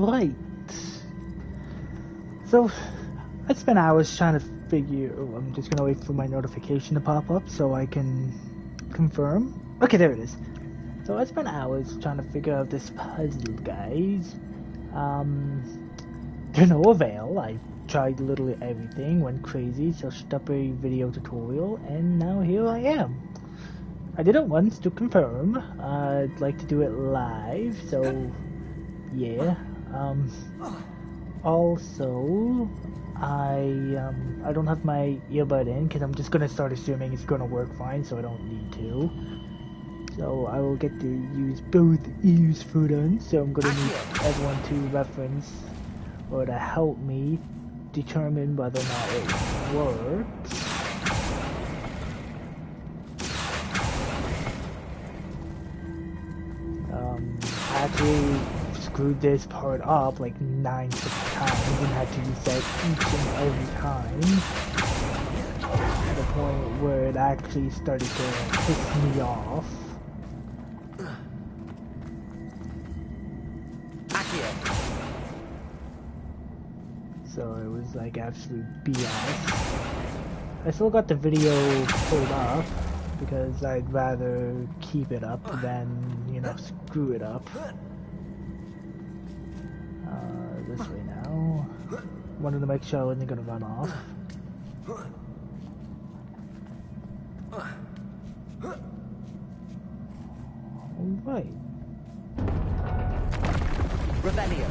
Right. So, I spent hours trying to figure... Oh, I'm just gonna wait for my notification to pop up so I can confirm. Okay, there it is. So I spent hours trying to figure out this puzzle, guys. To no avail. I tried literally everything, went crazy, searched up a video tutorial, and now here I am. I did it once to confirm. I'd like to do it live, so yeah. Also, I don't have my earbud in because I'm just gonna start assuming it's gonna work fine, so I don't need to. So I will get to use both ears for them. So I'm gonna need everyone to reference or to help me determine whether or not it works. I actually screwed this part up like 9 times and had to reset each and every time. To the point where it actually started to piss me off. So it was like absolute BS. I still got the video pulled up because I'd rather keep it up than, you know, screw it up. This way now. Wanted to make sure I wasn't gonna run off. Alright. Rebellion.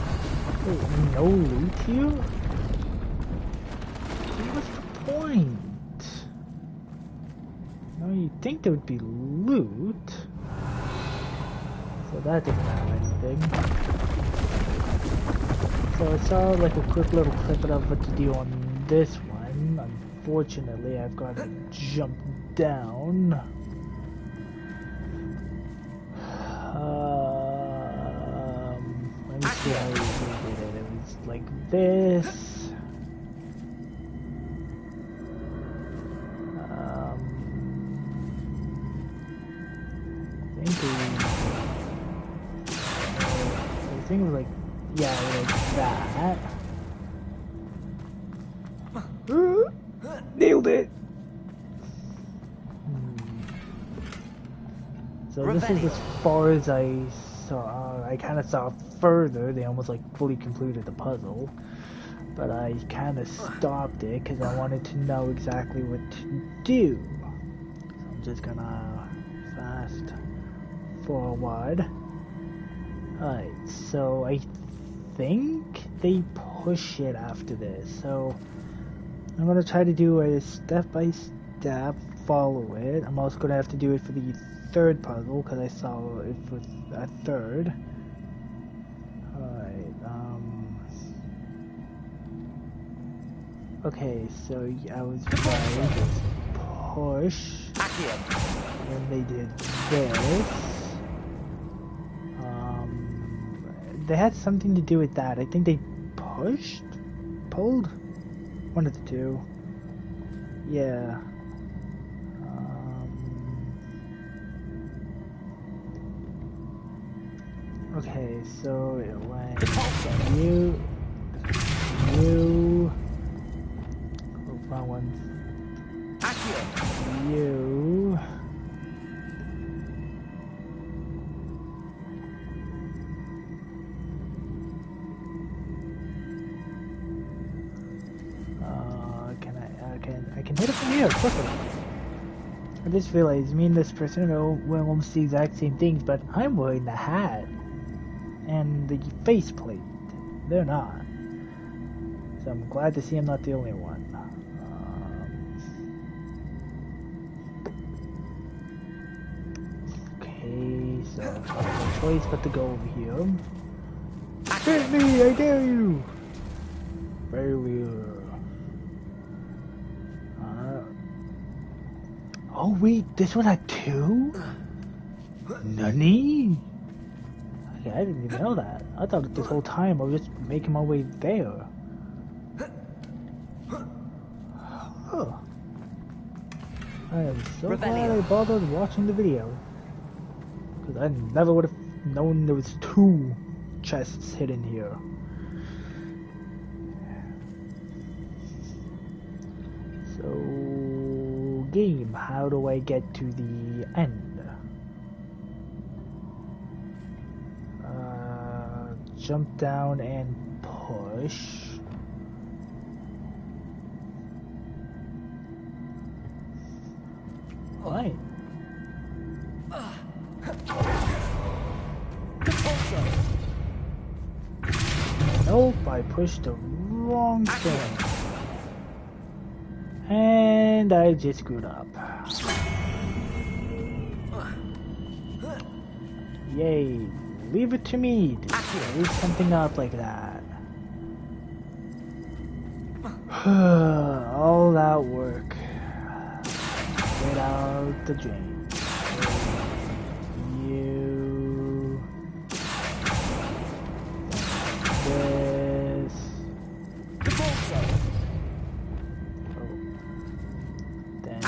Wait, no loot here? What's the point? No, you'd think there would be loot. So that didn't have anything. So I saw like a quick little clip of what to do on this one. Unfortunately, I've got to jump down. Let me see how you did it. It was like this. I think it was like, yeah, like that. Nailed it! So this is as far as I saw. I kind of saw further. They almost like fully completed the puzzle. But I kind of stopped it because I wanted to know exactly what to do. So I'm just gonna fast forward. Alright, so I think they push it after this. So I'm gonna try to do a step-by-step, follow it. I'm also gonna have to do it for the third puzzle because I saw it for a third. Alright, okay, so I was right, just push, and then they did this. They had something to do with that. I think they pulled, one of the two. Yeah. Okay, so it went you, oh, wrong one. You. I can hit it from here, perfect. I just realized me and this person are wearing almost the exact same things, but I'm wearing the hat and the faceplate. They're not. So I'm glad to see I'm not the only one. Okay, so I have no choice but to go over here. Hit me, I dare you! Failure. Oh wait, this one had two? Nani? Okay, I didn't even know that. I thought this whole time I was just making my way there. Huh. I am so glad I bothered watching the video. Because I never would have known there was two chests hidden here. So, game, how do I get to the end? Jump down and push. Right. Nope, I pushed the wrong thing. And I just screwed up. Yay. Leave it to me to screw something up like that. All that work. Straight out the drain. You. This. Oh. Then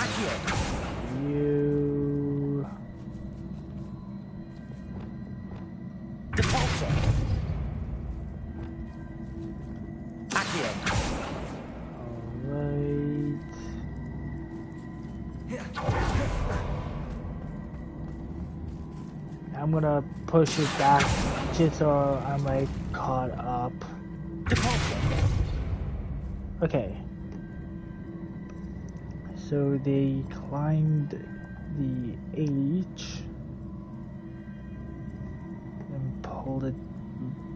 you. I'm gonna push it back just so I'm like caught up. Okay. So they climbed the H and pulled it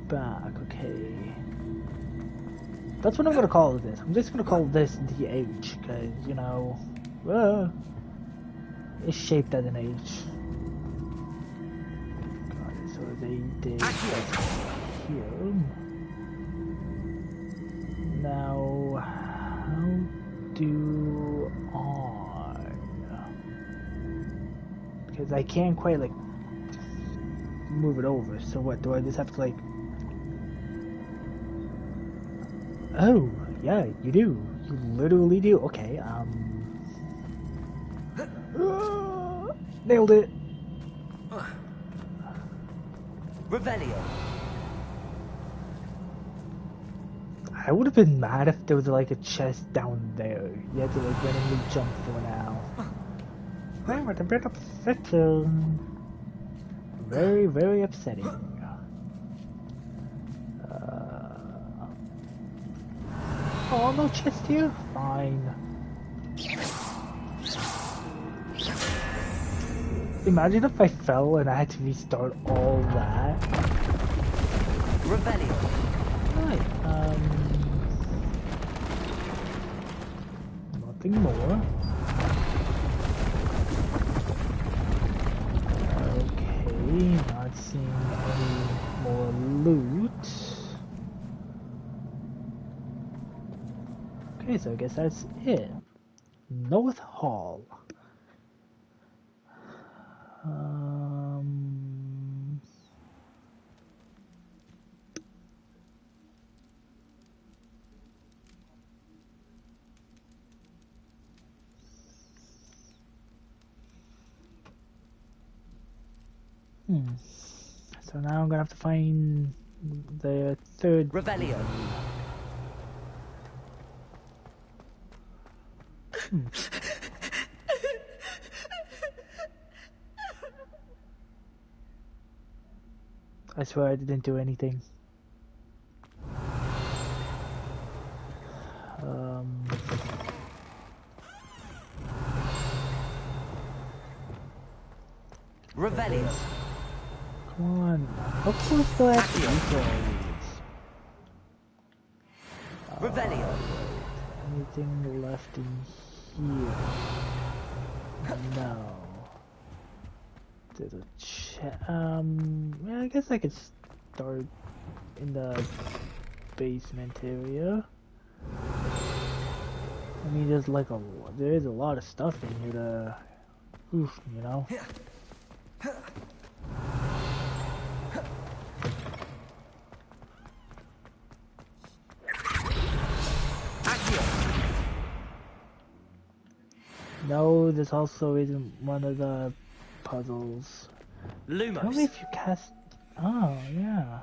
back. Okay. That's what I'm gonna call this. I'm just gonna call this the H because, you know, it's shaped as an H. So they did here. Now, how do on? Because I can't quite like move it over. So what? Do I just have to like? Oh, yeah, you do. You literally do. Okay. Nailed it. Revelio. I would have been mad if there was like a chest down there. You had to like randomly jump for now. I'm a bit upsetting. Very, very upsetting. Oh, no chest here? Fine. Imagine if I fell and I had to restart all that. Revelio. Right, nothing more. Okay, not seeing any more loot. Okay, so I guess that's it. North Hall. So now I'm gonna have to find the third Revelio. I swear I didn't do anything. Revelio. Come on. Of course they'll have to eat all these. Revelio. Anything left in here? No. There's a yeah, I guess I could start in the basement area. I mean, there's like there is a lot of stuff in here to, you know. No, this also isn't one of the puzzles. Lumos. Tell me if you cast. Oh, yeah.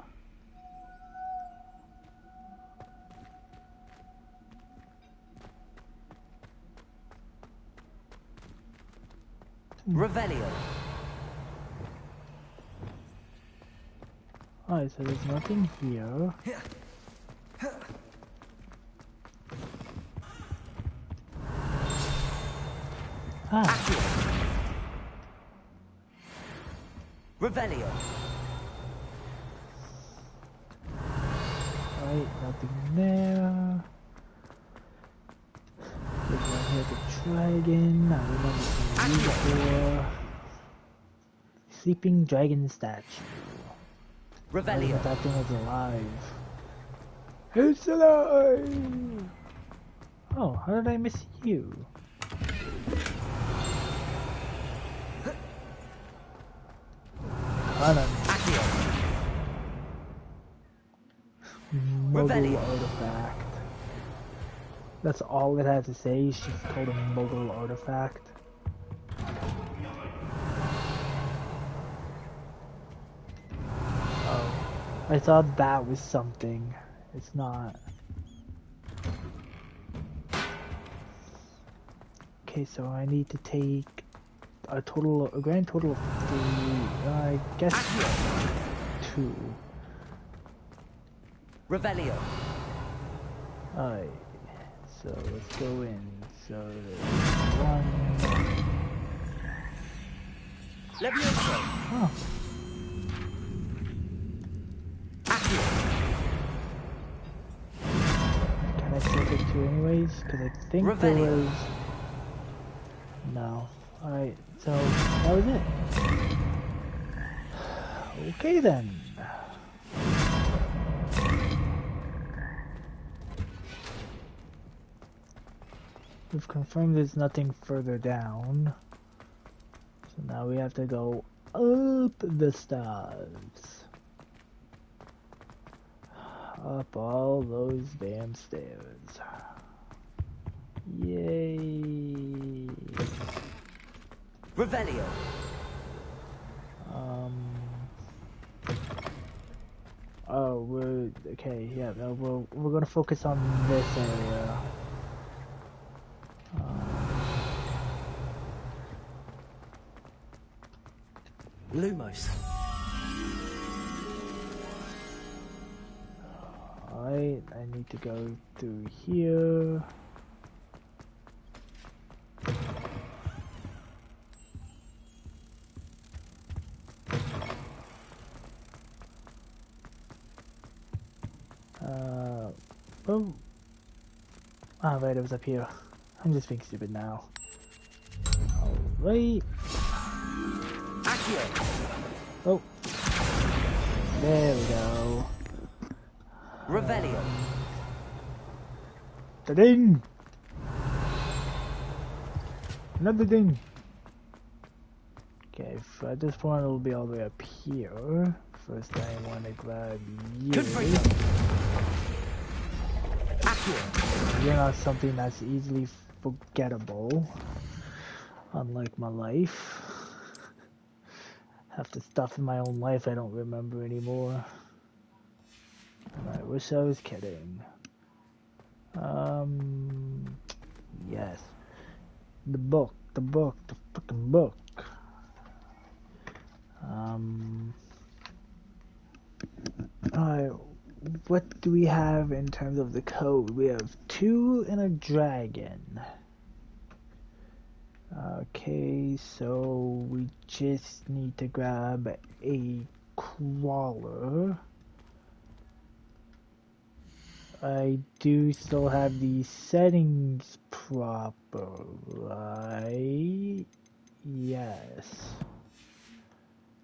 Revelio. Alright, so there's nothing here. Ah. Revelio. Alright, nothing there. There's one here, the dragon. I remember seeing you before. Sleeping dragon statue. I don't know Revelio. if that thing is alive. It's alive! Oh, how did I miss you? Mogul Revelio. artifact. That's all it had to say. She's called a Mogul artifact. Oh, I thought that was something. It's not. Okay, so I need to take a grand total of 3. I guess 2. Revelio. Alright, so let's go in. So there's 1. Levioso. Oh. Can I take it 2 anyways? Because I think there Revelio. was. No. Alright, so that was it. Okay then. We've confirmed there's nothing further down. So now we have to go up the stairs. Up all those damn stairs. Yay. Revelio. Oh, we're okay. Yeah, no, we're gonna focus on this area. Lumos. Alright, I need to go through here. Oh. Ah, right, it was up here. I'm just being stupid now. Alright. Oh. There we go. Revelio. The ding! Another ding! Okay, for this point it'll be all the way up here. First I want to grab you. You're not something that's easily forgettable. Unlike my life. Half the stuff in my own life I don't remember anymore. And I wish I was kidding. Yes. The fucking book. Alright, what do we have in terms of the code? We have 2 and a dragon. Okay, so we just need to grab a crawler. I do still have the settings proper, right? Yes.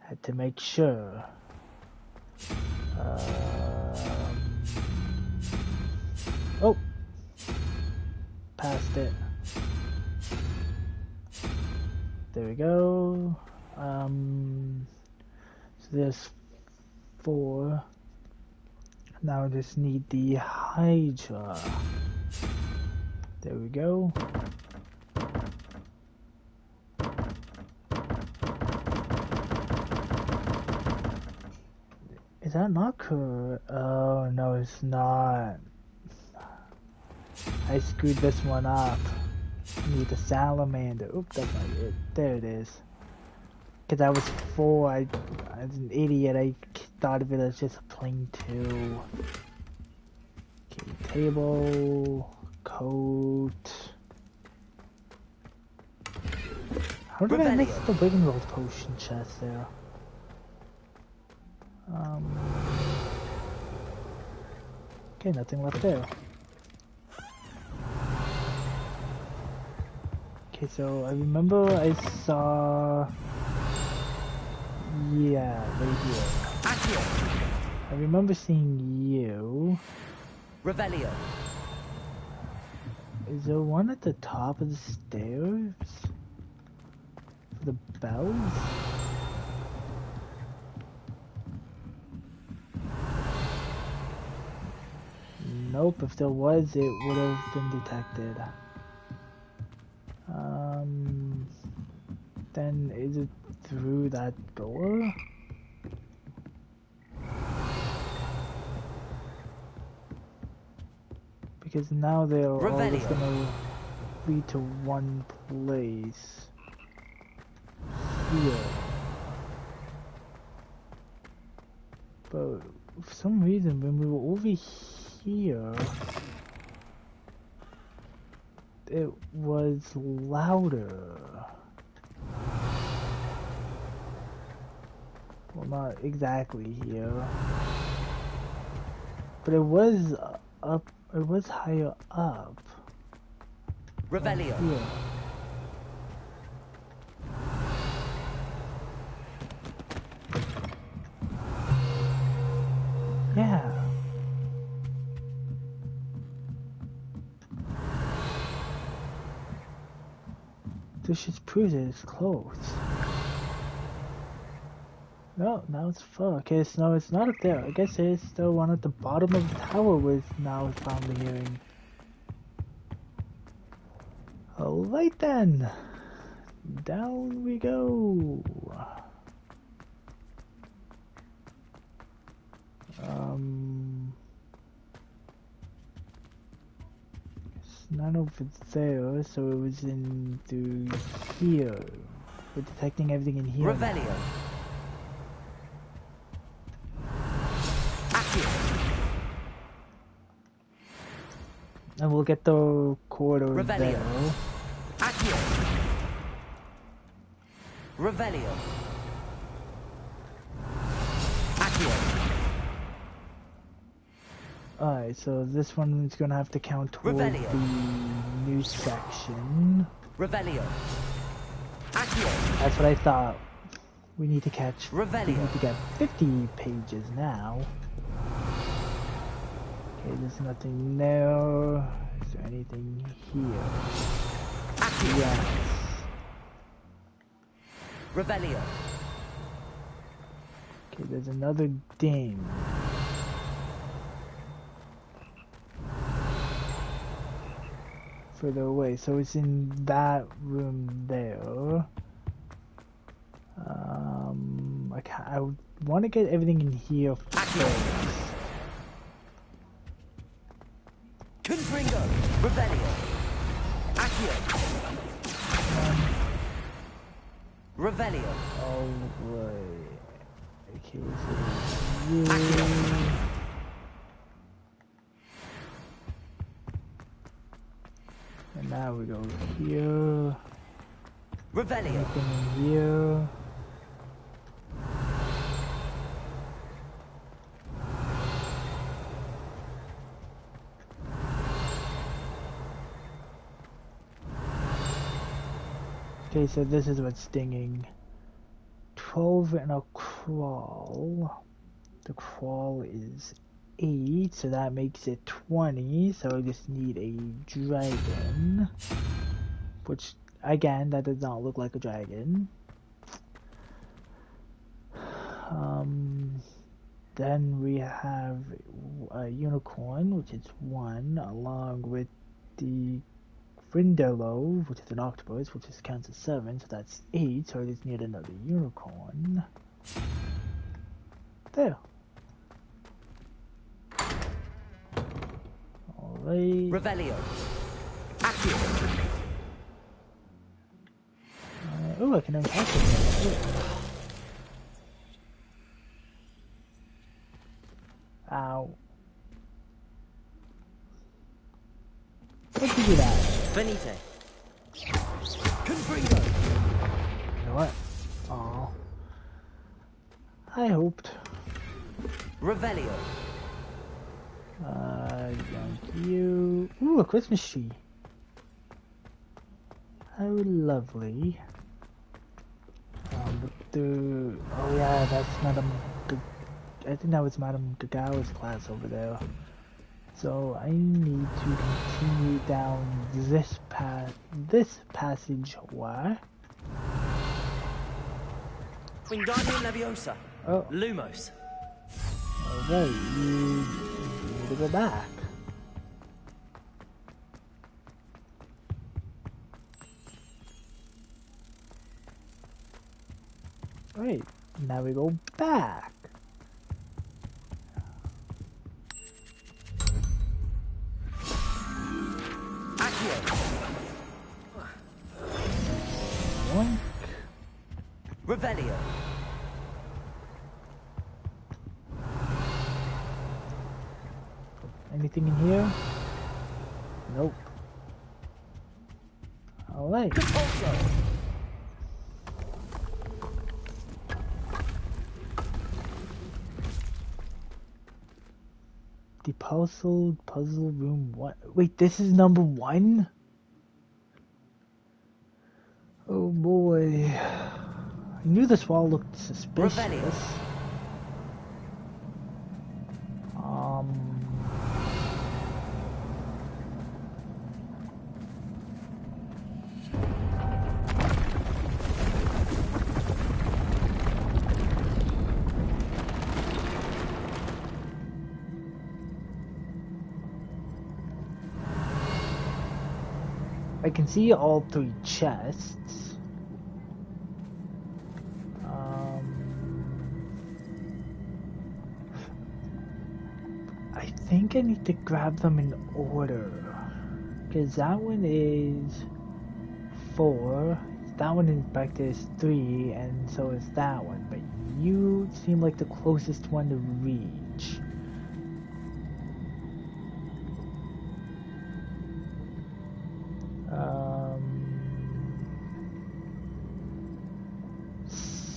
Had to make sure. Oh! Passed it. There we go. So there's 4. Now I just need the Hydra. There we go. Is that not correct? Oh, no, it's not. I screwed this one up. Need the salamander. Oop, that's not it. There it is. because I was 4. As an idiot, I thought of it as just a plain 2. Okay, table, coat. How did I miss the Wiggenweld potion chest there? Okay, nothing left there. Okay, so I remember I saw... Yeah, right here. I remember seeing you. Revelio. Is there one at the top of the stairs? For the bells? Nope, if there was, it would have been detected. Then is it through that door? Because now they're all just gonna lead to one place. Here. But for some reason, when we were over here, it was louder. Well, not exactly here, but it was up. It was higher up. Revelio. Here. Yeah. This just proves that it's closed. No, now it's full. Okay, so no, it's not up there. I guess it's still one at the bottom of the tower with now found the hearing. Alright then. Down we go. It's not over there, so it was in through here. We're detecting everything in here. Revelio. And we'll get the quarter Revelio. there. Accio. Revelio. Accio. Alright, so this one is gonna have to count towards Revelio. the new section. Revelio. Accio. That's what I thought. We need to catch. Revelio. We need to get 50 pages now. Okay, there's nothing there. Is there anything here? Accio. Yes. Revelio. Okay, there's another ding. Further away, so it's in that room there. I want to get everything in here first. Confringo. Revelio. Accio. Revelio. Oh boy. Okay, so you. And now we go here. Revelio. Anything in here. Okay, so this is what's stinging. 12 and a crawl. The crawl is 8, so that makes it 20. So I just need a dragon. Which, again, that does not look like a dragon. Then we have a unicorn, which is 1, along with the Grindello, which is an octopus, which just counts as 7, so that's 8, so I just need another unicorn. There. Alright. Revelio. Accio. Oh, I can unpack it. figure that. Venite. Confringo. You know what? Oh, I hoped. Revelio. Thank you. Ooh, a Christmas tree. How lovely. Oh yeah, that's Madame. I think that was Madame Gagawa's class over there. So I need to continue down this passageway. Wingardium Leviosa. Oh, Lumos. alright, you need to go back. Alright, now we go back. Accio. One. Revelio. Anything in here? Nope. Alright. Compulso. The puzzle room. What? Wait, this is number 1? Oh boy. I knew this wall looked suspicious. Revelio. I can see all 3 chests. I think I need to grab them in order. Because that one is 4. That one in fact is 3, and so is that one. But you seem like the closest one to reach.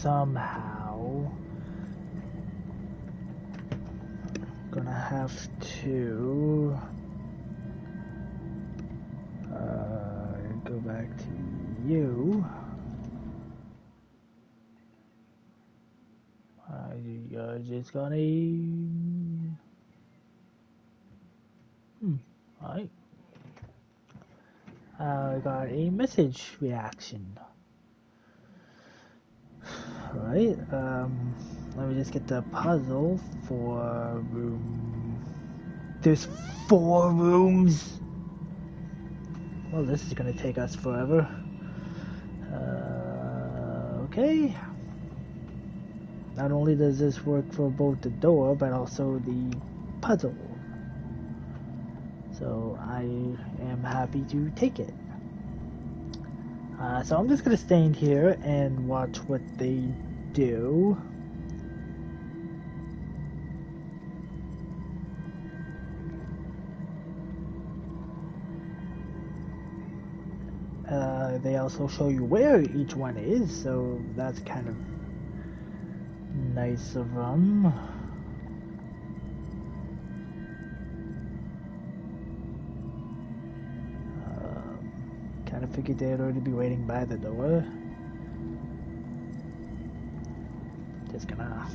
Somehow gonna have to go back to you. You're just gonna alright. I got a message reaction. Right, let me just get the puzzle for room. There's 4 rooms! Well, this is gonna take us forever. Okay. Not only does this work for both the door, but also the puzzle. So I am happy to take it. So I'm just gonna stand here and watch what they do. They also show you where each one is, so that's kind of nice of them. Kind of figured they'd already be waiting by the door. Just gonna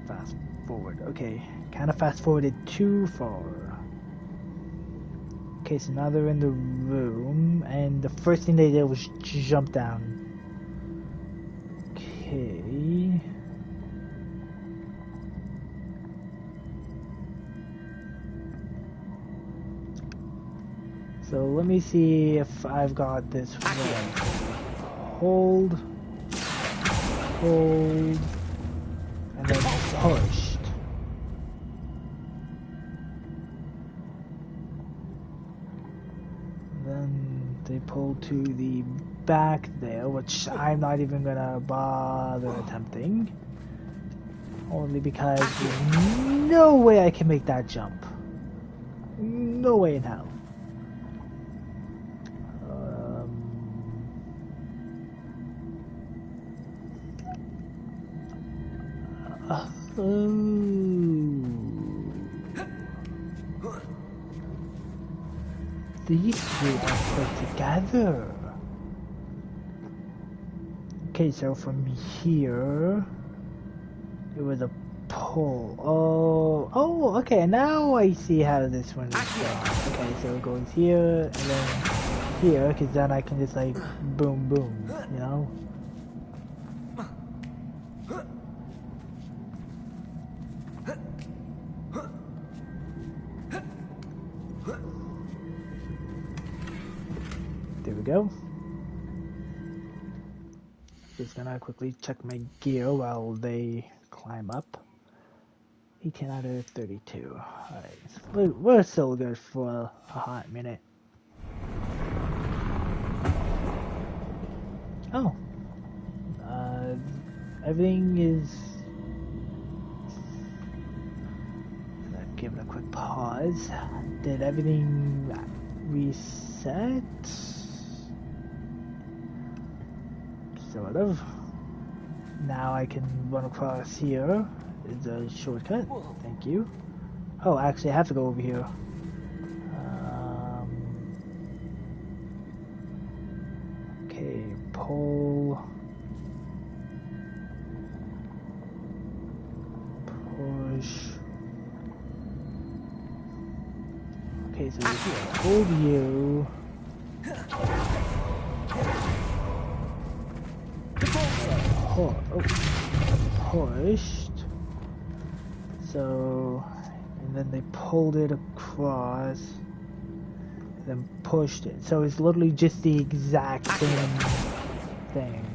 fast forward. Okay, kind of fast forwarded too far. Okay, so now they're in the room, and the first thing they did was jump down. Okay. So let me see if I've got this right. Hold, and then pushed. Then they pull to the back there, which I'm not even gonna bother attempting. Only because there's no way I can make that jump. No way in hell. Oh. These three are put together. Okay, so from here, it was a pull. Oh, okay, now I see how this one is done. Okay, so it goes here, and then here, because then I can just like, boom, boom, you know? There we go. Just gonna quickly check my gear while they climb up. 18 out of 32. Alright, we're still good for a hot minute. Oh. Everything is... Give it a quick pause. Did everything reset? Sort of. Now I can run across here. It's a shortcut. Thank you. Oh, actually I have to go over here. Okay, pull. Push. Okay, so hold you. Pushed. So, and then they pulled it across, then pushed it. So it's literally just the exact same thing.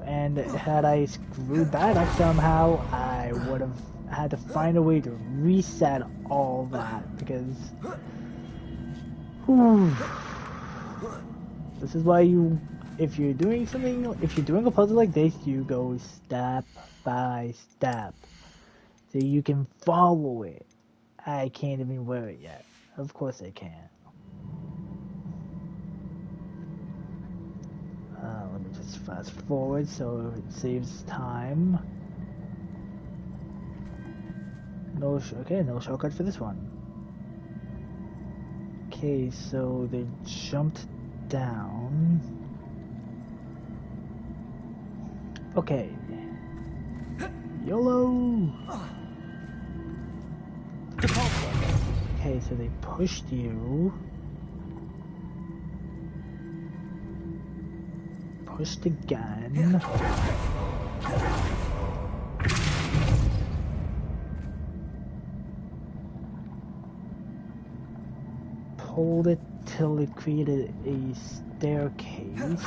And had I screwed that up somehow, I would have had to find a way to reset all that, because this is why if you're doing a puzzle like this, you go step by step so you can follow it. I can't even wear it yet. Of course I can't. Let me just fast forward so it saves time. No shortcut for this one. Okay, so they jumped down. Okay. YOLO! Okay, so they pushed you. Pushed again. Pulled it till it created a staircase.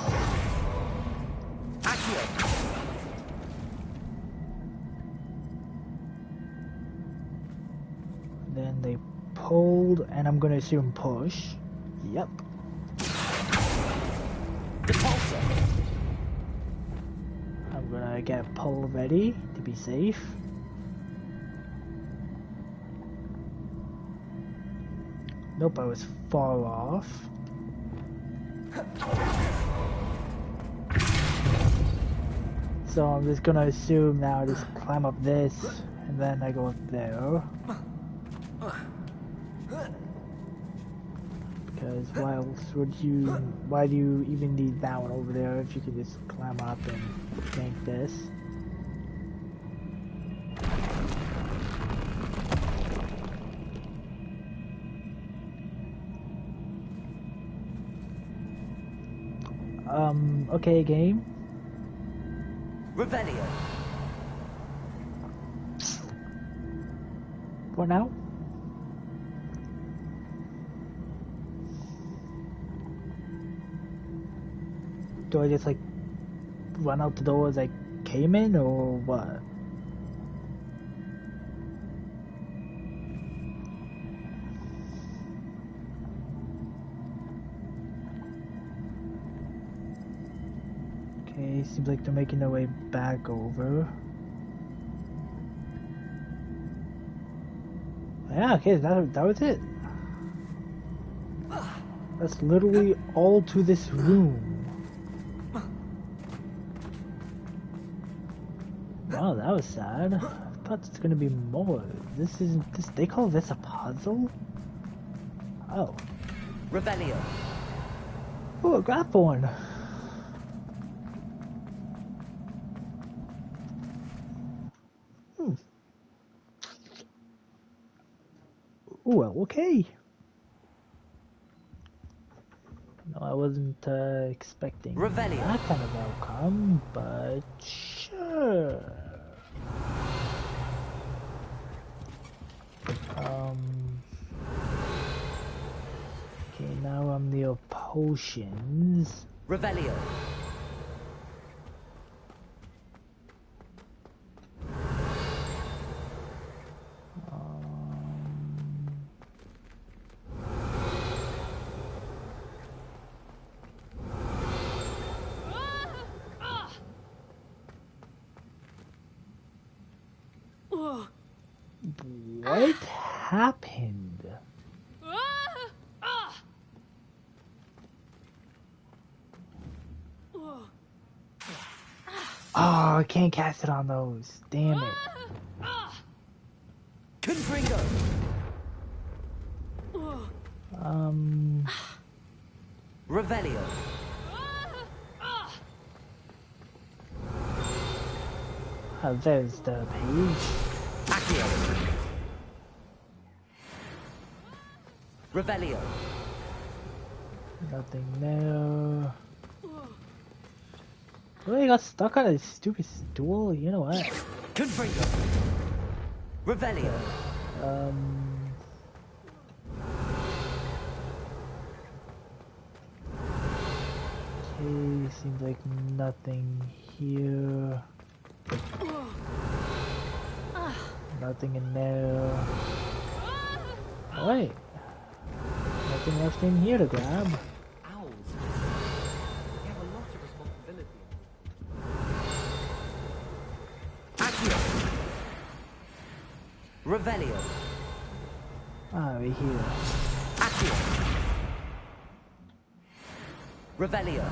Then they pulled, and I'm gonna assume push. Yep. I'm gonna get pull ready to be safe. Nope, I was far off. So I'm just gonna assume now I just climb up this, and then I go up there. Because why do you even need that one over there if you could just climb up and make this? Okay, game. Revelio. What now? Do I just like run out the door as I came in, or what? Okay, seems like they're making their way back over. Yeah, okay, that was it. That's literally all to this room. Oh, that was sad. I thought there's gonna be more. This isn't this. They call this a puzzle? Oh. Revelio. Oh, a grapple one. Well, okay. No, I wasn't expecting Revelio. that kind of outcome, but sure. Okay, now I'm the potions. Revelio. What happened? Oh, I can't cast it on those. Damn it. Confringo. Revelio. There's the page. Accio. Revelio. Nothing there. Really got stuck on a stupid stool? You know what? Confringo. Revelio. Okay, seems like nothing here. Nothing in there. Oh, wait. Nothing left in here to grab. Owls. They have a lot of responsibility. Accio. Revelio. Ah, right here. Accio. Revelio.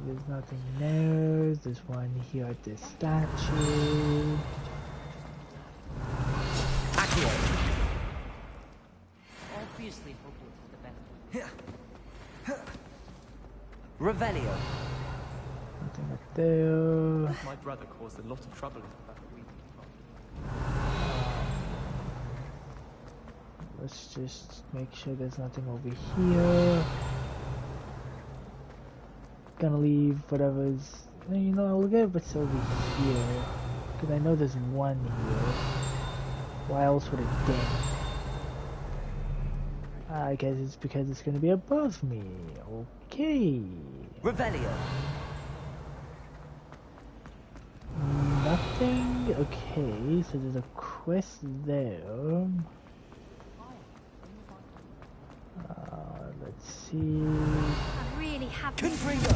There's nothing there. There's one here at this statue. Accio. Obviously, Hogwarts is the best. Revelio. Nothing up there. My brother caused a lot of trouble in the first week. Let's just make sure there's nothing over here. Gonna leave whatever's. You know, I'll get what's over here. Because I know there's one here. Why else would it ding? I guess it's because it's gonna be above me. Okay. Revelio. Nothing. Okay, so there's a quest there. Let's see. I really have to. Confringo.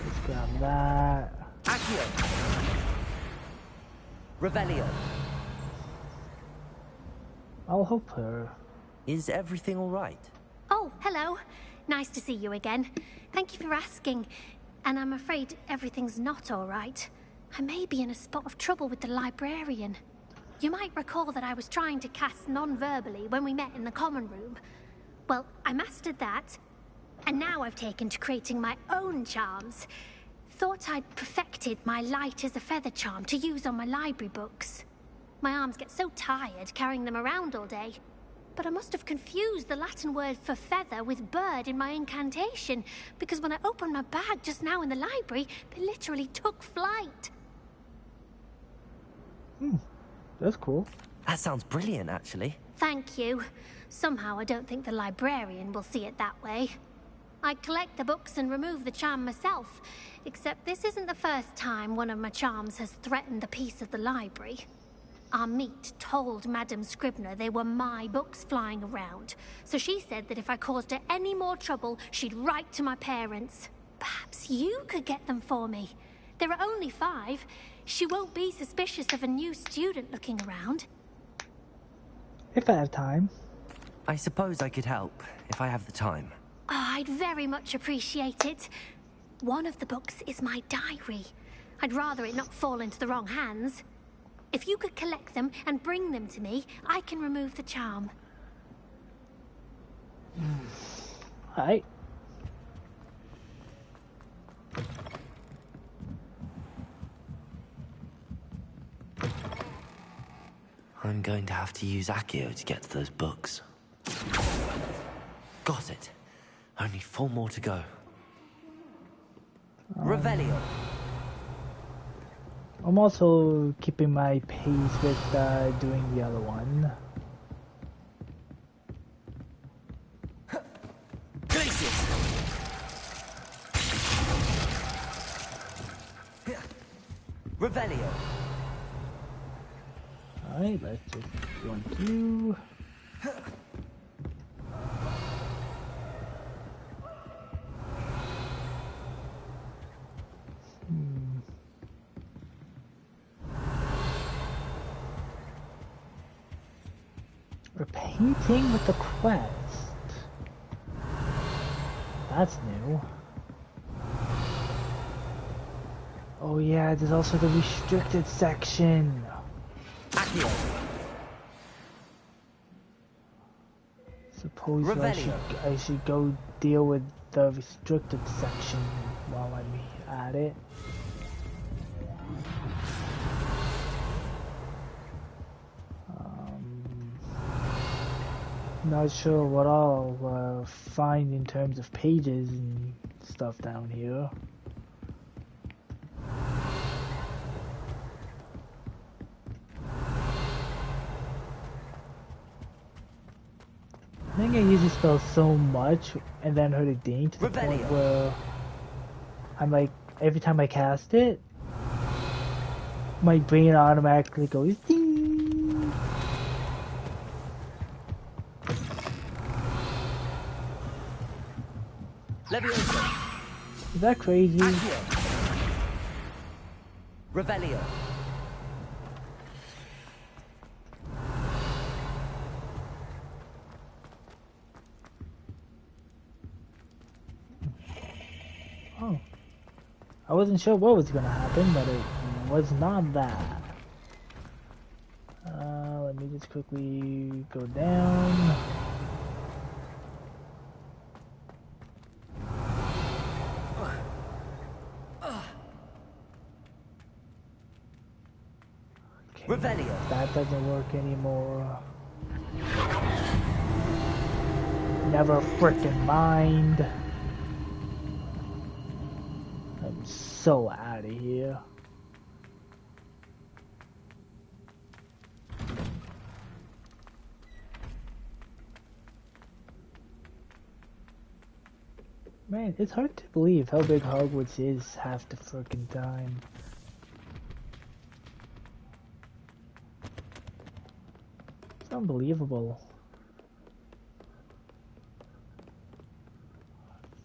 Let's grab that. Accio. Revelio. I'll help her. Is everything all right? Oh, hello. Nice to see you again. Thank you for asking. And I'm afraid everything's not all right. I may be in a spot of trouble with the librarian. You might recall that I was trying to cast non-verbally when we met in the common room. Well, I mastered that, and now I've taken to creating my own charms. Thought I'd perfected my light as a feather charm to use on my library books. My arms get so tired carrying them around all day. But I must have confused the Latin word for feather with bird in my incantation, because when I opened my bag just now in the library, they literally took flight. That's cool. That sounds brilliant, actually. Thank you. Somehow I don't think the librarian will see it that way. I collect the books and remove the charm myself, except this isn't the first time one of my charms has threatened the peace of the library. Our meet told Madame Scribner they were my books flying around, so she said that if I caused her any more trouble, she'd write to my parents. Perhaps you could get them for me. There are only 5. She won't be suspicious of a new student looking around. If I have time. I suppose I could help, if I have the time. I'd very much appreciate it. One of the books is my diary. I'd rather it not fall into the wrong hands. If you could collect them and bring them to me, I can remove the charm. Alright. I'm going to have to use Accio to get to those books. Got it. Only 4 more to go. Revelio. I'm also keeping my pace with doing the other one. Glacius. Revelio. Alright, let's just go on you. We're painting with the quest. That's new. Oh yeah, there's also the restricted section. Accio. Suppose Revelio. I should go deal with the restricted section while I'm at it. Not sure what I'll find in terms of pages and stuff down here. I think I use this spell so much and then hurt again to the point where I'm like, every time I cast it, my brain automatically goes ding. Levioso. Is that crazy? Accio. Revelio. Oh. I wasn't sure what was gonna happen, but it was not that. Let me just quickly go down. Okay, Revelio. that doesn't work anymore. Never frickin' mind. I'm so out of here. Man, it's hard to believe how big Hogwarts is half the frickin' time. It's unbelievable.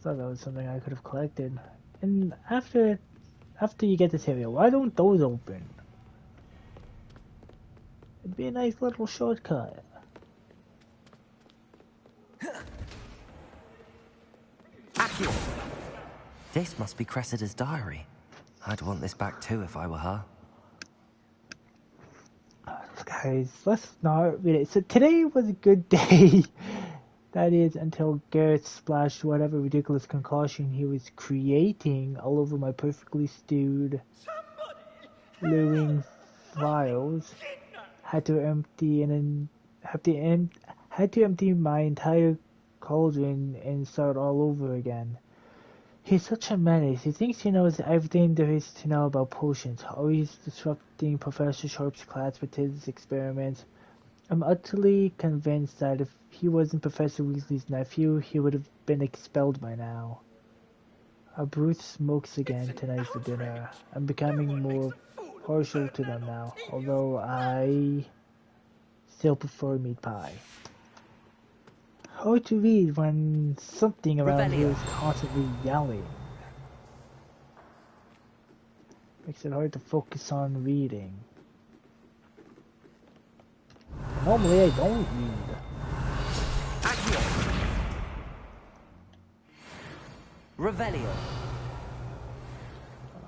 Thought that was something I could have collected. And after you get this area, why don't those open? It'd be a nice little shortcut. Accio. This must be Cressida's diary. I'd want this back too if I were her. Guys, let's not read it. So today was a good day. That is until Garrett splashed whatever ridiculous concoction he was creating all over my perfectly stewed living files. Had to empty my entire cauldron and start all over again. He's such a menace. He thinks he knows everything there is to know about potions, always disrupting Professor Sharp's class with his experiments. I'm utterly convinced that if he wasn't Professor Weasley's nephew, he would have been expelled by now. Bruce smokes again tonight for dinner. I'm becoming more partial to them now, although I still prefer meat pie. Hard to read when something around here is constantly yelling. Makes it hard to focus on reading. Normally I don't read. Accio. Revelio.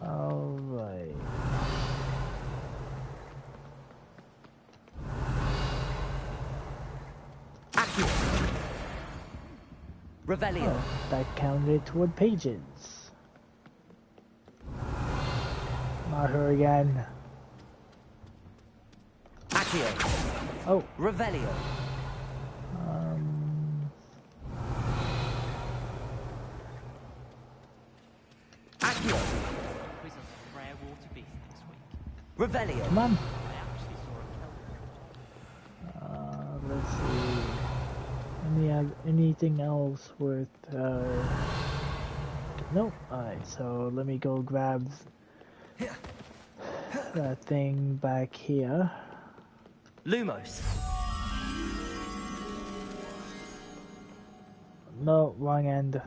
Alright. Accio. Revelio. Oh, that counted toward pages. Not her again. Accio. Oh, Revelio. Accio. Quiz us a rare water beast next week. Revelio. come on. I actually saw a kelp. Let's see. Anything else worth? Nope. Alright, so let me go grab that thing back here. Lumos. No, wrong end.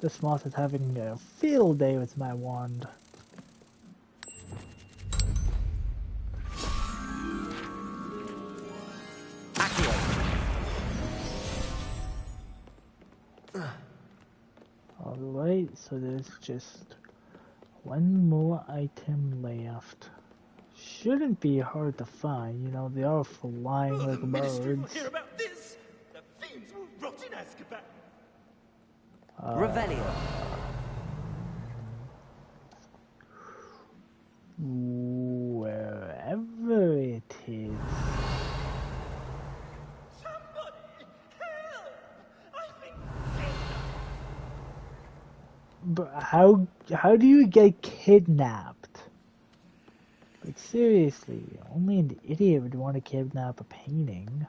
This moth is having a field day with my wand. Accio. Alright, so there's just one more item left. Shouldn't be hard to find, you know, they are flying like birds. Hear about this? The fiends will rot in Azkaban. Revelio. Wherever it is. Somebody help! I've been But how do you get kidnapped? Like seriously, only an idiot would want to kidnap a painting.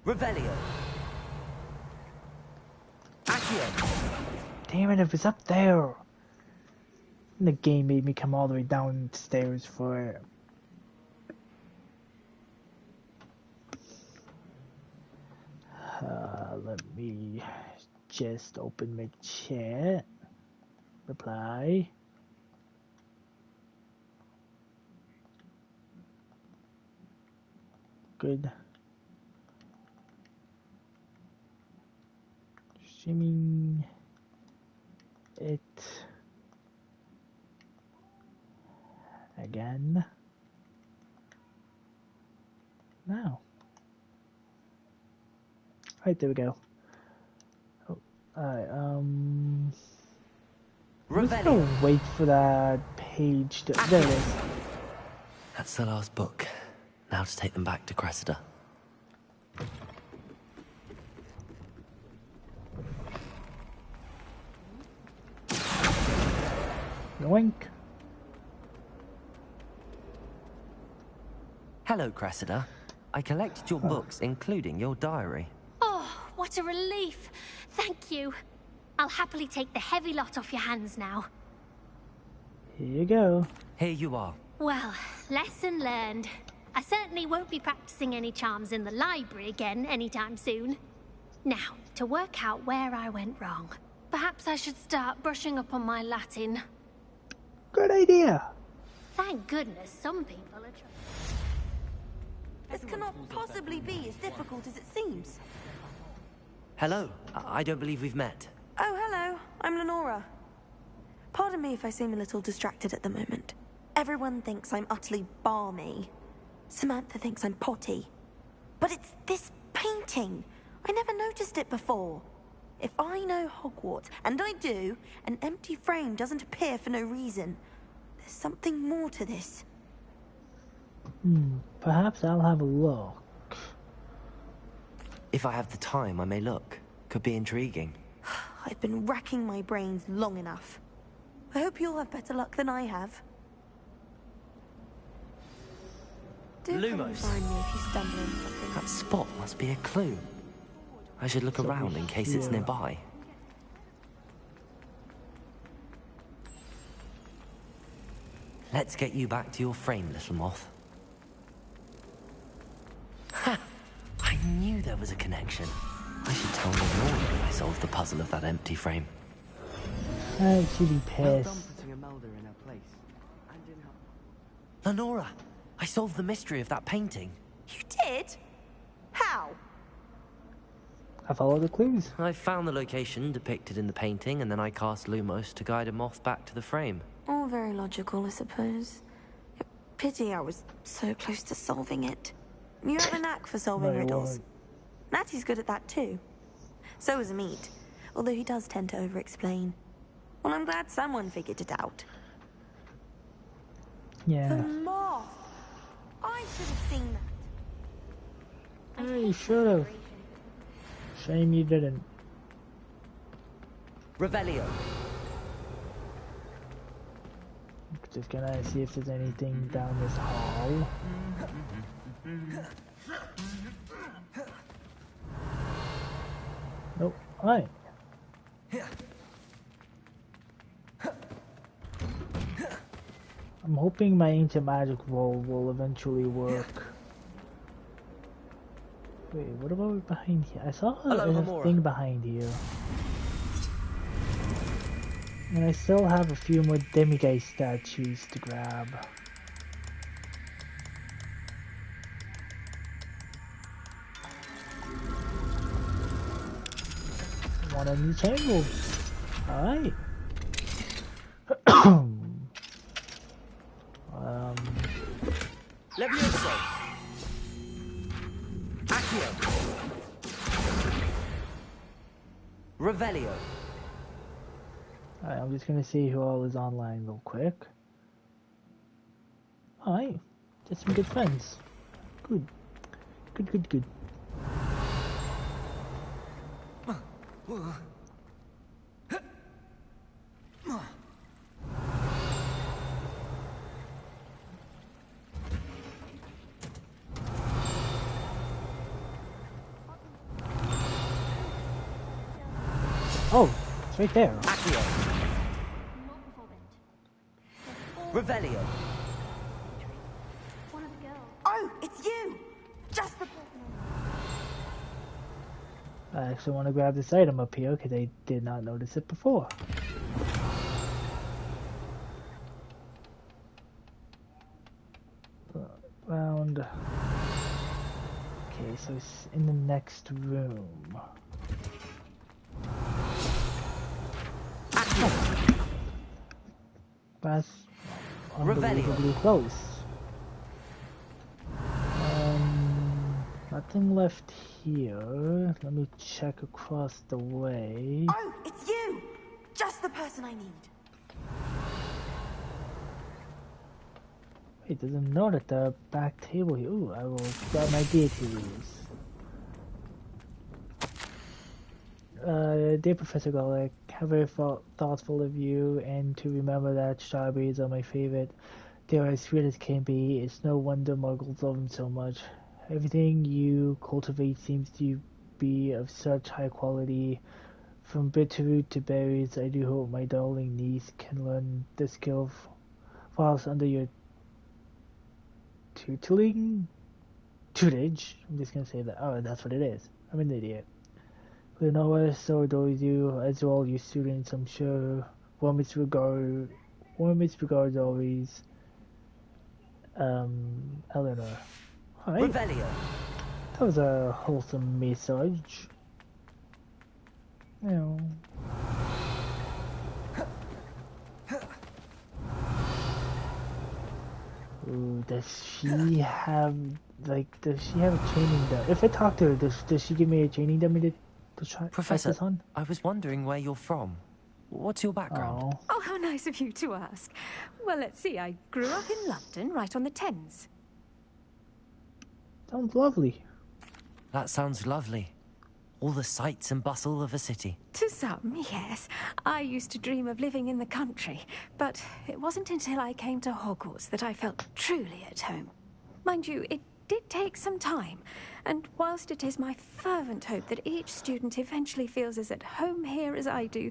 Revelio. Accio. Damn it, it was up there. And the game made me come all the way downstairs for it. Let me just open my chat. Reply. Good. Streaming it again. Now. Right, there we go. Oh, alright, I'm just Revelio. gonna wait for that page to... There it is. That's the last book. Now to take them back to Cressida. Yoink. Hello, Cressida. I collected your books, including your diary. Oh, what a relief. Thank you. I'll happily take the heavy lot off your hands now. Here you go. Here you are. Well, lesson learned. I certainly won't be practicing any charms in the library again anytime soon. Now, to work out where I went wrong. Perhaps I should start brushing up on my Latin. Good idea. Thank goodness some people are trying. This cannot possibly be as difficult as it seems. Hello. I don't believe we've met. Oh, hello. I'm Lenora. Pardon me if I seem a little distracted at the moment. Everyone thinks I'm utterly balmy. Samantha thinks I'm potty. But it's this painting. I never noticed it before. If I know Hogwarts, and I do, an empty frame doesn't appear for no reason. There's something more to this. Perhaps I'll have a look. If I have the time, I may look. Could be intriguing. I've been racking my brains long enough. I hope you'll have better luck than I have. Do come and Lumos. find me if you stumble into something. That spot must be a clue. I should look around in case it's here. nearby. Let's get you back to your frame, little moth. Ha! I knew there was a connection. I should tell Lenora when I solved the puzzle of that empty frame. She'd be Well done pissed. putting Imelda in her place. And in her... Lenora, I solved the mystery of that painting. You did? How? I follow the clues. I found the location depicted in the painting, and then I cast Lumos to guide a moth back to the frame. All very logical, I suppose. Pity I was so close to solving it. You have a knack for solving No, you riddles. won't. Natty's good at that too. So is Meat, although he does tend to over-explain. Well, I'm glad someone figured it out. The Yeah. moth! I should have seen that. Yeah, you should have. Shame you didn't. Revelio. Just gonna see if there's anything down this hall. Nope. Alright. I'm hoping my ancient magic roll will eventually work. Wait, what about behind here? I saw Hello, a Hamura. thing behind here. And I still have a few more demiguise statues to grab. One in the chamber. Alright. Levioso. Accio. Revelio. Alright, I'm just gonna see who all is online real quick. Alright, just some good friends. Good. Good, good, good. Oh, it's right there. Accio. Not before bed. Revelio. One of the girls. Oh, it's you! Just the person I I actually want to grab this item up here because I did not notice it before. Round. Okay, so it's in the next room. That's unbelievably close. Nothing left here. Let me check across the way. Oh, it's you! Just the person I need. Wait, there's a note at the back table here. Ooh, I will grab my deities. Dear Professor Garlic, how very thoughtful of you, and to remember that strawberries are my favorite. They're as sweet as can be. It's no wonder muggles love them so much. Everything you cultivate seems to be of such high quality. From bitterroot to berries, I do hope my darling niece can learn the skill whilst under your tutelage. I'm just gonna say that. Oh, that's what it is. I'm an idiot. Lenora so adores you, as do all your students, I'm sure. Warmest regards always. Eleanor. Alright. Revelio. That was a wholesome message. Yeah. Ooh, does she have a training dummy? If I talk to her, does she give me a training dummy to try Professor, practice on? I was wondering where you're from. What's your background? Oh. Oh, how nice of you to ask. Well, let's see. I grew up in London, right on the Thames. Sounds lovely. That sounds lovely. All the sights and bustle of a city. To some, yes. I used to dream of living in the country, but it wasn't until I came to Hogwarts that I felt truly at home. Mind you, it did take some time, and whilst it is my fervent hope that each student eventually feels as at home here as I do,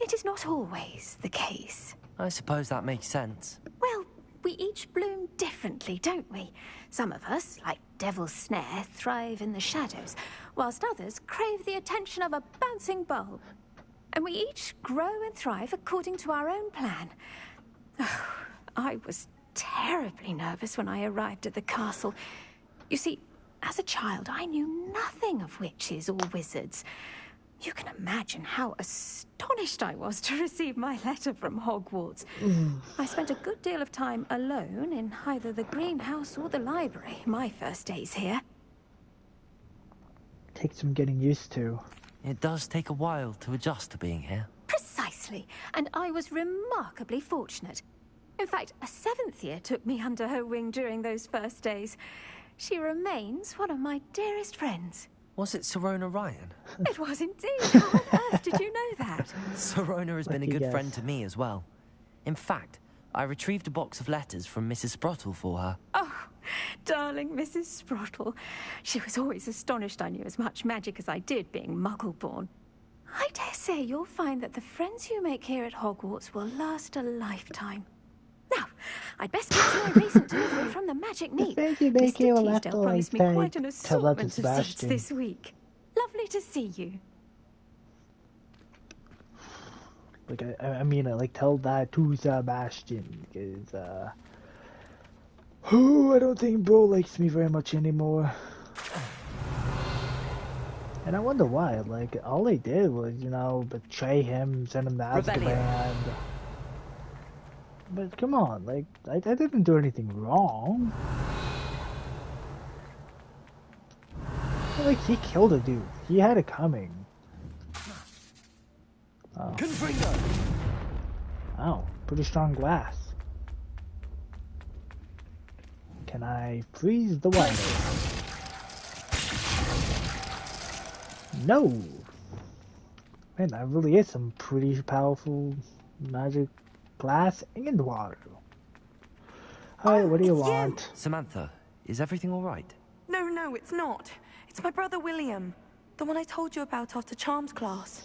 it is not always the case. I suppose that makes sense. Well, we each bloom differently, don't we? Some of us, like Devil's Snare, thrive in the shadows, whilst others crave the attention of a bouncing bulb. and we each grow and thrive according to our own plan. Oh, I was terribly nervous when I arrived at the castle. You see, as a child, I knew nothing of witches or wizards. You can imagine how astonished I was to receive my letter from Hogwarts. I spent a good deal of time alone in either the greenhouse or the library my first days here. Takes some getting used to. It does take a while to adjust to being here. Precisely, and I was remarkably fortunate. In fact, a 7th year took me under her wing during those first days. She remains one of my dearest friends. Was it Serona Ryan? It was indeed. How on earth did you know that? Serona has been a Lucky good guess. friend to me as well. In fact, I retrieved a box of letters from Mrs. Sprottle for her. Oh, darling Mrs. Sprottle. She was always astonished I knew as much magic as I did, being Muggle-born. I dare say you'll find that the friends you make here at Hogwarts will last a lifetime. Now, I'd best get to my recent delivery from the Magic Neat. friends you make here will Mr. have to, Teasdale like, promised me tell quite an that to assortment of seats Sebastian. this week. Lovely to see you. Like, I mean, like, tell that to Sebastian, because, I don't think Bro likes me very much anymore. And I wonder why, like, all they did was, you know, betray him, send him to Rebellion. Azkaban. But come on, like, I didn't do anything wrong. Like, he killed a dude. He had it coming. Oh. Confringo! Oh, pretty strong glass. Can I freeze the water? No! Man, that really is some pretty powerful magic glass and water. Alright, what do you it's you. want? Samantha, is everything all right? No, it's not. It's my brother William. The one I told you about after Charms class.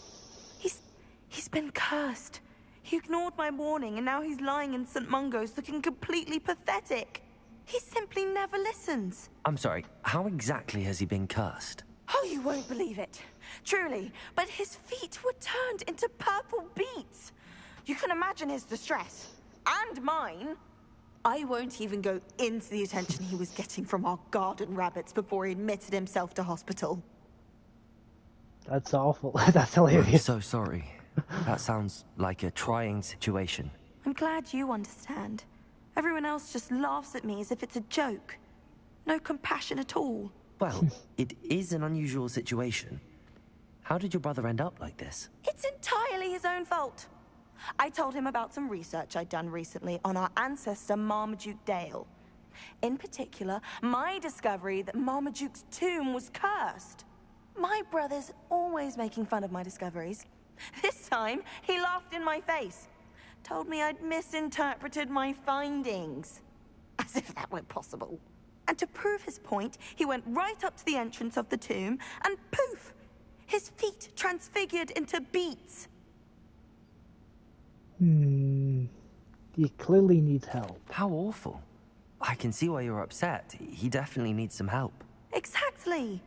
He's been cursed. He ignored my warning and now he's lying in St. Mungo's looking completely pathetic. He simply never listens. I'm sorry, how exactly has he been cursed? Oh, you won't believe it. Truly, but his feet were turned into purple beets. You can imagine his distress. And mine. I won't even go into the attention he was getting from our garden rabbits before he admitted himself to hospital. That's awful. That's I'm hilarious. so sorry. That sounds like a trying situation. I'm glad you understand. Everyone else just laughs at me as if it's a joke. No compassion at all. Well, it is an unusual situation. How did your brother end up like this? It's entirely his own fault. I told him about some research I'd done recently on our ancestor Marmaduke Dale. In particular, my discovery that Marmaduke's tomb was cursed. My brother's always making fun of my discoveries. This time, he laughed in my face. Told me I'd misinterpreted my findings. As if that were possible. And to prove his point, he went right up to the entrance of the tomb and poof! His feet transfigured into beets. He clearly needs help. How awful. I can see why you're upset. He definitely needs some help. Exactly.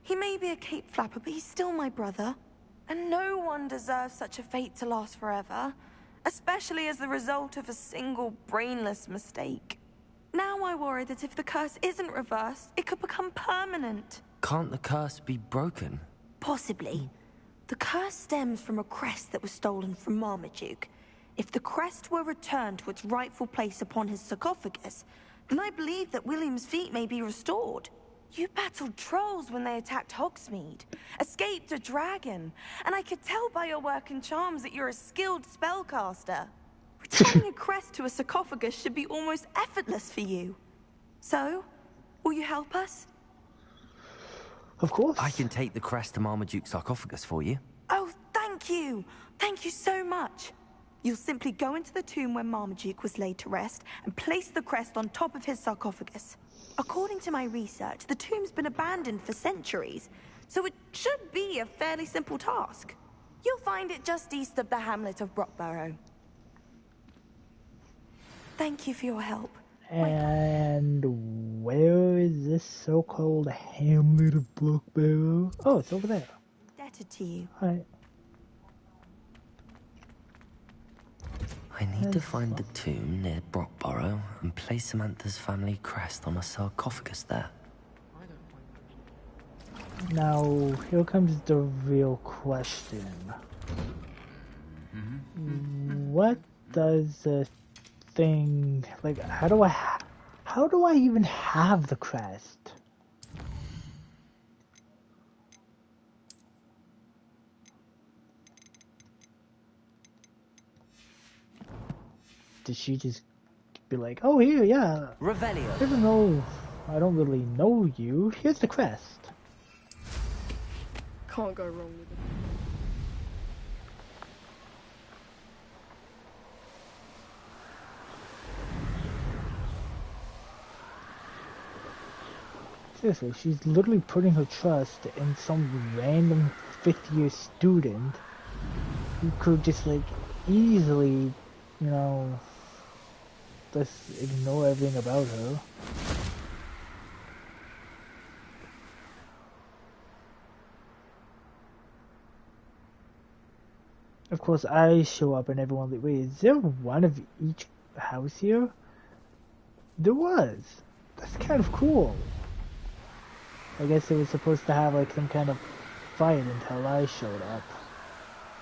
He may be a cape flapper, but he's still my brother. And no one deserves such a fate to last forever. Especially as the result of a single brainless mistake. Now I worry that if the curse isn't reversed, it could become permanent. Can't the curse be broken? Possibly. The curse stems from a crest that was stolen from Marmaduke. If the crest were returned to its rightful place upon his sarcophagus, then I believe that William's feet may be restored. You battled trolls when they attacked Hogsmeade, escaped a dragon, and I could tell by your work in charms that you're a skilled spellcaster. Returning a crest to a sarcophagus should be almost effortless for you. So, will you help us? Of course. I can take the crest to Marmaduke's sarcophagus for you. Oh, thank you! Thank you so much! You'll simply go into the tomb where Marmaduke was laid to rest and place the crest on top of his sarcophagus. According to my research, the tomb's been abandoned for centuries, so it should be a fairly simple task. You'll find it just east of the hamlet of Brockborough. Thank you for your help. And where is this so-called hamlet of Brockborough? Oh, it's over there. Indebted to you. Alright. I need to find the tomb near Brockborough and place Samantha's family crest on a sarcophagus there. Now, here comes the real question. What does the thing, like, how do I even have the crest? Did she just be like, oh, here, yeah. Revelio. Even though I don't really know you, here's the crest. Can't go wrong with it. Seriously, she's literally putting her trust in some random 5th-year student who could just, like, easily, you know, just ignore everything about her. Of course, I show up and everyone's like, wait, is there one of each house here? There was. That's kind of cool. I guess it was supposed to have like some kind of fight until I showed up.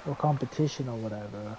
Or competition or whatever.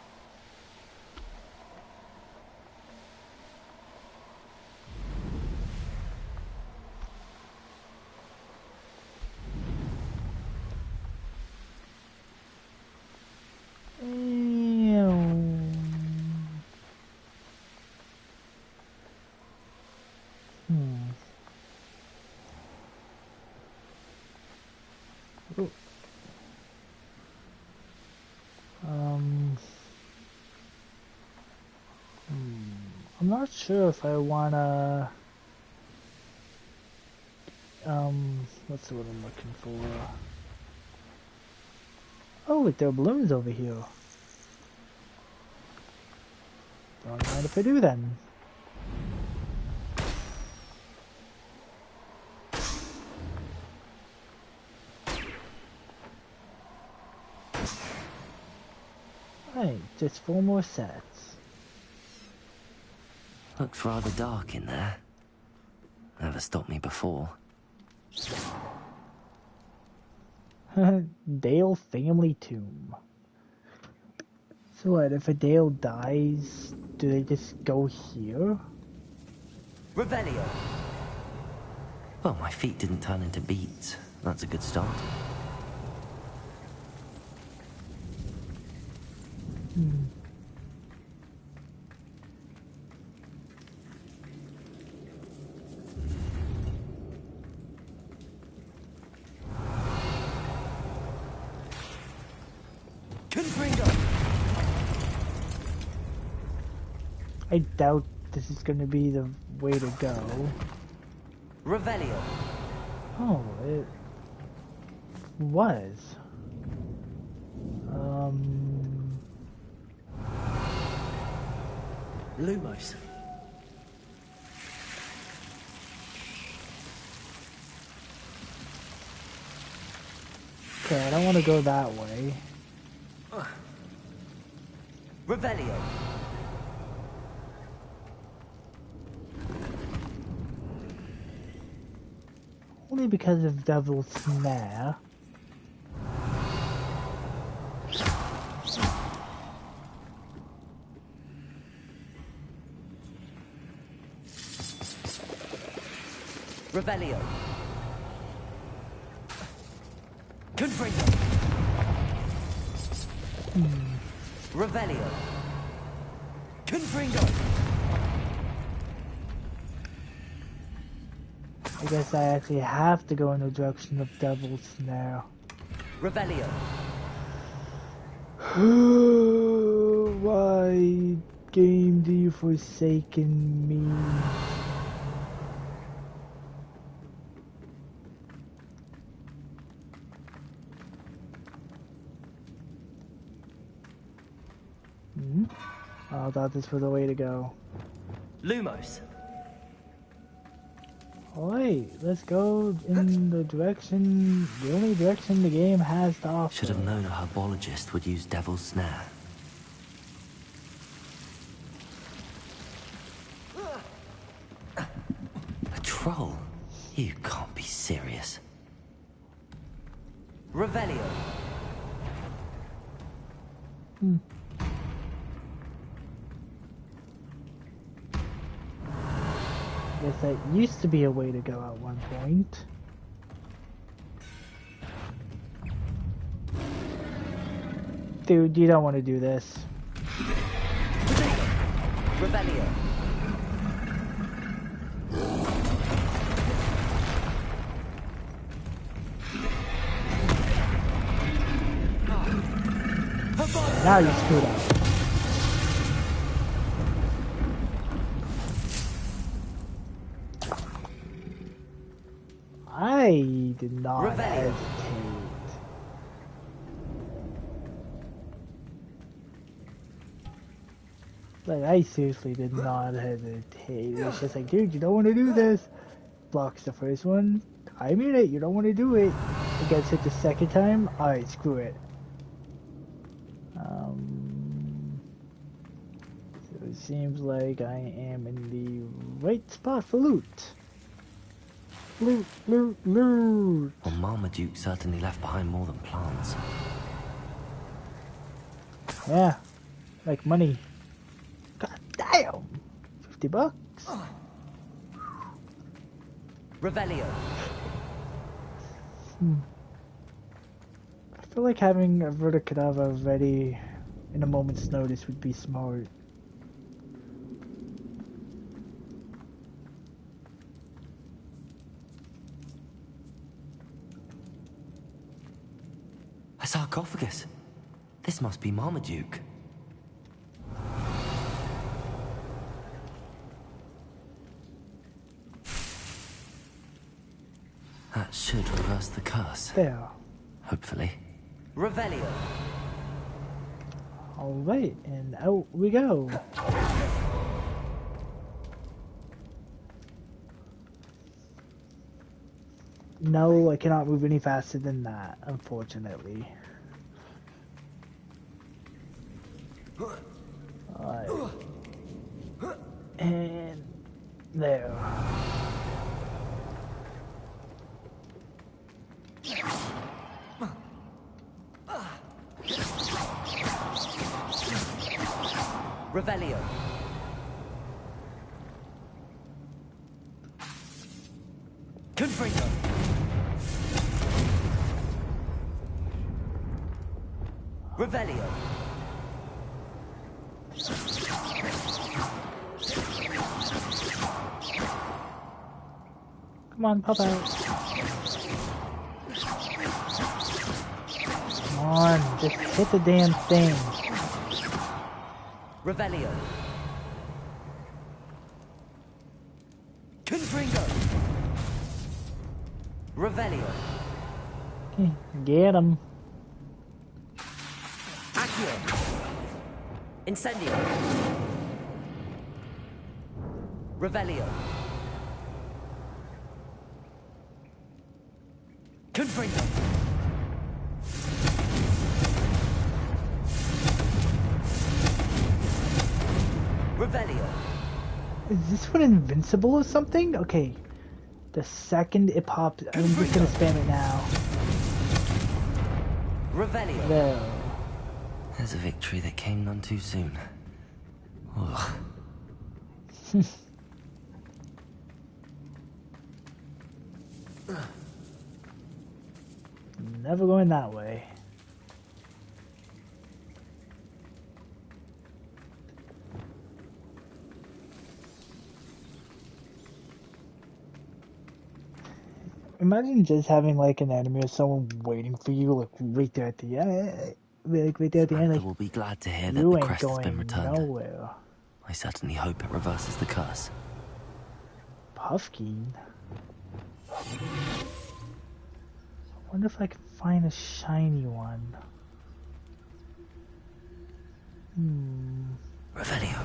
I'm not sure if I wanna, what's the word I'm looking for? Oh, look, there are balloons over here. Don't mind if I do then. Right, just 4 more sets. Looks rather dark in there. Never stopped me before. Dale family tomb. So what, if a Dale dies, do they just go here? Revelio. Well, my feet didn't turn into beets. That's a good start. I doubt this is gonna be the way to go. Revelio. Oh, it was. Lumos. Okay, I don't want to go that way. Revelio. Only because of Devil's Snare. Revelio. Confringo. Revelio. Confringo. I guess I actually have to go in the direction of Devil's Snare. Revelio. Why, game, do you forsaken me? I thought this was the way to go. Lumos. Alright, let's go in the direction, the only direction the game has to offer. Should have known a herbologist would use Devil's Snare. Revelio. Guess that used to be a way to go at one point. Dude, you don't want to do this. Revelio. Now you screwed up. I did not Revelio. hesitate. Like, I seriously did not hesitate. It was just like, dude, you don't want to do this. Blocks the first one. I mean it, you don't want to do it. It gets hit the second time. Alright, screw it. So it seems like I am in the right spot for loot. Loot, loot, loot. Well, Marmaduke certainly left behind more than plants. Yeah, like money. God damn! $50? Revelio. I feel like having a Verticadava ready in a moment's notice would be smart. A sarcophagus. This must be Marmaduke. That should reverse the curse. There. Hopefully. Revelio. Alright, and out we go. No, I cannot move any faster than that, unfortunately. Alright. And there. Revelio. Confringo. Revelio. Come on, pop out. Come on, just hit the damn thing. Revelio. Confringo. Revelio. Get him. Accio. Incendio. Revelio. Confringo. Revelio. Is this one invincible or something? Okay. The second it pops, I'm just gonna spam it now. Revelio. There. There's a victory that came none too soon. Ugh. Never going that way. Imagine just having like an enemy or someone waiting for you, like right there at the end. Like right there at the end, Samantha like will be glad to hear that you the ain't crest has been going returned. nowhere. I certainly hope it reverses the curse. Puffkeen. I wonder if I can find a shiny one. Revelio.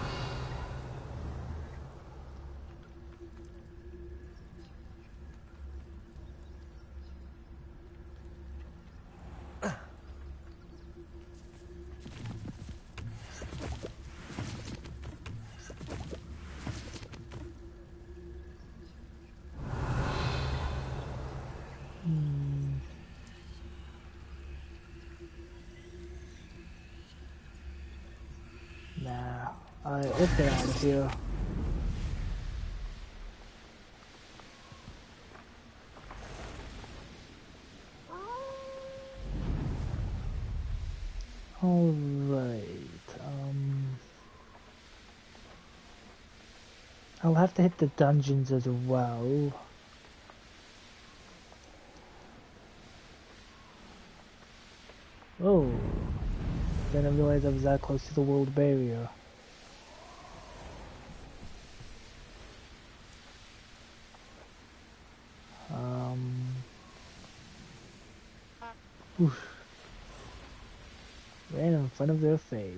let's get out of here. Alright, I'll have to hit the dungeons as well. Oh, didn't realize I was that close to the world barrier. Oof. Ran in front of their face.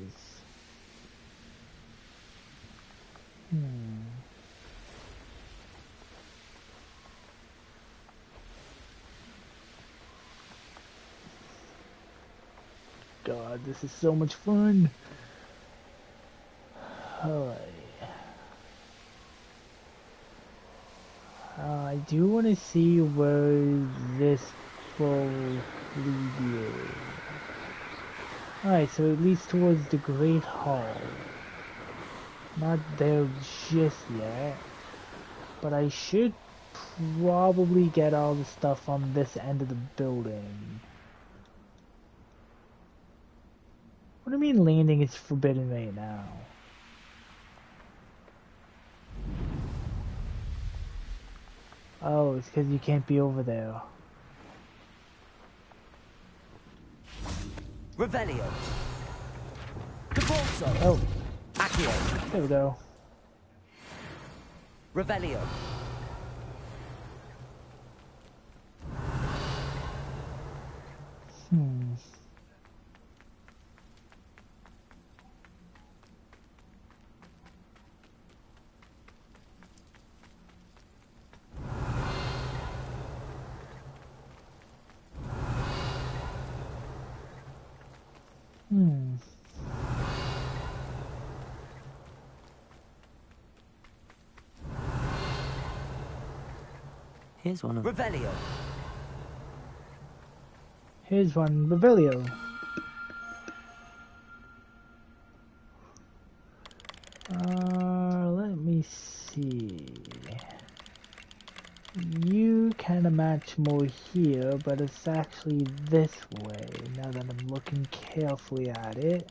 God, this is so much fun. Alright. I do want to see where this will lead you. Alright, so it leads towards the Great Hall. Not there just yet, but I should probably get all the stuff on this end of the building. What do you mean landing is forbidden right now? Oh, it's because you can't be over there. Revelio. Caporso. Oh. Accio. There we go. Revelio. Here's one of Revelio. Here's one, Revelio. Let me see. You kind of match more here, but it's actually this way, now that I'm looking carefully at it.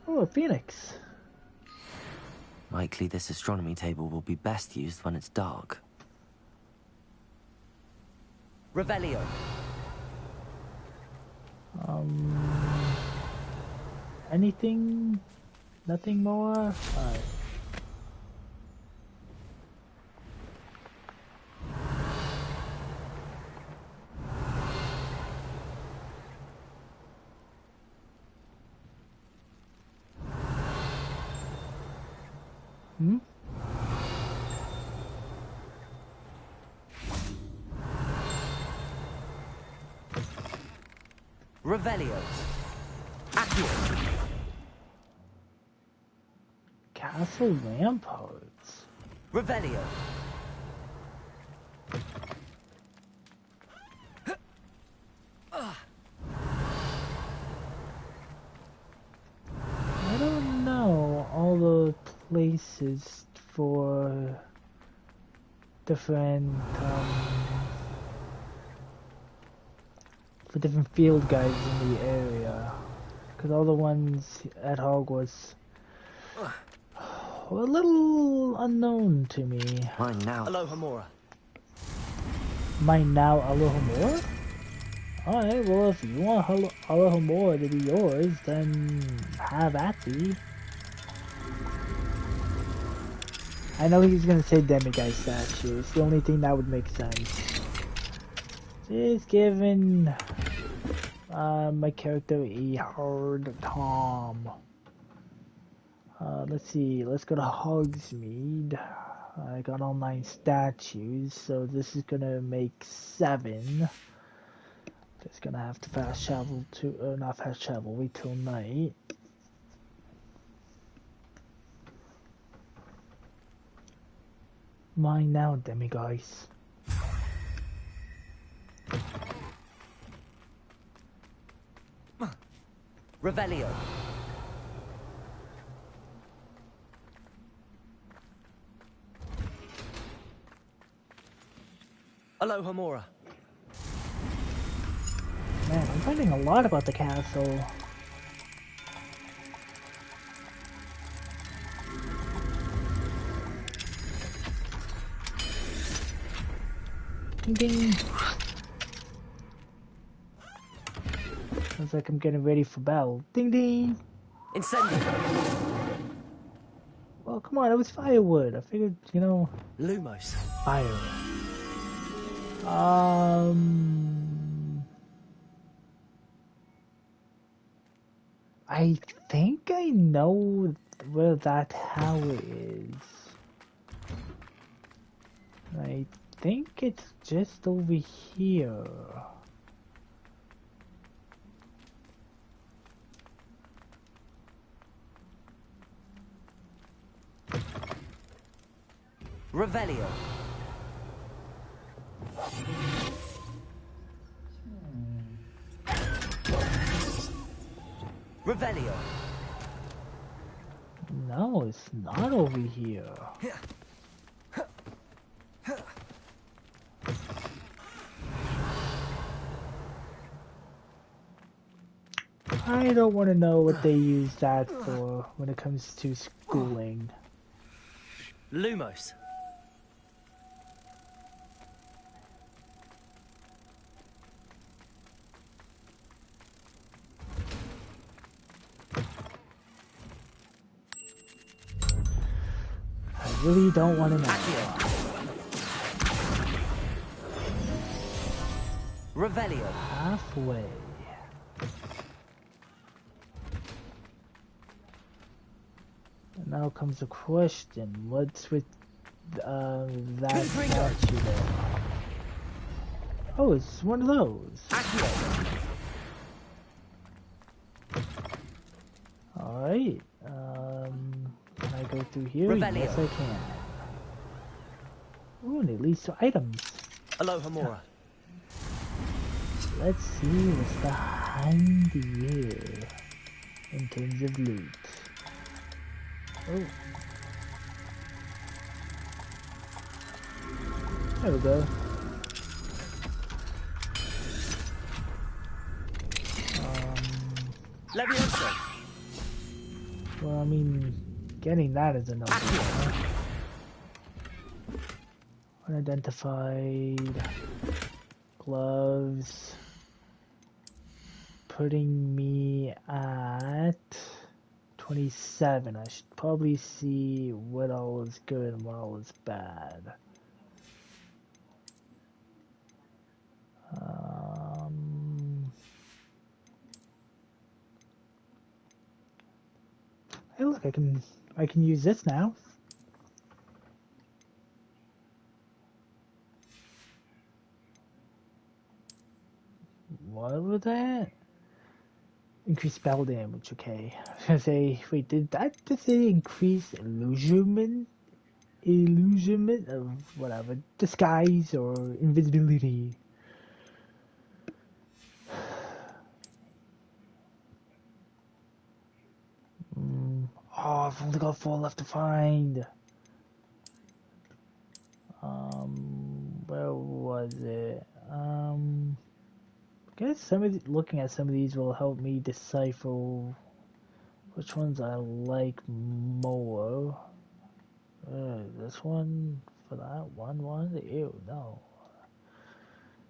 Oh, a phoenix. Likely this astronomy table will be best used when it's dark. Revelio. Anything? Nothing more? Alright. Revelio. Accio. Castle ramparts. Revelio. I don't know all the places for different field guides in the area, because all the ones at Hogwarts were a little unknown to me. Mine now. Alohomora. Mine now, Alohomora? Alright, well, if you want Alohomora to be yours, then have at thee. I know he's gonna say demiguise statue. It's the only thing that would make sense. Just giving my character a hard time. Let's see, let's go to Hogsmeade. I got all 9 statues, so this is gonna make 7. Just gonna have to fast travel to, not fast travel, wait till night. Mine now, demiguise. Revelio. Aloha Mora. Man, I'm finding a lot about the castle. Ding ding. Sounds like I'm getting ready for battle. Ding ding. Incendio. Well, come on, it was firewood. I figured, you know, Lumos. fire. I think I know where that tower is. I think it's just over here. Revelio. Revelio. No, it's not over here. I don't want to know what they use that for when it comes to schooling. Lumos. I really don't want to know. Revelio. Halfway. And now comes the question, what's with that statue there? Oh, it's one of those. Alright, can I go through here? Revelio. Yes, I can. Ooh, and it leads to items. Aloha Mora. Let's see what's behind here in terms of loot. Oh. There we go. Levioso. Well, I mean, getting that is enough. Unidentified gloves. Putting me at 27. I should probably see what all is good and what all is bad. Hey, look, I can use this now. What was that? Increase spell damage, okay. I was gonna say, wait, did that just say increase illusionment of whatever, disguise or invisibility? Oh, I've only got 4 left to find. Where was it? I guess looking at some of these will help me decipher which ones I like more. This one for that one? Ew, no.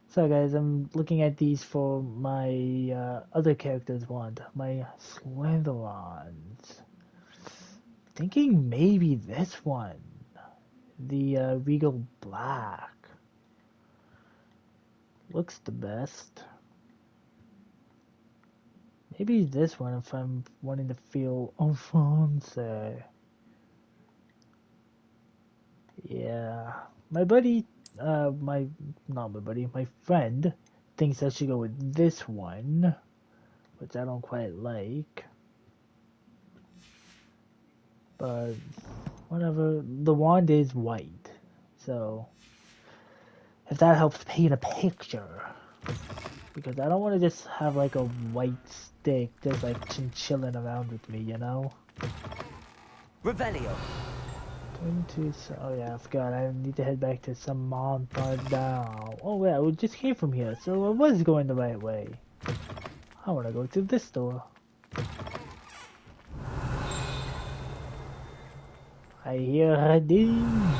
So guys, I'm looking at these for my other characters want, my Slytherons. Thinking maybe this one, the Regal Black. Looks the best. Maybe this one if I'm wanting to feel Alphonse. Yeah, my buddy, my friend thinks I should go with this one, which I don't quite like. But whatever, the wand is white, so if that helps paint a picture. Because I don't want to just have like a white stick just like chilling around with me, you know? Revelio. Oh yeah, I forgot. I need to head back to Samantha now. Oh yeah, we just came from here, so I was going the right way. I want to go to this door. I hear a ding.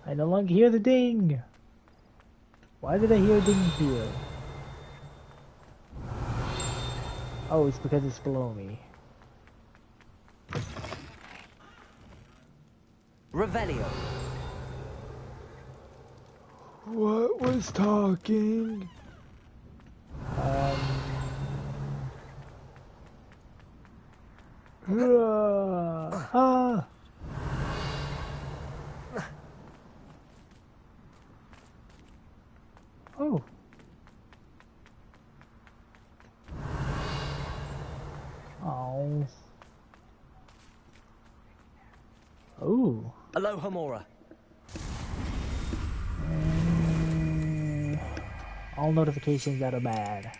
I no longer hear the ding. Why did I hear a ding here? Oh, it's because it's below me. Revelio. What was talking? Ah! Oh. Oh. Oh. Aloha Mora. All notifications that are bad.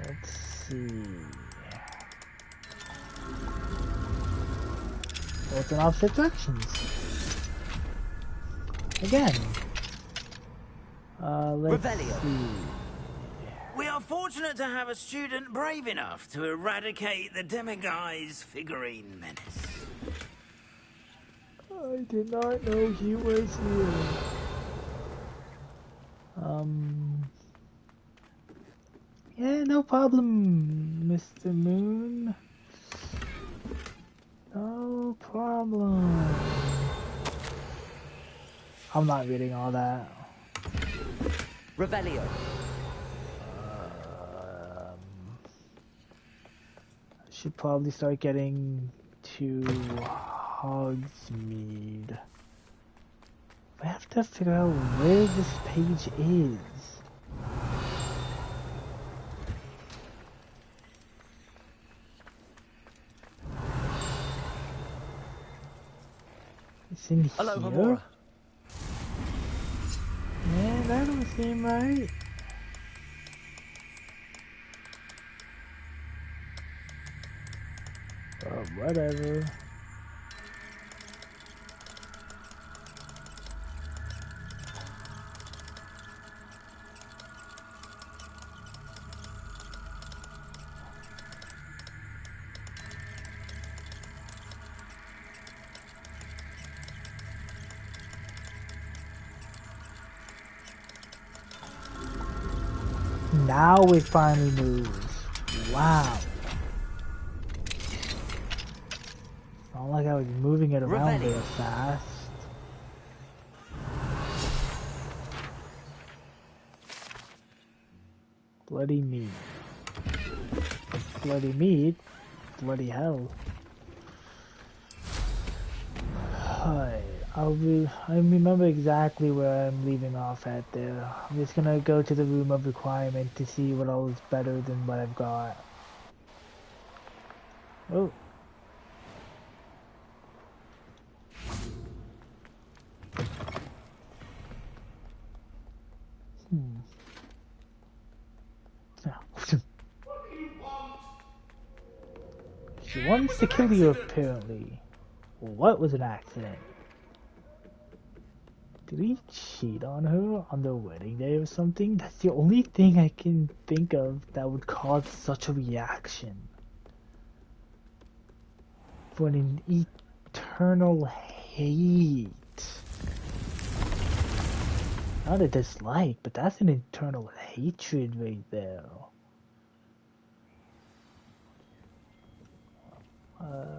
Let's see. Both in opposite directions. Again. Let's Revelio. see. We are fortunate to have a student brave enough to eradicate the Demiguise figurine menace. I did not know he was here. Yeah, no problem, Mr. Moon. No problem. I'm not reading all that. Revelio. I should probably start getting to Hogsmeade. I have to figure out where this page is. It's in Aloha here? Mora. Yeah, that don't seem right. Whatever. Now it finally moves. Wow. Not like I was moving it around very fast. Bloody meat. Bloody meat? Bloody hell. Hi. I remember exactly where I'm leaving off at there. I'm just gonna go to the room of requirement to see what all is better than what I've got. Oh. She wants to kill you, apparently. What was an accident? Did he cheat on her on their wedding day or something? That's the only thing I can think of that would cause such a reaction. For an eternal hate. Not a dislike, but that's an eternal hatred right there.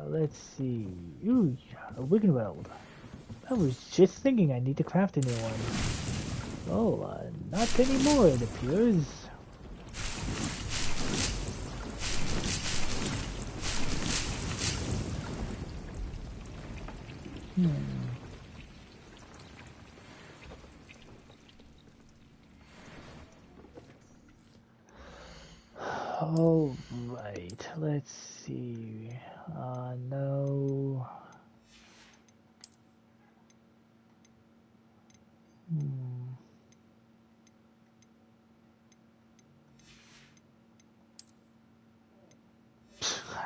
Let's see. Ooh, a Wiggenweld. I was just thinking I need to craft a new one. Oh, not anymore, it appears. Alright, let's see. No.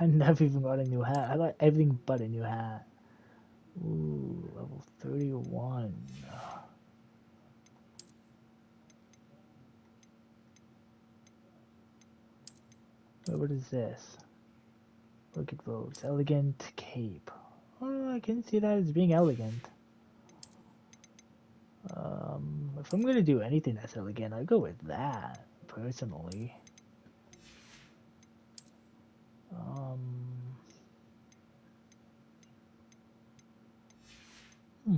I never even got a new hat. I got everything but a new hat. Ooh, level 31. What is this? Look at those. Elegant cape. Oh, I can see that as being elegant. If I'm gonna do anything that's elegant, I'd go with that, personally. Um, hmm.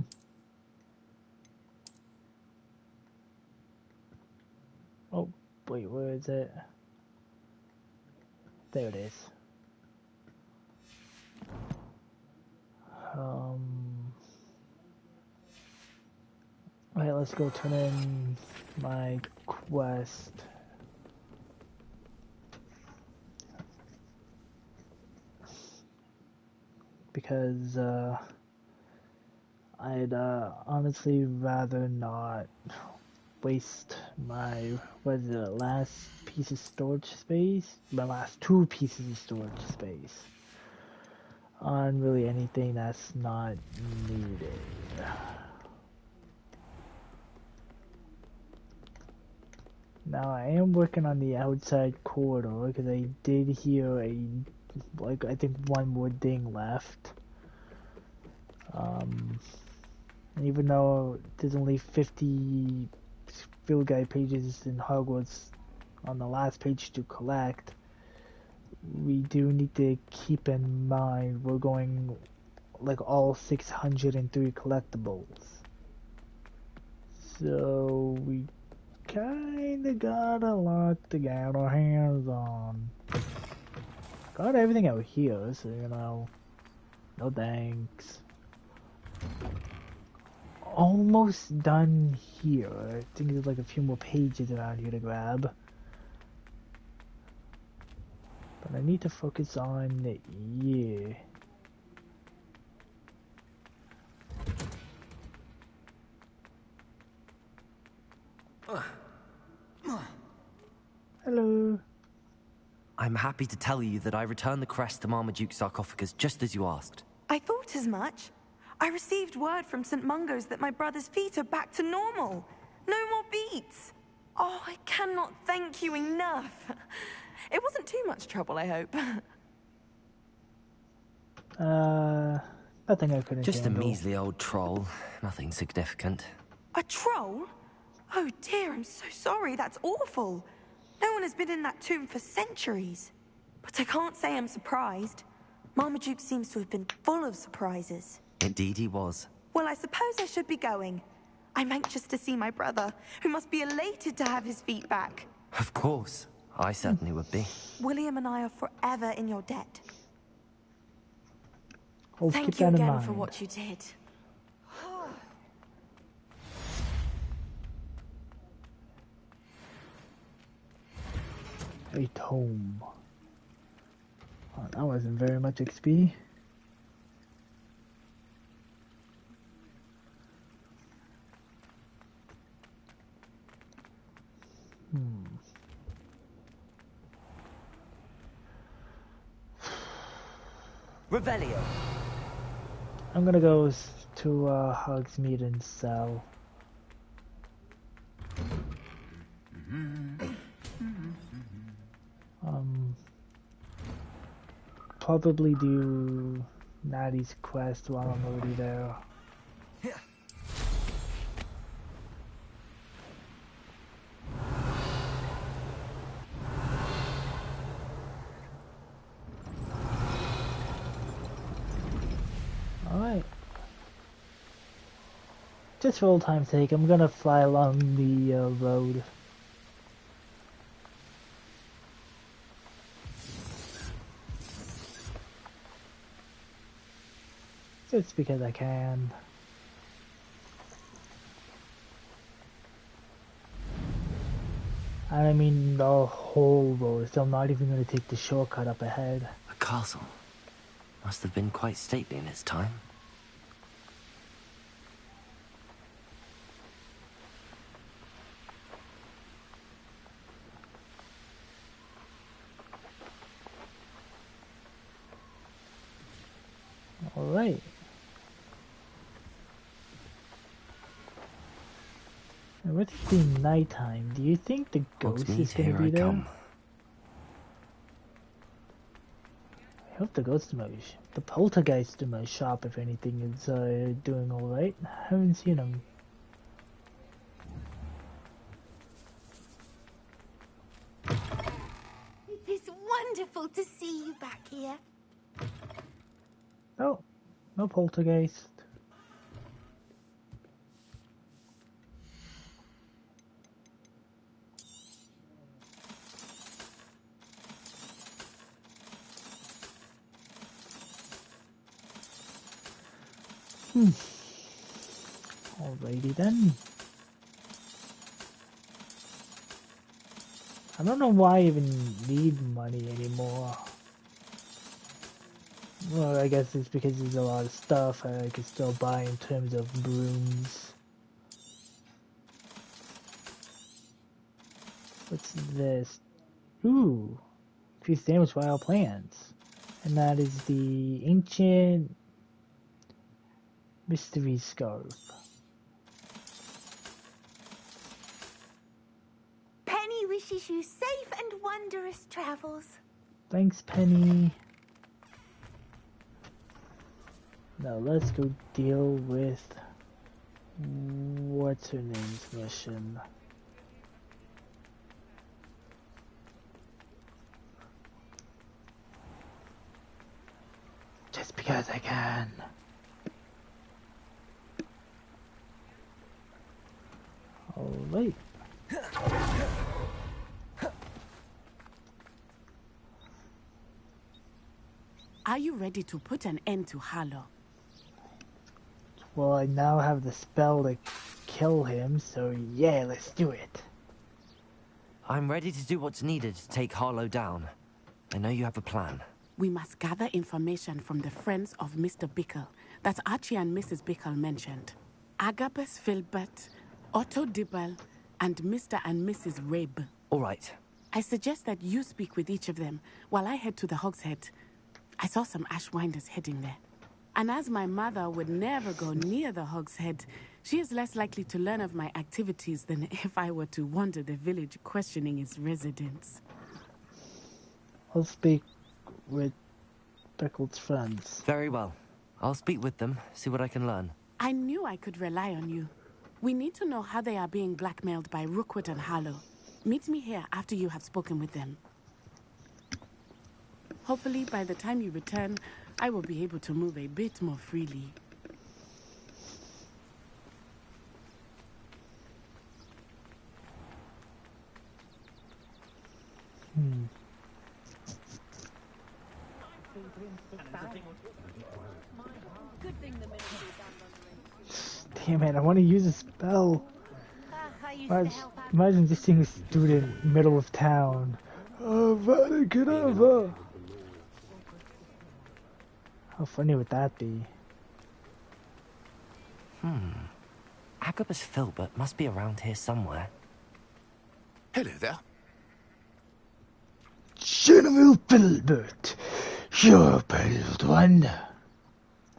Oh, wait, where is it? There it is. Alright, let's go turn in my quest. Because, I'd, honestly rather not waste my, what is it, last piece of storage space? My last 2 pieces of storage space on really anything that's not needed. Now I am working on the outside corridor because I did hear I think one more ding left. And even though there's only 50 field guide pages in Hogwarts on the last page to collect, we do need to keep in mind we're going like all 603 collectibles. So we kinda got a lot to get our hands on. Got everything out here, so no thanks. Almost done here. I think there's like a few more pages around here to grab. But I need to focus on yeah. Hello. I'm happy to tell you that I returned the crest to Marmaduke's sarcophagus just as you asked. I thought as much. I received word from St. Mungo's that my brother's feet are back to normal. No more beats. Oh, I cannot thank you enough. It wasn't too much trouble, I hope. Nothing I couldn't Just a handle. measly old troll. Nothing significant. A troll? Oh dear, I'm so sorry. That's awful. No one has been in that tomb for centuries. But I can't say I'm surprised. Marmaduke seems to have been full of surprises. Indeed he was. Well, I suppose I should be going. I'm anxious to see my brother, who must be elated to have his feet back. Of course. I certainly would be. William and I are forever in your debt. Oh, Thank keep you that in again mind. for what you did. A tome. Oh, that wasn't very much XP. Revelio. I'm gonna go to Hogsmeade and sell. Probably do Natty's quest while I'm already there. Alright. Just for old time's sake, I'm gonna fly along the road. Just because I can. I mean the whole road, so I'm not even gonna take the shortcut up ahead. A castle. Must have been quite stately in its time. Alright. And with it being nighttime, do you think the ghost is Hogsmeade, gonna here be I there? come. I hope the ghost in my the poltergeist in my shop, if anything, is doing alright. I haven't seen him. It is wonderful to see you back here. Oh, no poltergeist. Alrighty then. I don't know why I even need money anymore. Well, I guess it's because there's a lot of stuff I can still buy in terms of brooms. What's this? Ooh, increased damage by all plants. And that is the ancient mystery scarf. Penny wishes you safe and wondrous travels. Thanks, Penny. Now let's go deal with what's her name's mission. Just because I can. Alright. Are you ready to put an end to Harlow? Well, I now have the spell to kill him, so yeah, let's do it. I'm ready to do what's needed to take Harlow down. I know you have a plan. We must gather information from the friends of Mr. Bickle that Archie and Mrs. Bickle mentioned. Agabus Filbert, Otto Dibble, and Mr. and Mrs. Rabe. All right. I suggest that you speak with each of them while I head to the Hogshead. I saw some Ashwinders heading there. And as my mother would never go near the Hogshead, she is less likely to learn of my activities than if I were to wander the village questioning its residents. I'll speak with Beckle's friends. Very well. I'll speak with them, see what I can learn. I knew I could rely on you. We need to know how they are being blackmailed by Rookwood and Harlow. Meet me here after you have spoken with them. Hopefully, by the time you return, I will be able to move a bit more freely. Damn it, I want to use a spell. Imagine just seeing a student middle of town. How funny would that be? Agabus Filbert must be around here somewhere. Hello there. General Filbert, your old one.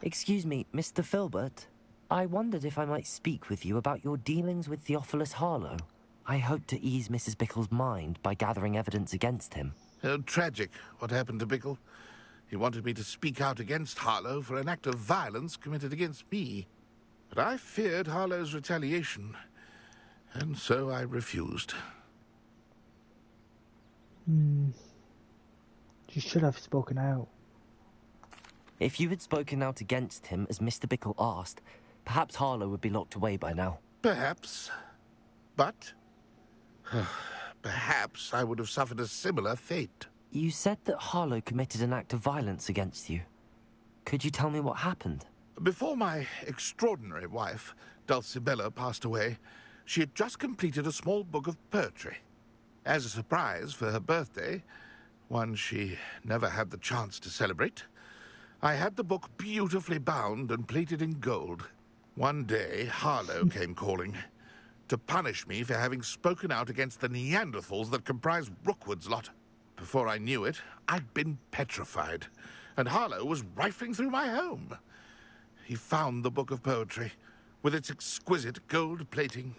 Excuse me, Mr. Filbert. I wondered if I might speak with you about your dealings with Theophilus Harlow. I hope to ease Mrs. Bickle's mind by gathering evidence against him. Tragic, what happened to Bickle. He wanted me to speak out against Harlow for an act of violence committed against me. But I feared Harlow's retaliation, and so I refused. You should have spoken out. If you had spoken out against him, as Mr. Bickle asked, perhaps Harlow would be locked away by now. Perhaps. But perhaps I would have suffered a similar fate. You said that Harlow committed an act of violence against you. Could you tell me what happened? Before my extraordinary wife, Dulcibella, passed away, she had just completed a small book of poetry. As a surprise for her birthday, one she never had the chance to celebrate, I had the book beautifully bound and plated in gold. One day, Harlow came calling to punish me for having spoken out against the Neanderthals that comprise Rookwood's lot. Before I knew it, I'd been petrified. and Harlow was rifling through my home. He found the book of poetry, with its exquisite gold plating.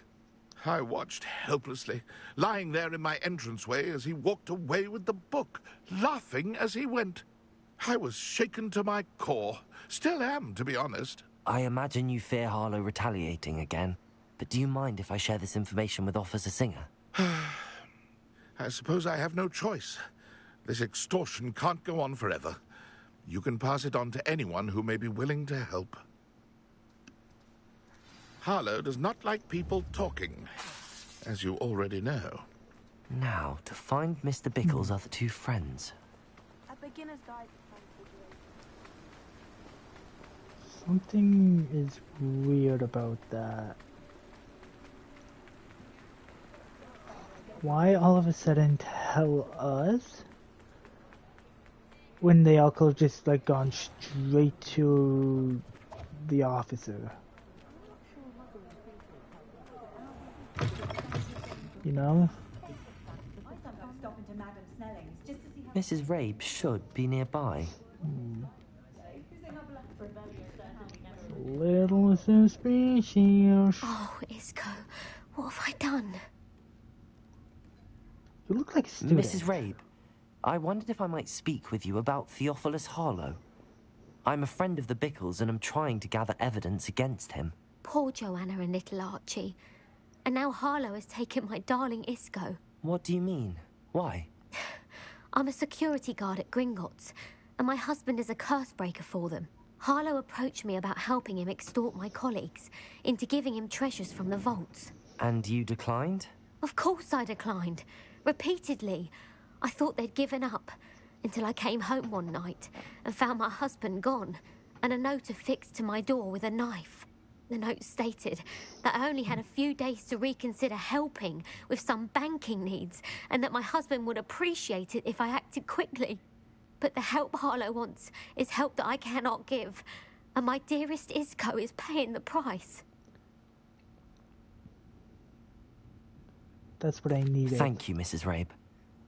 I watched helplessly, lying there in my entranceway as he walked away with the book, laughing as he went. I was shaken to my core. Still am, to be honest. I imagine you fear Harlow retaliating again, but do you mind if I share this information with Officer Singer? I suppose I have no choice. This extortion can't go on forever. You can pass it on to anyone who may be willing to help. Harlow does not like people talking, as you already know. Now, to find Mr. Bickle's other two friends. A beginner's guide. Something is weird about that. Why all of a sudden tell us when they all could have just like gone straight to the officer? You know? Mrs. Rabe should be nearby. Little suspicious. Oh, Isco, what have I done? You look like a student. Mrs. Rabe, I wondered if I might speak with you about Theophilus Harlow. I'm a friend of the Bickles and I'm trying to gather evidence against him. Poor Joanna and little Archie. And now Harlow has taken my darling Isco. What do you mean? Why? I'm a security guard at Gringotts, and my husband is a curse breaker for them. Harlow approached me about helping him extort my colleagues into giving him treasures from the vaults. And you declined? Of course I declined. Repeatedly. I thought they'd given up, until I came home one night and found my husband gone, and a note affixed to my door with a knife. The note stated that I only had a few days to reconsider helping with some banking needs, and that my husband would appreciate it if I acted quickly. But the help Harlow wants is help that I cannot give, and my dearest Isco is paying the price. That's what I needed. Thank you, Mrs. Rabe.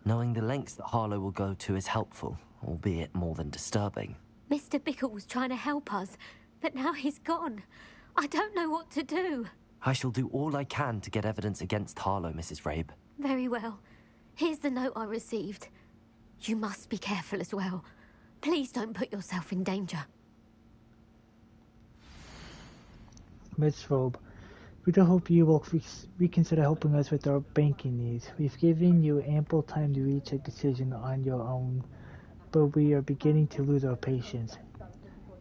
Knowing the lengths that Harlow will go to is helpful, albeit more than disturbing. Mr. Bickle was trying to help us, but now he's gone. I don't know what to do. I shall do all I can to get evidence against Harlow, Mrs. Rabe. Very well. Here's the note I received. You must be careful as well. Please don't put yourself in danger. Miss Robe, we do hope you will reconsider helping us with our banking needs. We've given you ample time to reach a decision on your own, but we are beginning to lose our patience.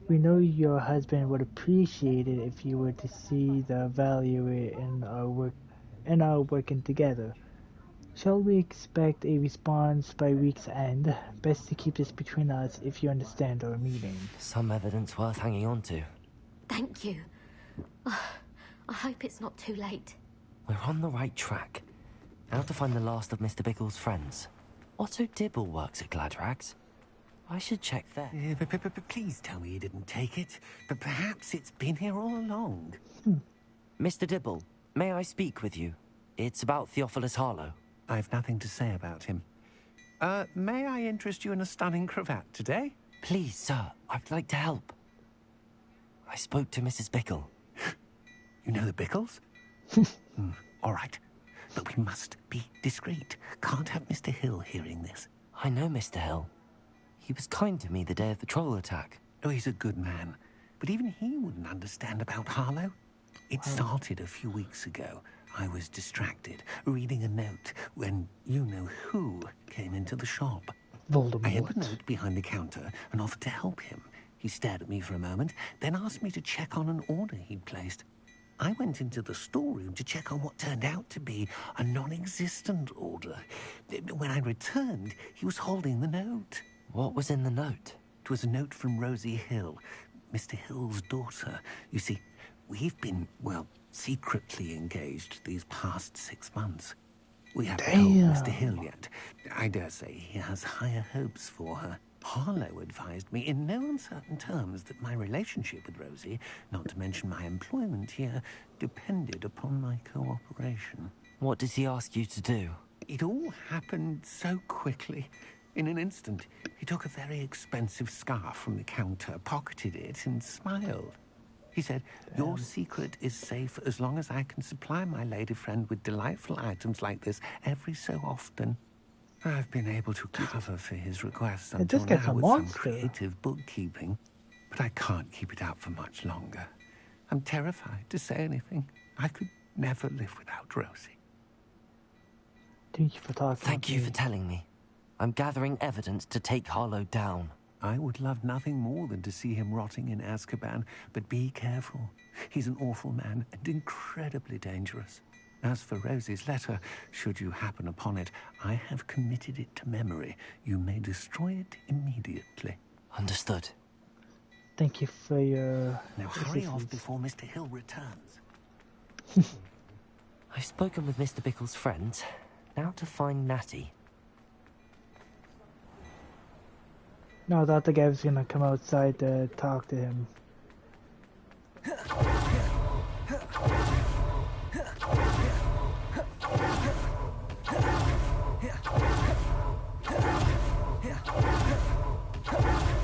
We know your husband would appreciate it if you were to see the value in our working together. Shall we expect a response by week's end? Best to keep this between us if you understand our meeting. Some evidence worth hanging on to. Thank you. I hope it's not too late. We're on the right track. Now to find the last of Mr. Bickle's friends. Otto Dibble works at Gladrags. I should check there. Please tell me you didn't take it. But perhaps it's been here all along. Mr. Dibble, may I speak with you? It's about Theophilus Harlow. I've nothing to say about him. May I interest you in a stunning cravat today? Please, sir. I'd like to help. I spoke to Mrs. Bickle. You know the Bickles? All right. But we must be discreet. Can't have Mr. Hill hearing this. I know Mr. Hill. He was kind to me the day of the troll attack. Oh, he's a good man. But even he wouldn't understand about Harlow. It started a few weeks ago. I was distracted, reading a note, when you-know-who came into the shop. Voldemort. I had the note behind the counter and offered to help him. He stared at me for a moment, then asked me to check on an order he'd placed. I went into the storeroom to check on what turned out to be a non-existent order. When I returned, he was holding the note. What was in the note? It was a note from Rosie Hill, Mr. Hill's daughter. You see, we've been, well, secretly engaged these past 6 months. We haven't told Mr. Hill yet. I dare say he has higher hopes for her. Harlow advised me in no uncertain terms that my relationship with Rosie, not to mention my employment here, depended upon my cooperation. What does he ask you to do? It all happened so quickly. In an instant, he took a very expensive scarf from the counter, pocketed it, and smiled. He said, "Your secret is safe as long as I can supply my lady friend with delightful items like this every so often." I've been able to cover for his requests until this guy's now a with some monster. creative bookkeeping, but I can't keep it up for much longer. I'm terrified to say anything. I could never live without Rosie. Thank you for talking. Thank you for telling me. I'm gathering evidence to take Harlow down. I would love nothing more than to see him rotting in Azkaban, but be careful. He's an awful man and incredibly dangerous. As for Rosie's letter, should you happen upon it, I have committed it to memory. You may destroy it immediately. Understood. Thank you for your... Now hurry off before Mr. Hill returns. I've spoken with Mr. Bickle's friends. Now to find Natty. No, I thought the guy was gonna come outside to talk to him.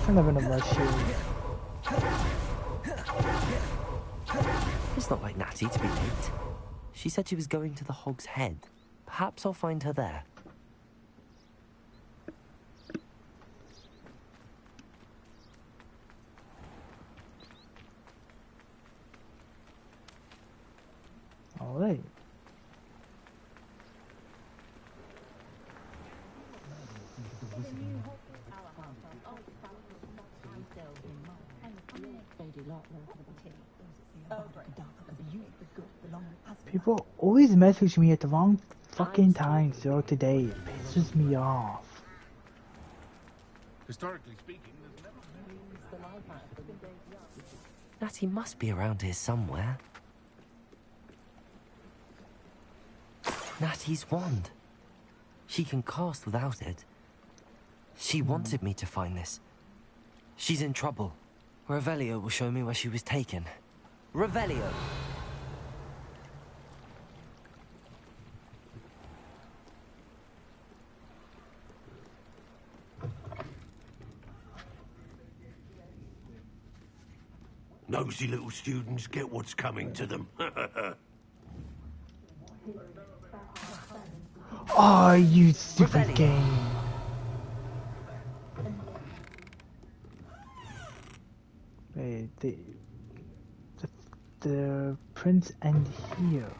Kind of in a rush here. It's not like Natty to be late. She said she was going to the Hog's Head. Perhaps I'll find her there. All right. People always message me at the wrong fucking times throughout the day. It pisses me off. Historically speaking, there's never Natty must be around here somewhere. Natty's wand. She can cast without it. She wanted me to find this. She's in trouble. Revelio will show me where she was taken. Revelio! Nosy little students get what's coming to them. Oh, you stupid game. Wait, the prints end here.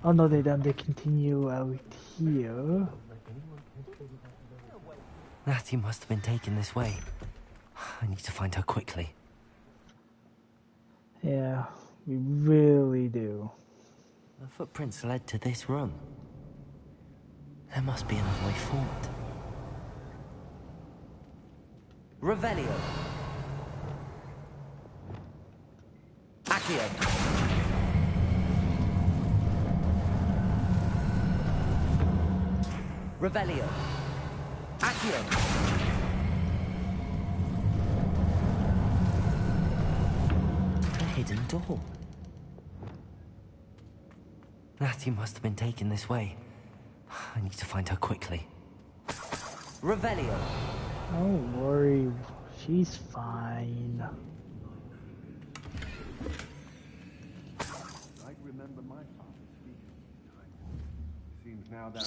Oh no, they don't. They continue out here. Natty must have been taken this way. I need to find her quickly. Yeah, we really do. The footprints led to this room. There must be another way forward. Revelio. Accio. Revelio. Accio. A hidden door. Natty must have been taken this way. I need to find her quickly. Revelio. Don't worry, she's fine. I remember my father speaking of time. Seems now that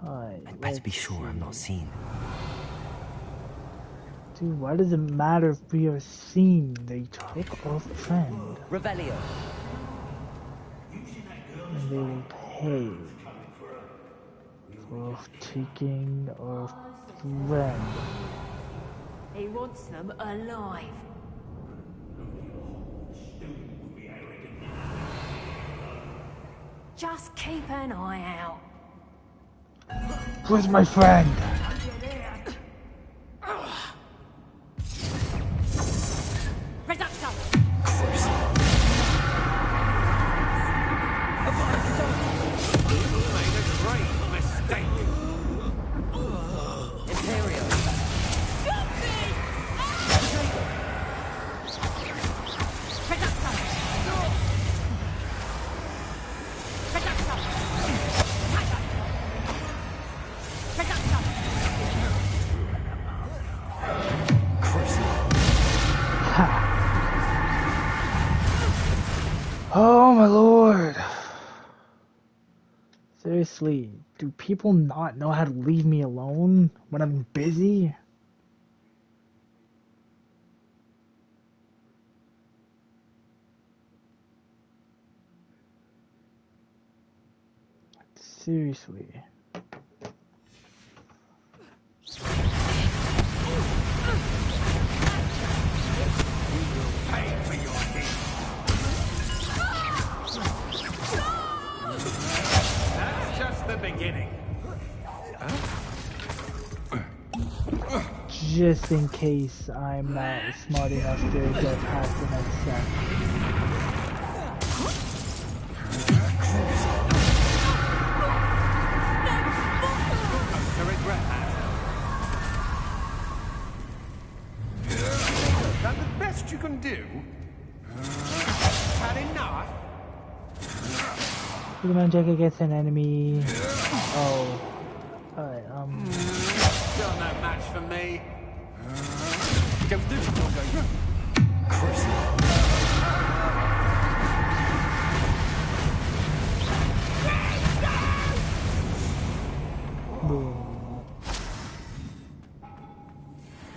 I'd better be sure I'm not seen. Dude, why does it matter if we are seen? They took our friend. Revelio. And they will pay for taking our friend. He wants them alive. Just keep an eye out. Where's my friend? Oh my lord. Seriously, do people not know how to leave me alone when I'm busy? Seriously. That's just the beginning. Just in case I'm not smart enough to get past the next step. To regret that. Is that the best you can do? Had enough? Pokemon check against an enemy. Oh. Alright, Still no match for me.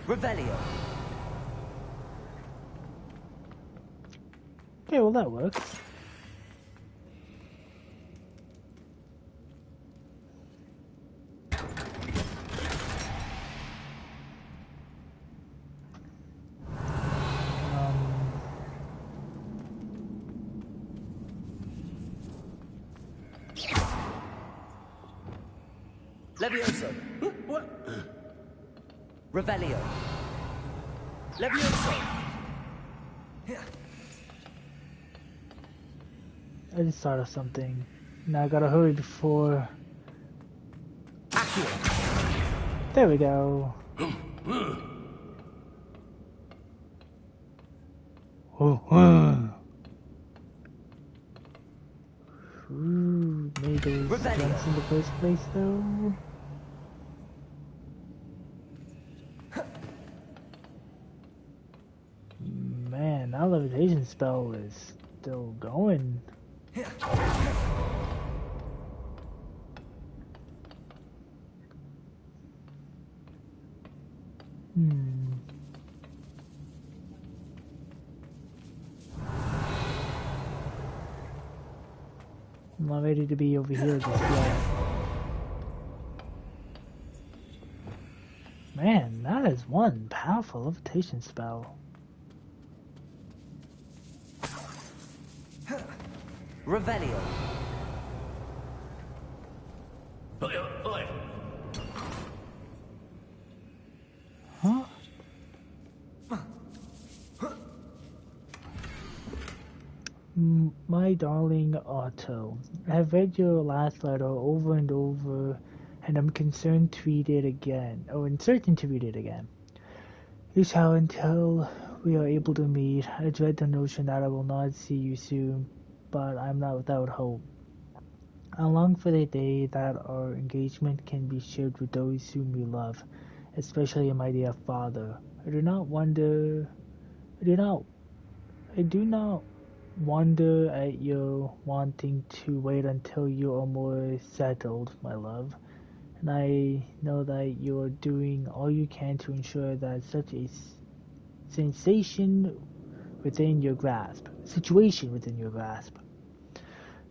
Revelio. Okay, well that works. Levioso. What? Revelio. Levioso. I just thought of something. Now I gotta hurry before... There we go. Ooh, made those jumps in the first place though. Man, that levitation spell is still going. I'm not ready to be over here just yet. Man, that is one powerful levitation spell. Revelio. Huh? My darling Otto, I have read your last letter over and over, and I'm concerned to read it again, or uncertain to read it again. You shall until we are able to meet. I dread the notion that I will not see you soon, but I'm not without hope. I long for the day that our engagement can be shared with those whom we love, especially my dear father. I do not wonder at your wanting to wait until you are more settled, my love, and I know that you are doing all you can to ensure that such a situation within your grasp.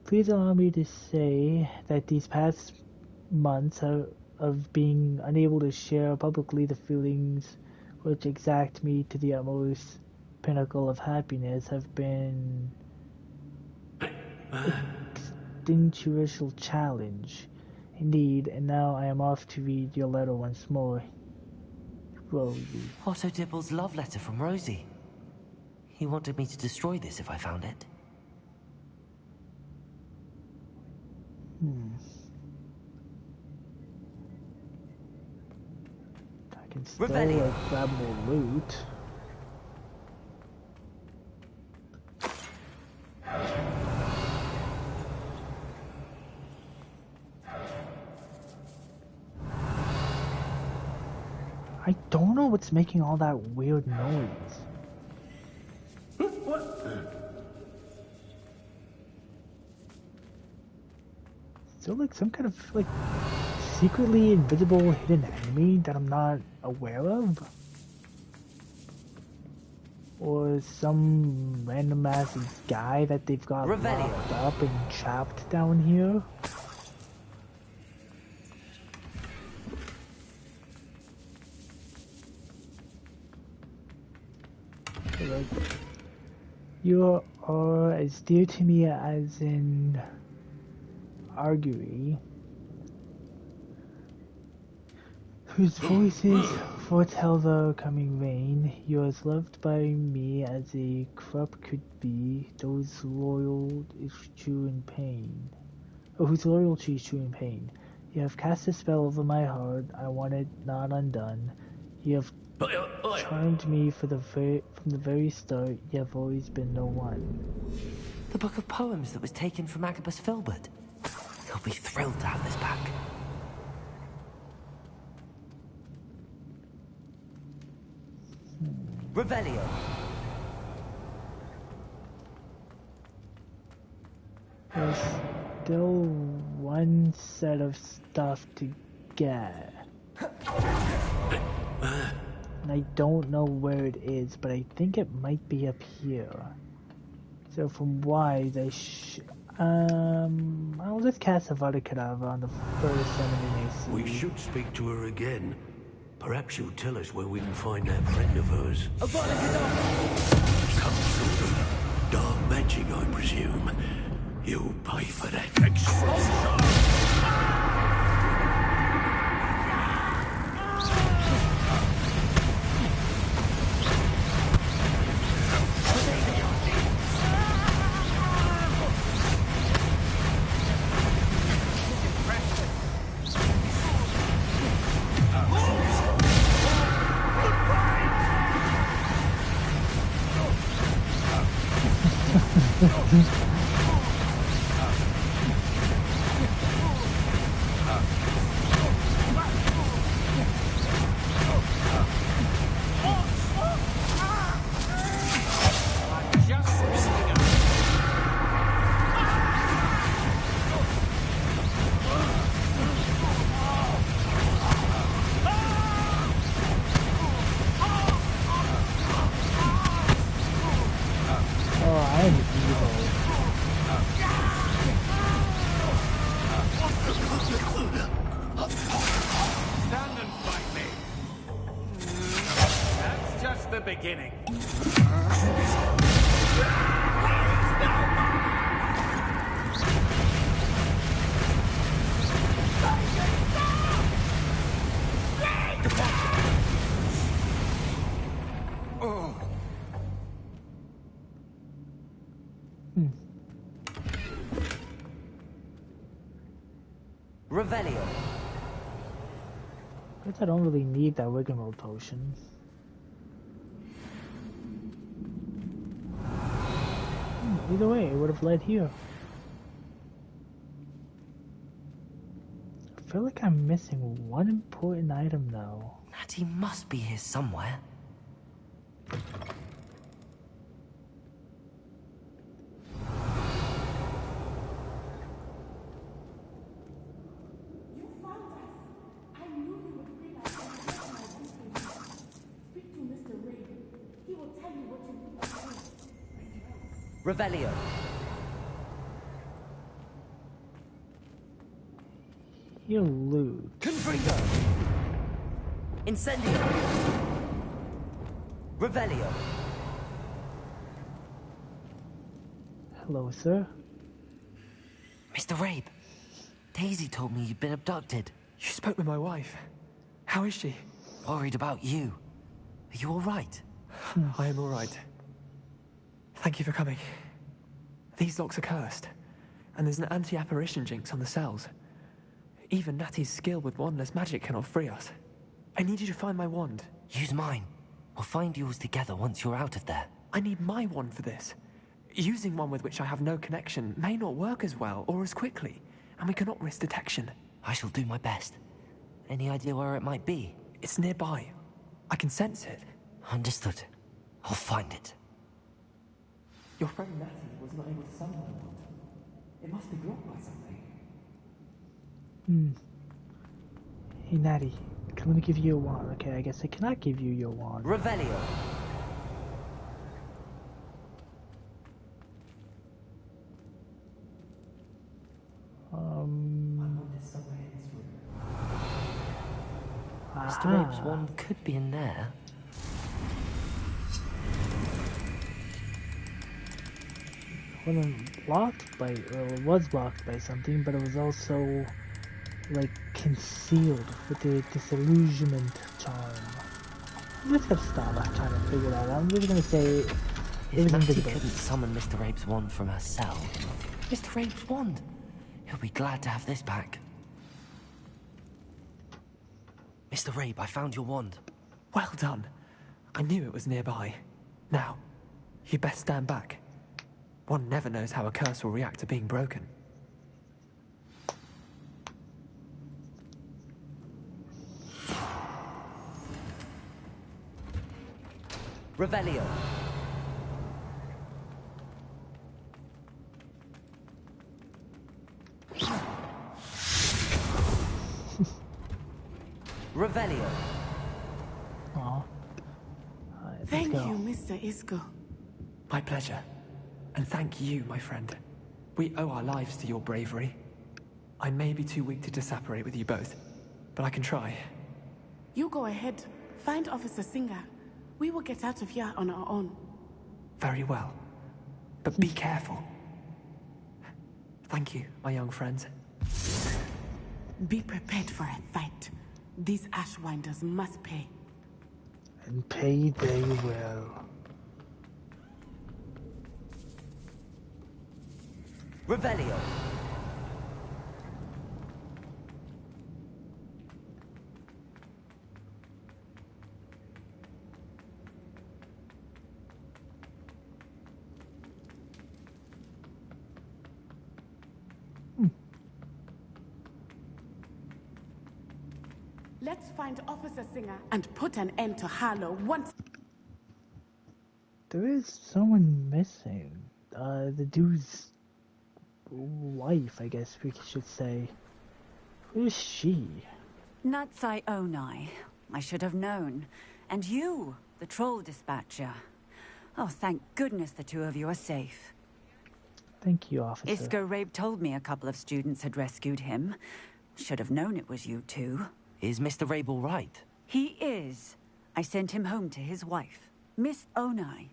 Please allow me to say that these past months of being unable to share publicly the feelings which exact me to the utmost pinnacle of happiness have been existential challenge. Indeed, and now I am off to read your letter once more. Rosie. Otto Dibble's love letter from Rosie. He wanted me to destroy this if I found it. I can still grab more loot. I don't know what's making all that weird noise. Is there like some kind of like secretly invisible hidden enemy that I'm not aware of? Or some random ass guy that they've got locked up and trapped down here? Like, you are as dear to me as in Argui, whose voices foretell the coming rain. You are as loved by me as a crop could be, those loyal is true in pain. Oh, whose loyalty is true in pain. You have cast a spell over my heart, I want it not undone. You have charmed me from the very start, you have always been the one. The book of poems that was taken from Agabus Filbert. He'll be thrilled to have this back. Revelio. There's still one set of stuff to get. And I don't know where it is, but I think it might be up here. So from Wise, I'll just cast Avada Kedavra on the first enemy I see. We should speak to her again. Perhaps she'll tell us where we can find that friend of hers. Avada Kedavra! Some sort of dark magic, I presume. You'll pay for that. Exposure! Beginning. Revelio. Guess I don't really need that rigmarole potion. Either way, it would have led here. I feel like I'm missing one important item though. Natty must be here somewhere. Revelio. You lose. Confringo. Incendio. Revelio. Hello, sir. Mr. Rabe, Daisy told me you'd been abducted. You spoke with my wife. How is she? Worried about you. Are you all right? I am all right. Thank you for coming. These locks are cursed, and there's an anti-apparition jinx on the cells. Even Natty's skill with wandless magic cannot free us. I need you to find my wand. Use mine. We'll find yours together once you're out of there. I need my wand for this. Using one with which I have no connection may not work as well or as quickly, and we cannot risk detection. I shall do my best. Any idea where it might be? It's nearby. I can sense it. Understood. I'll find it. Your friend Natty was not able to summon my wand. It must be blocked by something. Hmm. Hey, Natty, let me give you a wand. Okay, I guess I cannot give you your wand. Revelio. Mr. Rabe's wand could be in there. Wasn't blocked by, well, it was blocked by something, but it was also like concealed with the disillusionment charm. I'm just gonna stop trying to figure that out. I'm just gonna say it was Natty invisible. couldn't summon Mr. Rabe's wand from her cell. Mr. Rabe's wand! He'll be glad to have this back. Mr. Rabe, I found your wand. Well done. I knew it was nearby. Now, you best stand back. One never knows how a curse will react to being broken. Revelio. Revelio. Aw. Thank you, Mr. Isco. My pleasure. And thank you, my friend. We owe our lives to your bravery. I may be too weak to disapparate with you both, but I can try. You go ahead. Find Officer Singer. We will get out of here on our own. Very well. But be careful. Thank you, my young friends. Be prepared for a fight. These Ashwinders must pay. And pay they will. Revelio. Let's find Officer Singer and put an end to Harlow once. There is someone missing. The dude's wife, I guess we should say. Who is she? Natsai Onai. I should have known. And you, the troll dispatcher. Oh, thank goodness the two of you are safe. Thank you, officer. Isco Rabe told me a couple of students had rescued him. Should have known it was you two. Is Mr. Rabe all right? He is. I sent him home to his wife, Miss Onai.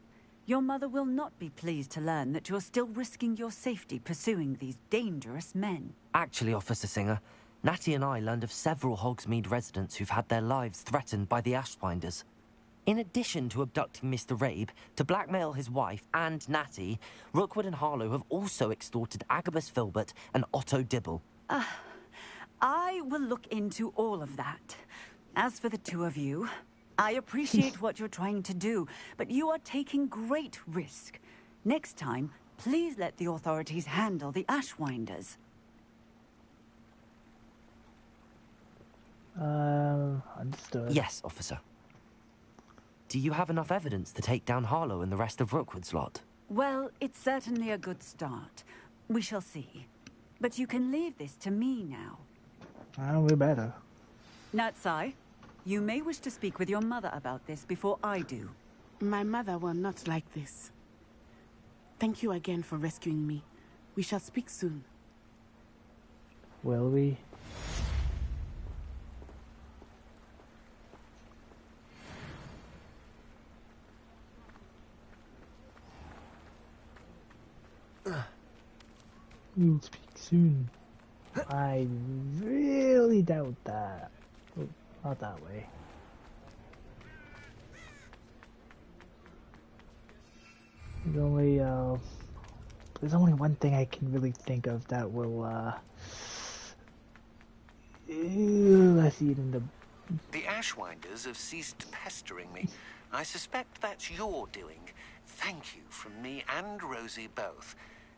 Your mother will not be pleased to learn that you're still risking your safety pursuing these dangerous men. Actually, Officer Singer, Natty and I learned of several Hogsmeade residents who've had their lives threatened by the Ashwinders. In addition to abducting Mr. Rabe to blackmail his wife and Natty, Rookwood and Harlow have also extorted Agabus Filbert and Otto Dibble. I will look into all of that. As for the two of you, I appreciate what you're trying to do, but you are taking great risk. Next time, please let the authorities handle the Ashwinders. Understood. Yes, officer. Do you have enough evidence to take down Harlow and the rest of Rookwood's lot? Well, it's certainly a good start. We shall see. But you can leave this to me now. We better. Natsai, you may wish to speak with your mother about this before I do. My mother will not like this. Thank you again for rescuing me. We shall speak soon. Will we? We'll speak soon. I really doubt that. Oh, not that way. There's only one thing I can really think of that will, let's eat in the... The Ashwinders have ceased pestering me. I suspect that's your doing. Thank you from me and Rosie both.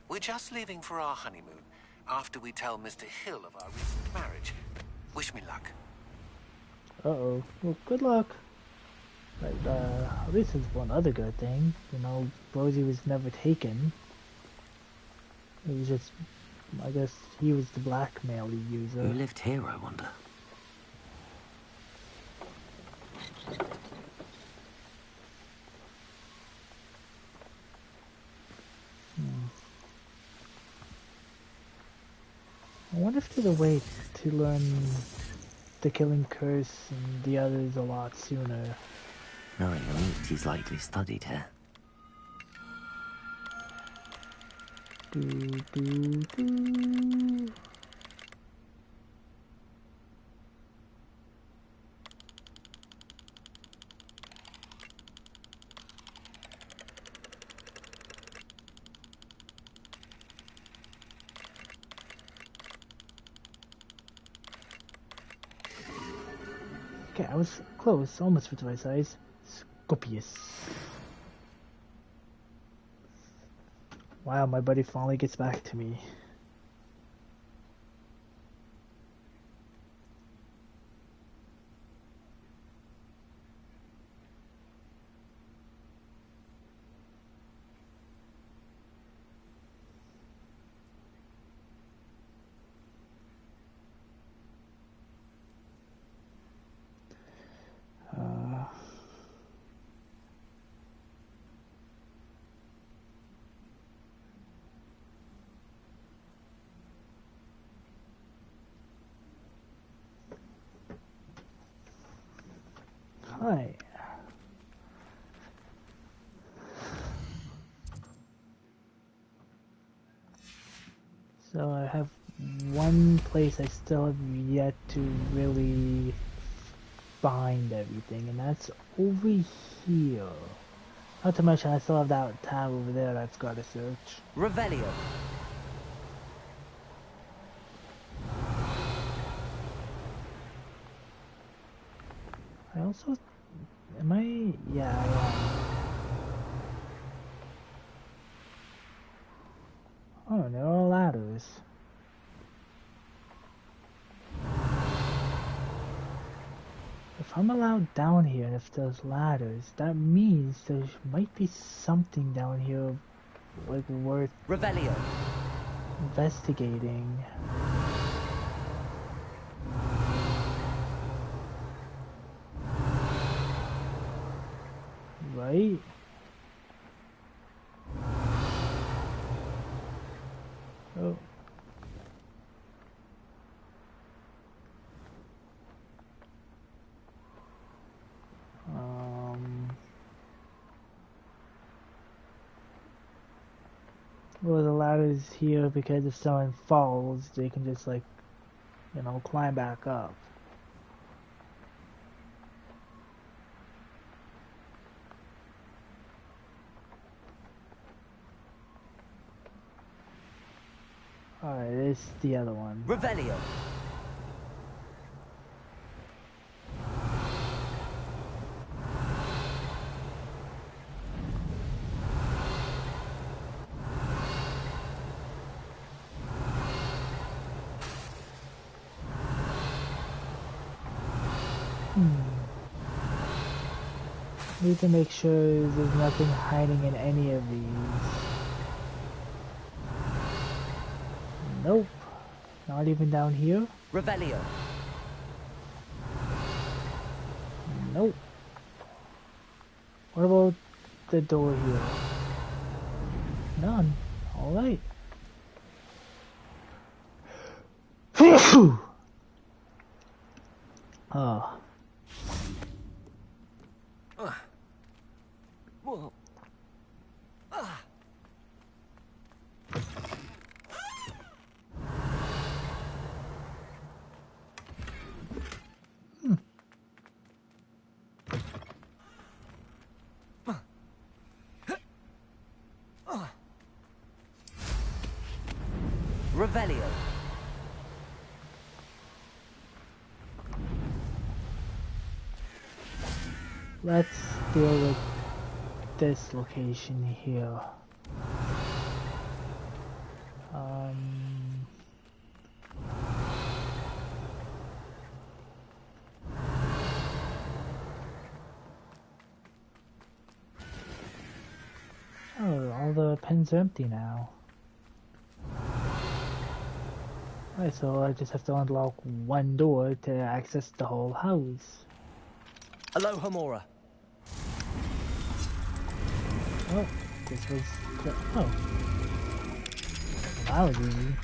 We're just leaving for our honeymoon, after we tell Mr. Hill of our recent marriage. Wish me luck. Uh-oh. Well, good luck. But, at least there's one other good thing. You know, Rosie was never taken. It was just I guess he was the blackmail user. Who lived here, I wonder? I wonder if there's a way to learn the Killing Curse and the others a lot sooner. Knowing the meat, he's likely studied here. Okay, I was close, almost for twice size. Scopius. Wow, my buddy finally gets back to me. Hi. So I have one place I still have yet to really find everything, and that's over here. Not to mention I still have that tab over there that's got to search. Revelio. I also... Am I... Yeah, I am. Oh, there are ladders. If I'm allowed down here and if there's ladders, that means there might be something down here, like, worth... Revelio. Investigating. Right? Oh. Well, the ladder's here because if someone falls, they can just, like, you know, climb back up. Alright, this is the other one. Revelio. Need to make sure there's nothing hiding in any of these. Nope. Not even down here. Revelio. Nope. What about the door here? None. Alright. Oh. Whoa. Revelio. Let's deal with this location here. Oh, all the pens are empty now. Alright, so I just have to unlock one door to access the whole house. Aloha Mora. Oh, this was... Oh. That was easy.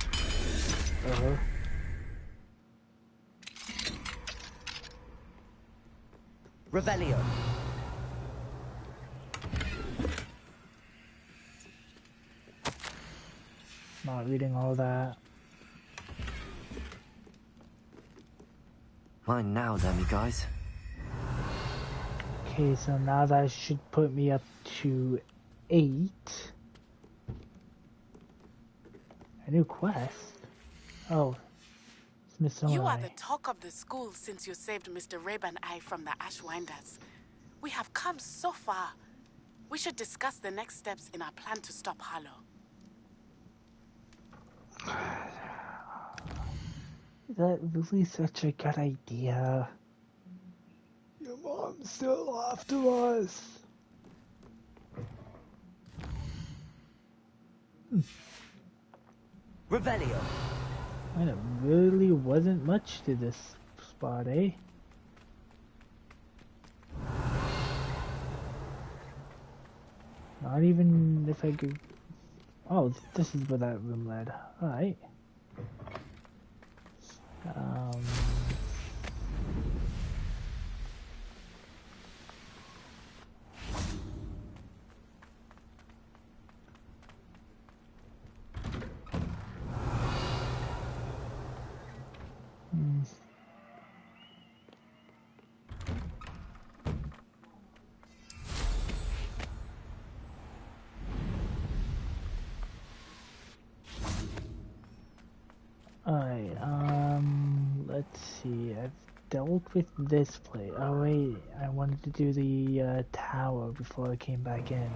Revelio. Not reading all that. Mine now, dummy guys. Okay, so now that should put me up to 8. A new quest? Oh, You are Smithsonian. the talk of the school since you saved Mr. Rabe and I from the Ashwinders. We have come so far. We should discuss the next steps in our plan to stop Harlow. Is that really such a good idea? Your mom's still after us. Revelio. And it really wasn't much to this spot, eh? Not even if I could... Oh, this is where that room led. Alright. Alright, let's see, I've dealt with this place. Oh wait, I wanted to do the tower before I came back in.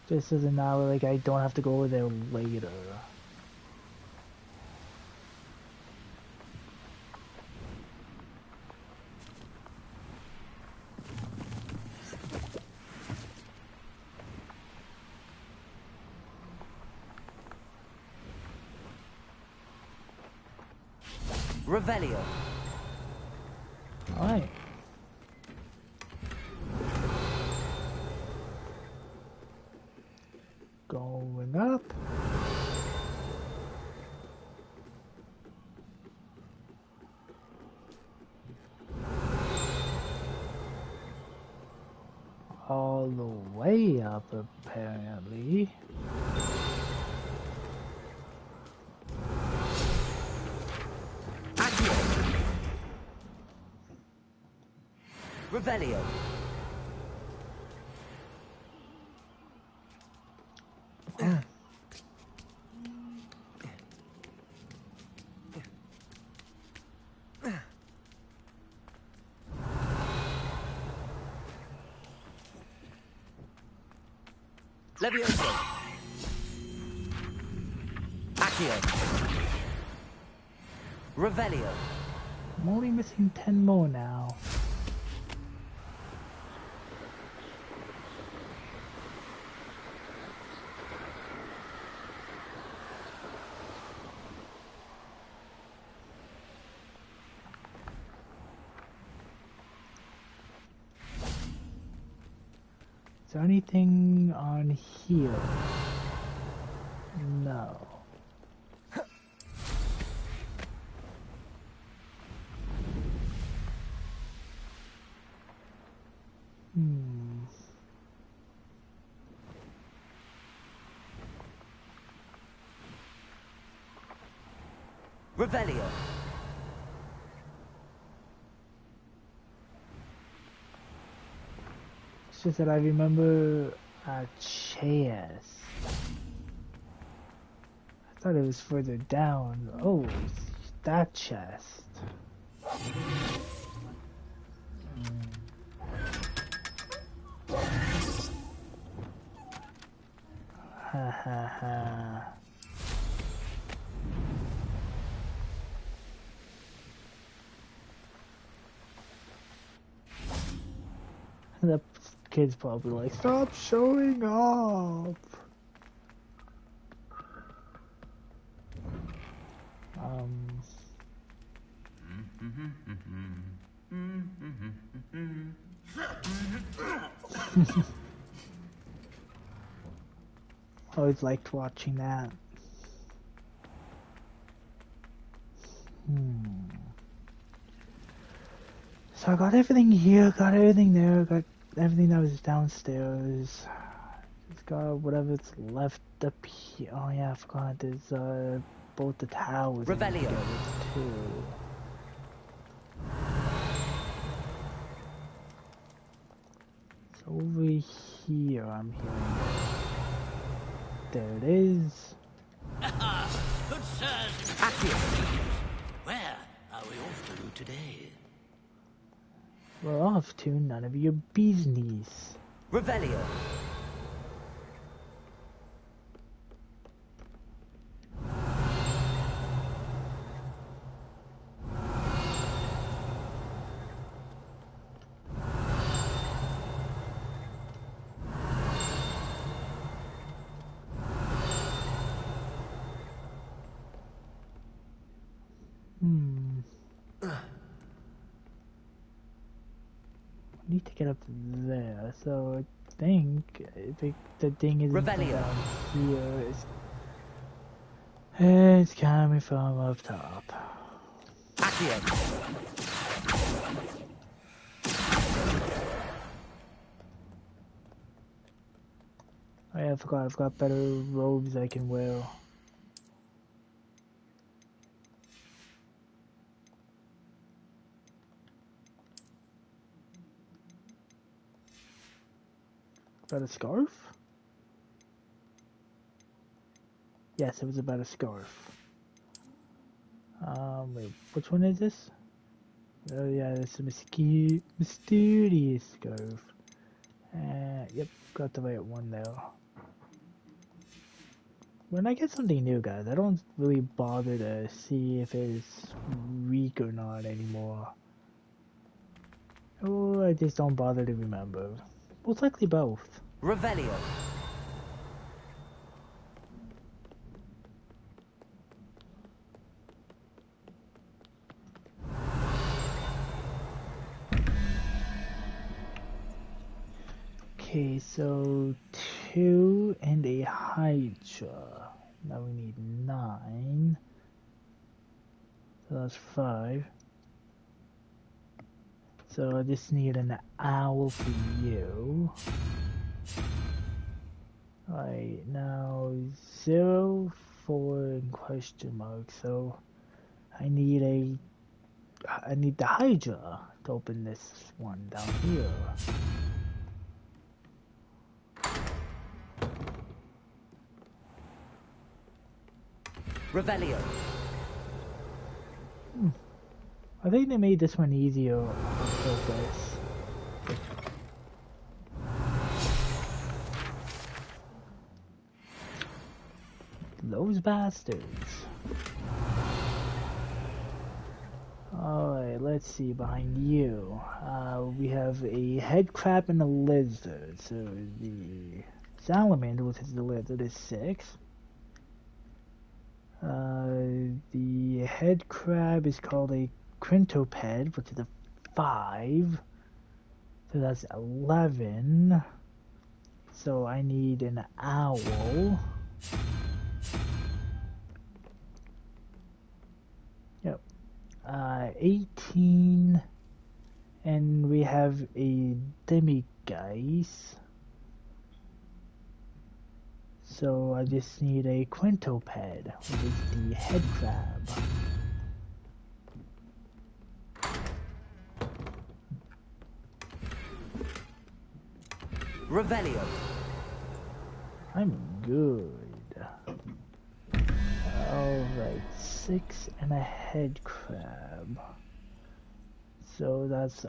Just as an hour, like I don't have to go over there later. Revelio. Alright. Going up. All the way up, apparently. Revelio. Levioso. Accio. Revelio. I'm only missing 10 more now. Is there anything on here? No. Revelio. It's just that I remember a chest. I thought it was further down. Oh, it's that chest. Ha ha ha. The kid's probably like, stop showing up. Always liked watching that. So I got everything here, got everything there, got everything that was downstairs. Just got whatever's left up here. Oh yeah, I forgot. There's both the towers Revelio. too. It's over here. I'm hearing. There it is. Good sirs and Accio. Where are we off to today? We're off to none of your business. Revelio. I need to get up there, so I think the thing is down here. It's coming from up top. Accio. Oh yeah, I forgot. I've got better robes I can wear. About a scarf? Yes, it was about a scarf. Wait, which one is this? Oh yeah, it's a mysterious scarf. Yep, got the right one there. When I get something new, guys, I don't really bother to see if it's weak or not anymore. Or I just don't bother to remember. Most likely both. Revelio. Okay, so 2 and a Hydra. Now we need 9. So that's 5. So I just need an owl for you. Alright, now 0, 4, and question mark. So I need the Hydra to open this one down here. Revelio. I think they made this one easier on purpose. Those bastards. Alright, let's see, behind you. We have a head crab and a lizard. So the salamander, which is the lizard, is 6. The head crab is called a quintoped, which is a 5. So that's 11. So I need an owl. Yep. 18. And we have a demiguise. So I just need a quintoped, which is the head crab. Revelio. I'm good. Alright, 6 and a head crab. So that's,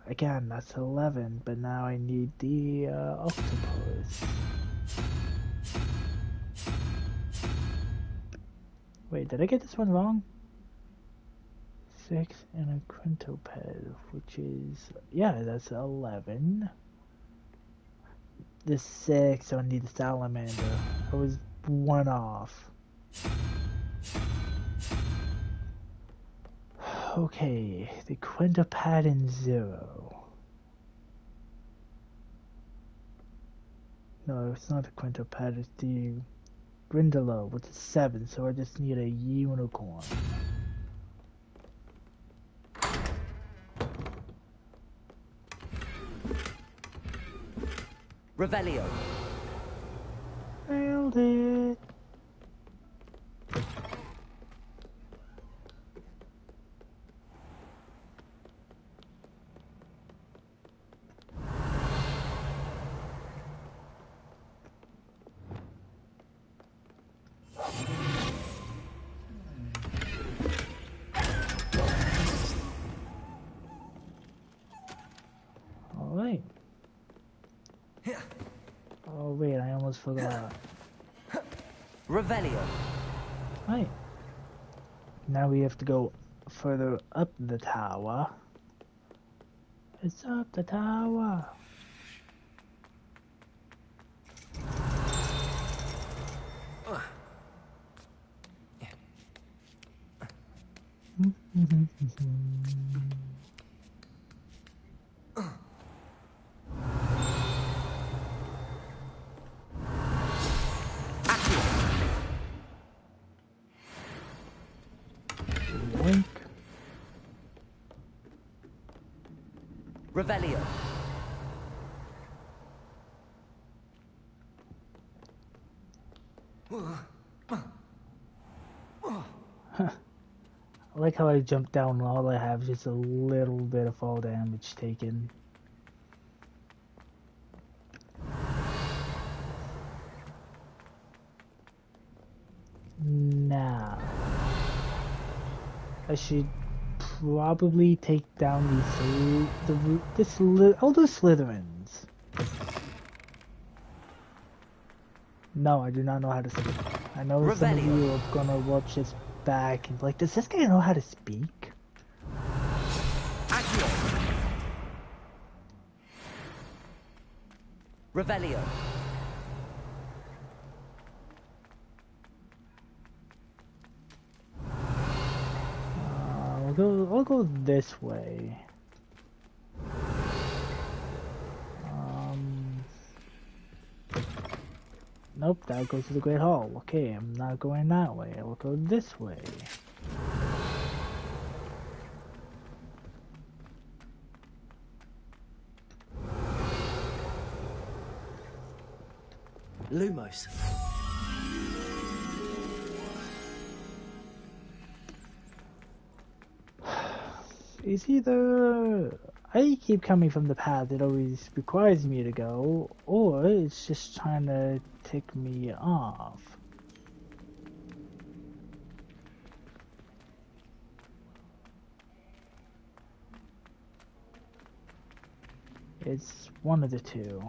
again, that's 11, but now I need the octopus. Wait, did I get this one wrong? 6 and a quintoped, which is, yeah, that's 11. the 6, so I need the salamander. I was 1 off. Okay, the quintupatin 0. No, it's not the quintupatin, it's the Grindalo with the 7, so I just need a unicorn. Revelio. Nailed it. Alright. Oh wait, I almost forgot. Revelio. Right. Now we have to go further up the tower. It's up the tower. Link. Revelio. I like how I jumped down and all I have is just a little bit of fall damage taken. Now, I should probably take down these all those Slytherins. No, I do not know how to speak. I know some of you are gonna watch this back and be like, does this guy know how to speak? Revelio. I'll go this way. Nope, that goes to the Great Hall. Okay, I'm not going that way. I'll go this way. Lumos. It's either I keep coming from the path it always requires me to go, or it's just trying to tick me off. It's one of the two.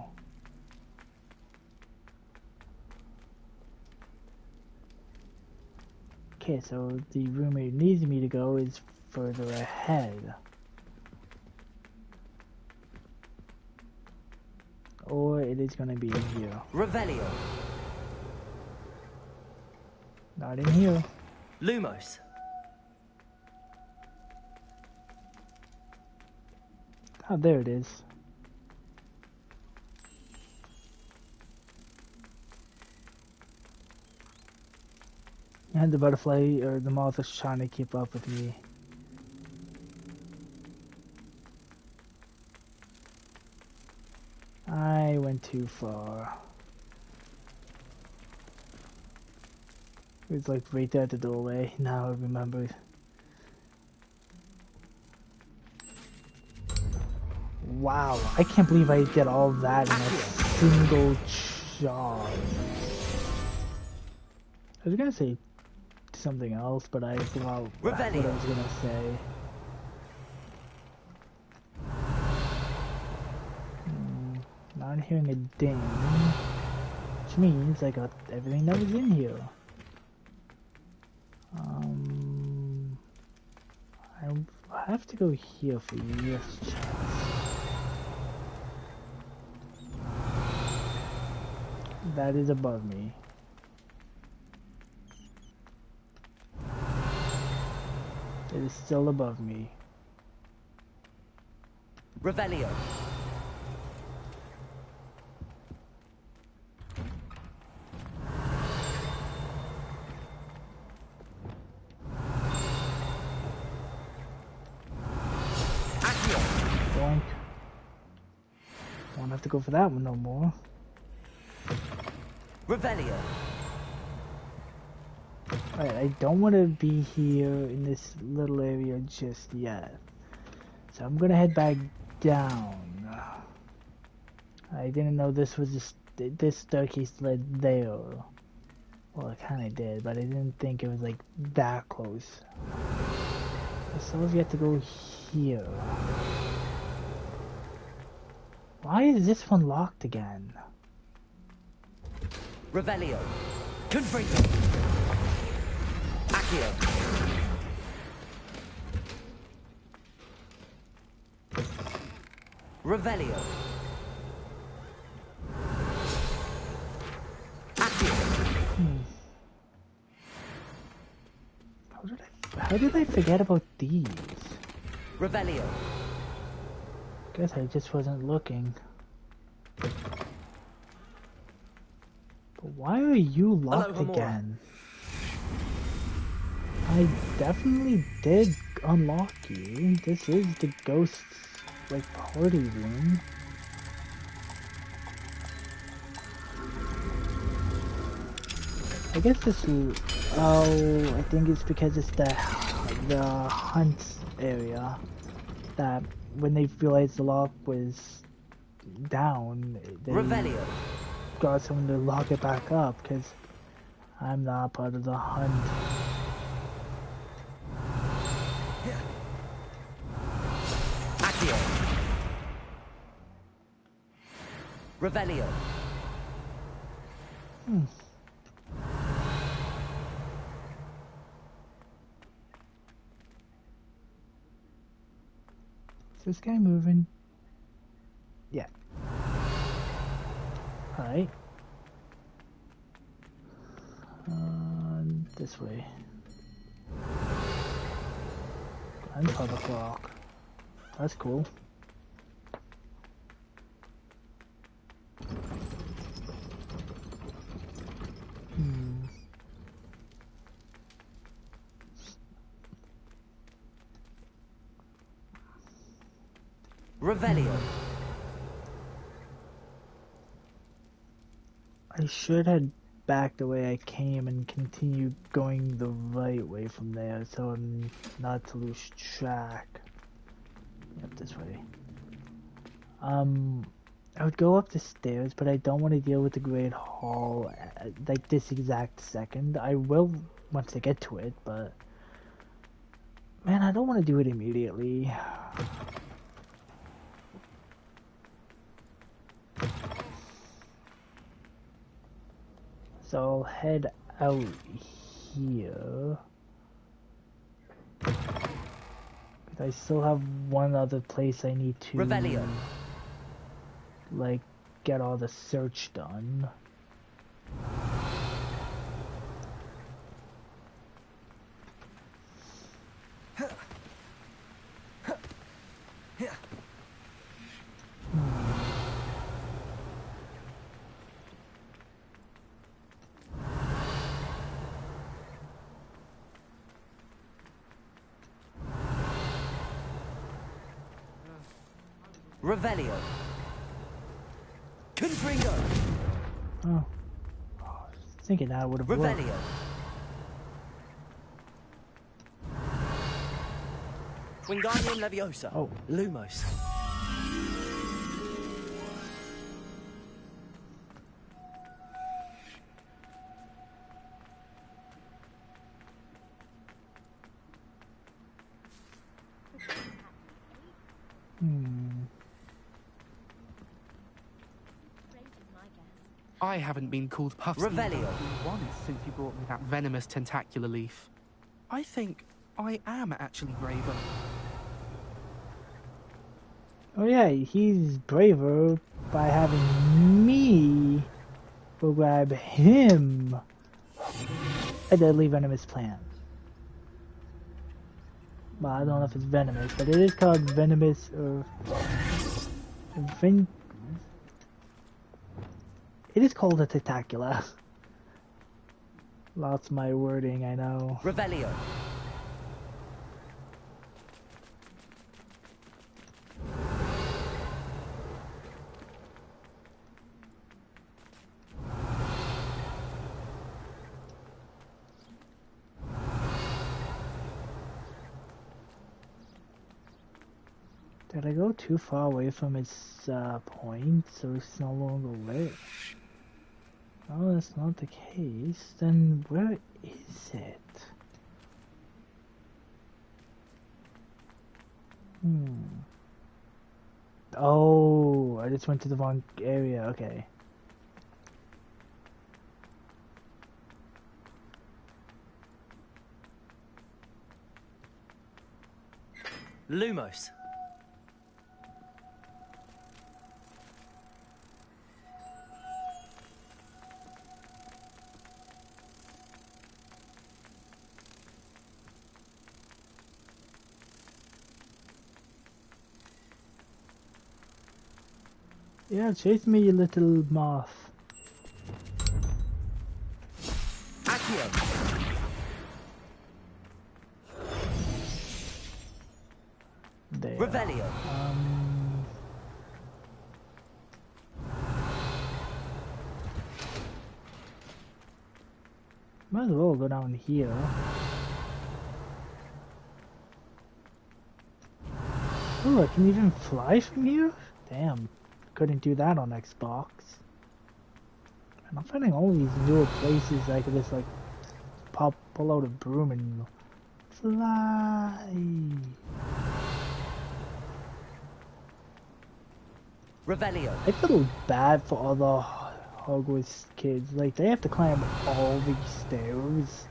Okay, so the room it needs me to go is further ahead. Or it is going to be in here. Revelio. Not in here. Lumos. Oh, there it is. And the butterfly or the moth is trying to keep up with me. I went too far. It was like right there at the doorway. Now I remember. Wow, I can't believe I did all that in a single shot. I was gonna say something else, but I forgot what I was gonna say. Not hearing a ding, which means I got everything that was in here. I have to go here for this chest. That is above me. It is still above me. Revelio. Boink. Won't have to go for that one no more. Revelio. Alright, I don't want to be here in this little area just yet. So I'm gonna head back down. I didn't know this was just, this staircase led there. Well, it kinda did, but I didn't think it was like that close. I still have yet to go here. Why is this one locked again? Revelio. Confringo. Accio. Revelio. Accio. How did I forget about these? Revelio. Guess I just wasn't looking. But why are you locked again? I definitely did unlock you. This is the ghost's, like, party room. I guess this is, oh, I think it's because it's the hunt area that when they realized the lock was down, they got someone to lock it back up, because I'm not part of the hunt. Accio. Revelio. Is this guy moving? Yeah. Alright. This way. Grandfather clock. That's cool. Revelio. I should have backed the way I came and continued going the right way from there so I'm not to lose track. Yep, this way. I would go up the stairs, but I don't want to deal with the Great Hall like this exact second. I will once I get to it, but man, I don't want to do it immediately. So I'll head out here. I still have one other place I need to Revelio. Like get all the search done. Revelio. Confringo. Oh. Thinking that would have worked. Revelio. Wingardium Leviosa. Oh. Lumos. I haven't been called Puffsky Revelio. once since you brought me that venomous tentacular leaf. I think I am actually braver. Oh yeah, he's braver by having me Go grab him. A deadly venomous plant. Well, I don't know if it's venomous, but it is called venomous or it is called a tentacula. Lots of my wording, I know. Revelio. Did I go too far away from its point, so it's no longer lit? Oh, that's not the case. Then where is it? Oh, I just went to the wrong area. Okay. Lumos. Yeah, chase me, you little moth. Accio. There. Revelio. Might as well go down here. Oh, I can even fly from here? Damn, couldn't do that on Xbox. And I'm finding all these newer places I could just like pull out a broom and fly. Revelio. I feel bad for other Hogwarts kids. Like, they have to climb all these stairs.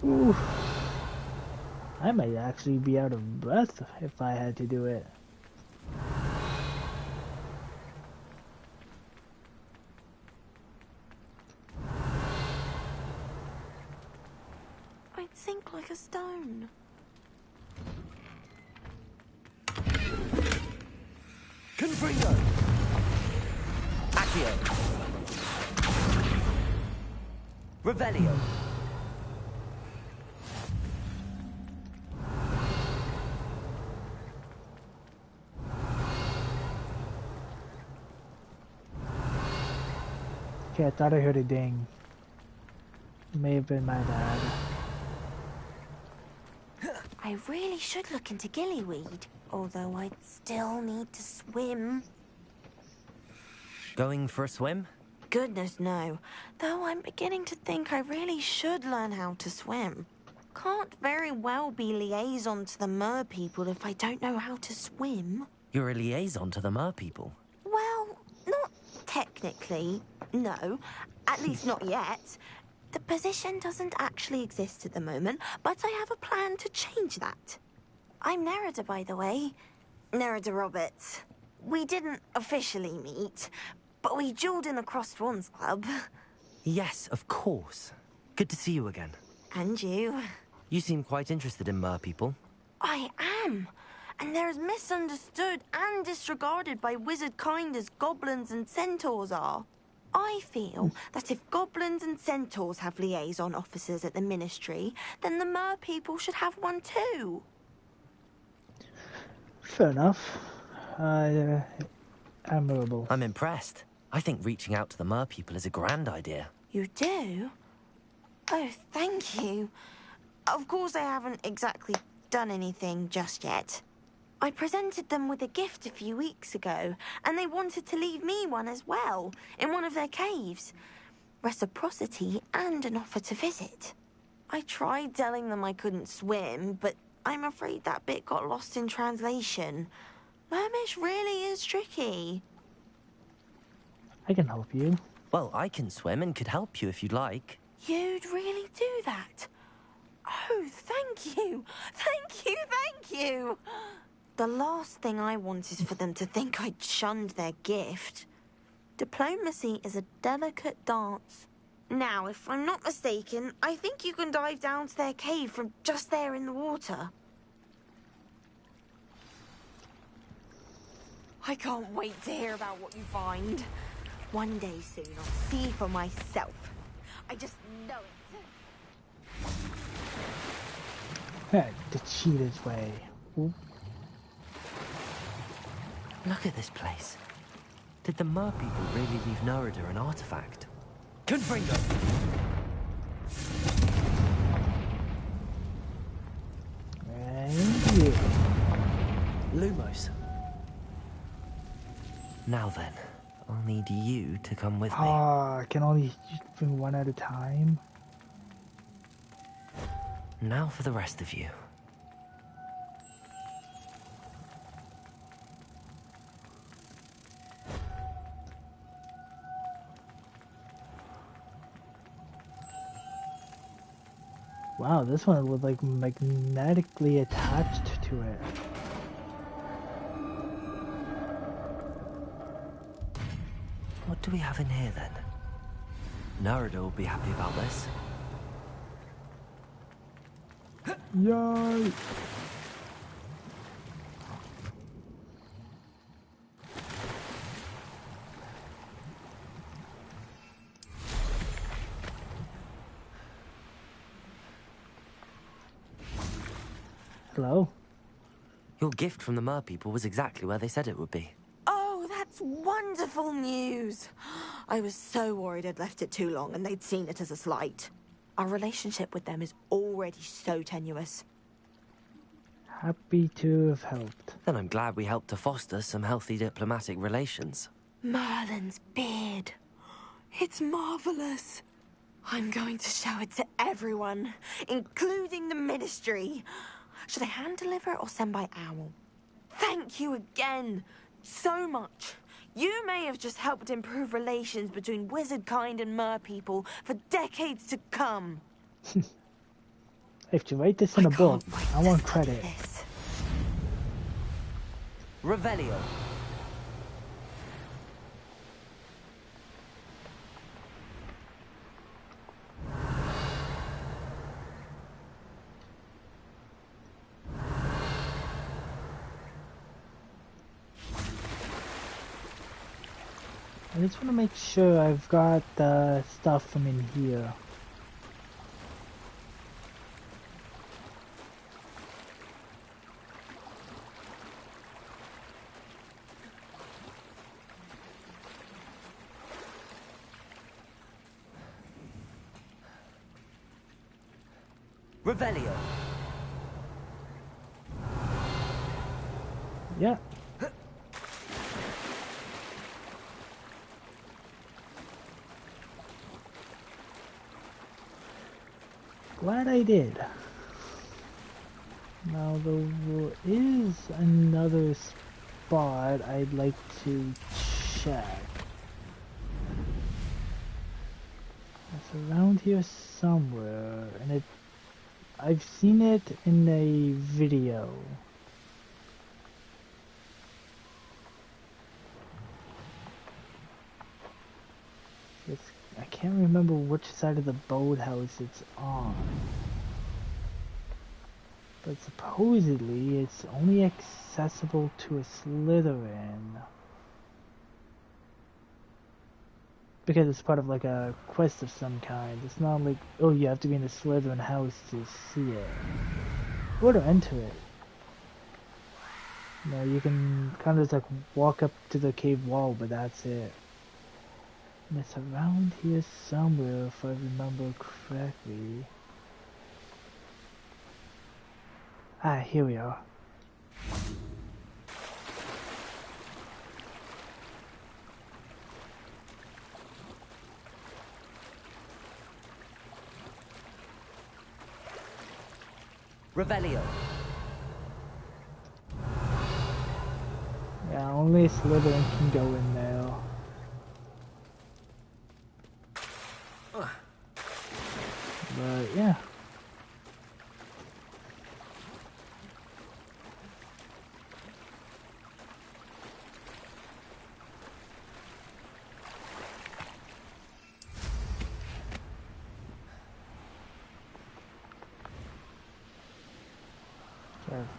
Ooh. I might actually be out of breath if I had to do it. I'd sink like a stone. Confringo. Accio. Revelio. Okay, I thought I heard a ding. May have been my bad. I really should look into gillyweed, although I'd still need to swim. Going for a swim? Goodness no, though I'm beginning to think I really should learn how to swim. Can't very well be liaison to the mer people if I don't know how to swim. You're a liaison to the mer people. Well, not technically, no. At least not yet. The position doesn't actually exist at the moment, but I have a plan to change that. I'm Nerida, by the way. Nerida Roberts. We didn't officially meet, but we dueled in the Crossed Swans Club. Yes, of course. Good to see you again. And you. You seem quite interested in mer people. I am. And they're as misunderstood and disregarded by wizard kind as goblins and centaurs are. I feel that if goblins and centaurs have liaison officers at the Ministry, then the mer people should have one too. Fair enough. Admirable. I'm impressed. I think reaching out to the mer people is a grand idea. You do? Oh, thank you. Of course I haven't exactly done anything just yet. I presented them with a gift a few weeks ago, and they wanted to leave me one as well, in one of their caves. Reciprocity and an offer to visit. I tried telling them I couldn't swim, but I'm afraid that bit got lost in translation. Mermish really is tricky. I can help you. Well, I can swim and could help you if you'd like. You'd really do that? Oh, thank you! Thank you, thank you! The last thing I want is for them to think I'd shunned their gift. Diplomacy is a delicate dance. Now, if I'm not mistaken, I think you can dive down to their cave from just there in the water. I can't wait to hear about what you find. One day soon, I'll see for myself. I just know it. The cheater's way. Ooh. Look at this place. Did the Mer people really leave Nerida an artifact? Confringo! And Lumos. Now then, I'll need you to come with me. I can only bring one at a time. Now for the rest of you. Wow, this one was like magnetically attached to it. What do we have in here then? Nerida will be happy about this. Yay! Hello? Your gift from the Mer people was exactly where they said it would be. Oh, that's wonderful news. I was so worried I'd left it too long and they'd seen it as a slight. Our relationship with them is already so tenuous. Happy to have helped. Then I'm glad we helped to foster some healthy diplomatic relations. Merlin's beard. It's marvelous. I'm going to show it to everyone, including the Ministry. Should I hand deliver it or send by owl? Thank you again. So much. You may have just helped improve relations between wizard kind and mer people for decades to come. If you write this in a book, I want credit. Revelio. I just want to make sure I've got the stuff from in here. Revelio. Yeah. Glad I did. Now there is another spot I'd like to check. It's around here somewhere, and I've seen it in a video. I can't remember which side of the boathouse it's on. But supposedly it's only accessible to a Slytherin. Because it's part of like a quest of some kind. It's not like, oh, you have to be in the Slytherin house to see it. Or to enter it. No, you can kind of just like walk up to the cave wall, but that's it. And it's around here somewhere, if I remember correctly. Ah, here we are. Revelio. Yeah, only Slytherin can go in there. But yeah.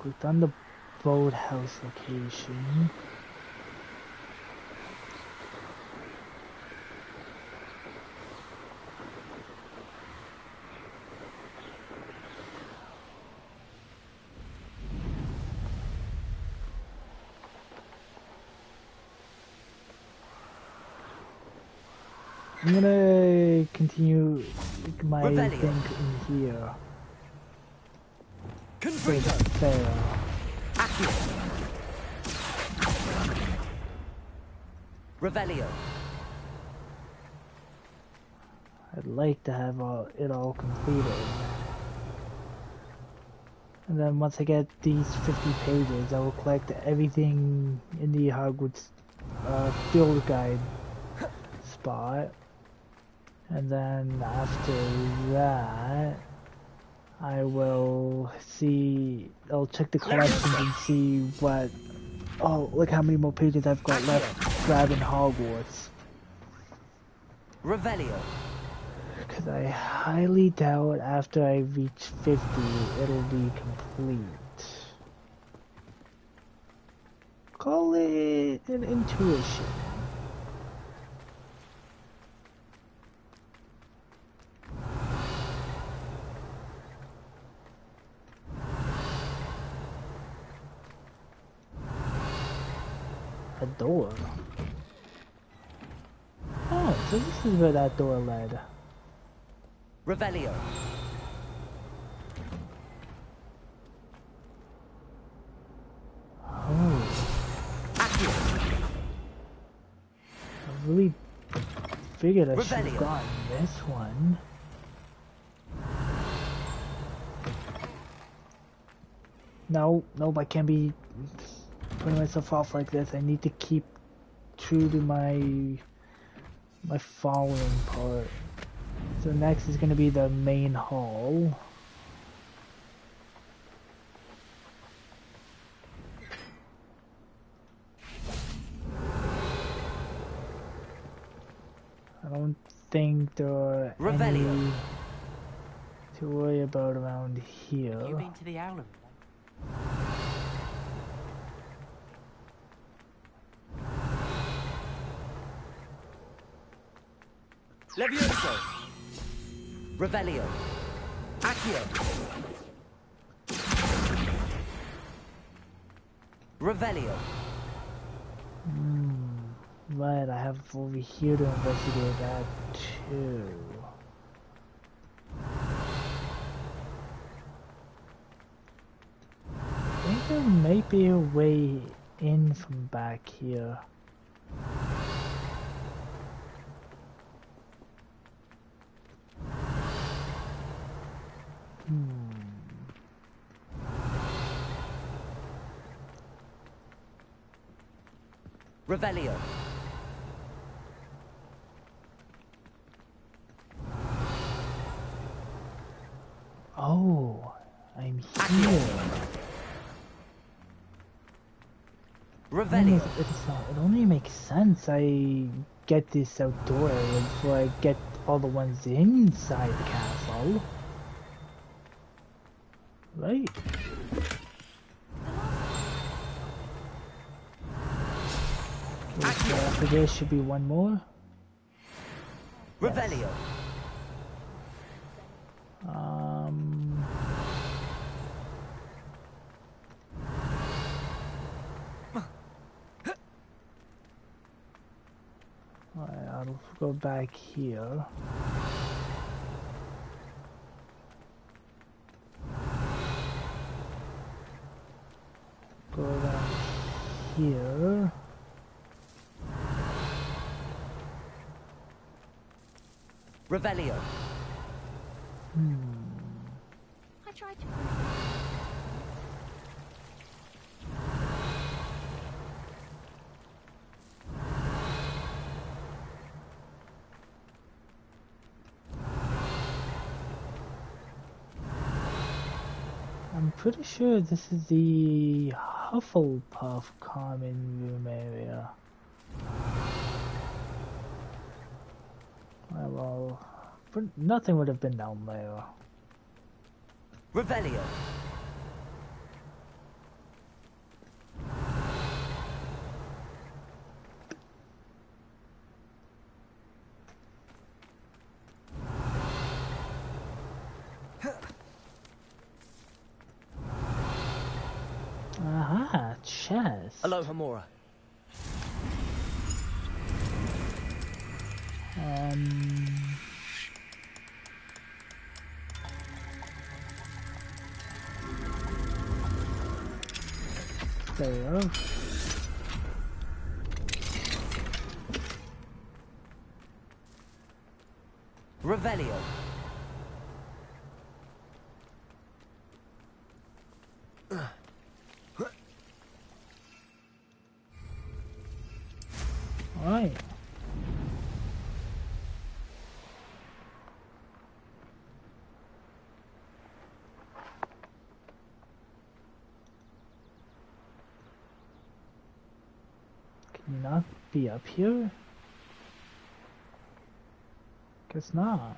clicked on the boathouse location. I'm gonna continue my Revelio. thing in here. Confringo. Fair. Accio. Revelio. I'd like to have it all completed. And then once I get these 50 pages, I will collect everything in the Hogwarts field guide spot. And then after that, I will see, I'll check the collections and see what, oh, look how many more pages I've got left grabbing Hogwarts. Revelio. Because I highly doubt after I reach 50, it'll be complete. Call it an intuition. A door. Oh, so this is where that door led. Revelio. Oh. I really figured I should have gotten this one. No, nope, I can't be putting myself off like this. I need to keep true to my following part. So next is going to be the main hall. I don't think there are any to worry about around here. You been to the Owlum? Levioso. Revelio. Accio. Revelio. Right, I have over here to investigate that too. I think there may be a way in from back here. Revelio. Oh, I'm here. Revelio. It only makes sense I get this outdoor area before I get all the ones inside the castle. Right. Okay, so after this should be one more. Revelio. Alright, I'll go back here. Go down here. Revelio. I tried to. I'm pretty sure this is the Hufflepuff common room area. Well, but nothing would have been down there. Revelio. Aloha Mora. There we go. Revelio. Alright. Can you not be up here? Guess not.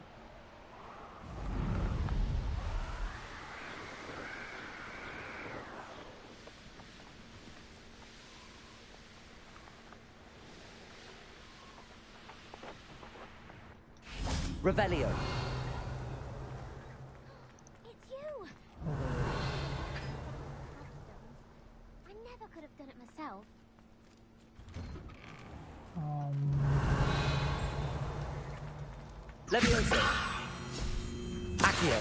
Revelio. It's you! I never could have done it myself. Levioso. Accio.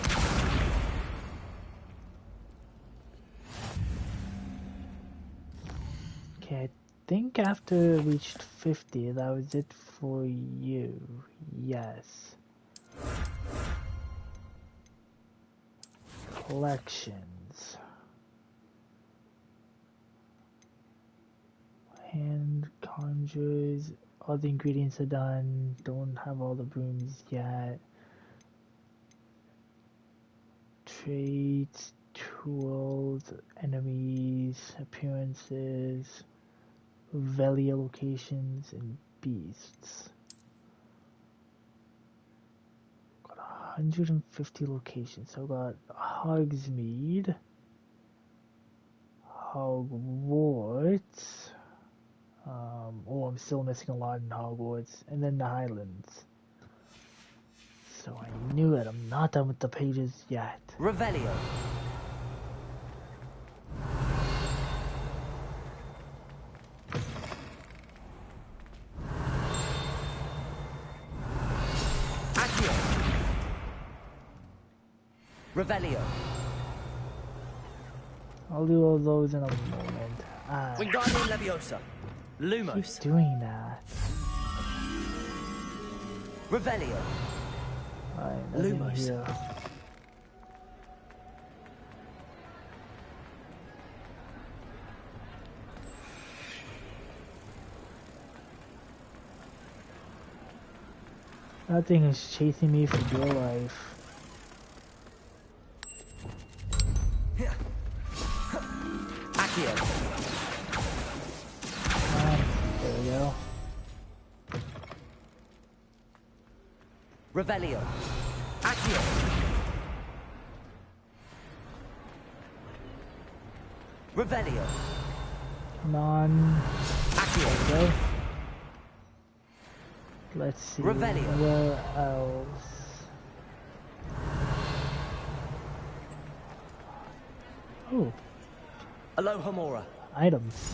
Okay, I think after I reached 50, that was it for you. Yes. Collections. Hand conjures. All the ingredients are done. Don't have all the brooms yet. Traits, tools, enemies, appearances, Velia locations, and beasts. Got 150 locations. So I got Hogsmeade, Hogwarts. Oh, I'm still missing a lot in Hogwarts, and then the Highlands. So I knew it. I'm not done with the pages yet. Revelio. Accio. Revelio. I'll do all those in a moment. Wingardium Leviosa. Lumos. Keep doing that. Revelio. Alright, Lumos. Here. That thing is chasing me for dear life. Accio. There we go. Revelio. Accio. Revelio. Come on. Accio. There we go. Let's see. Revelio. Where else? Oh. Aloha Mora. Items.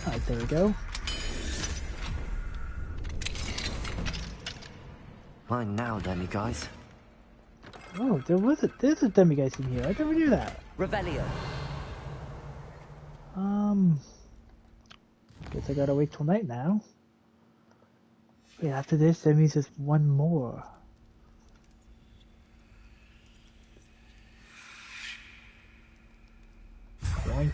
Alright, there we go. Mine now, demi guys. Oh, there's a demiguise in here. I never knew that. Revelio. Guess I gotta wait till night now. Wait, after this, that means there's one more. Yoink.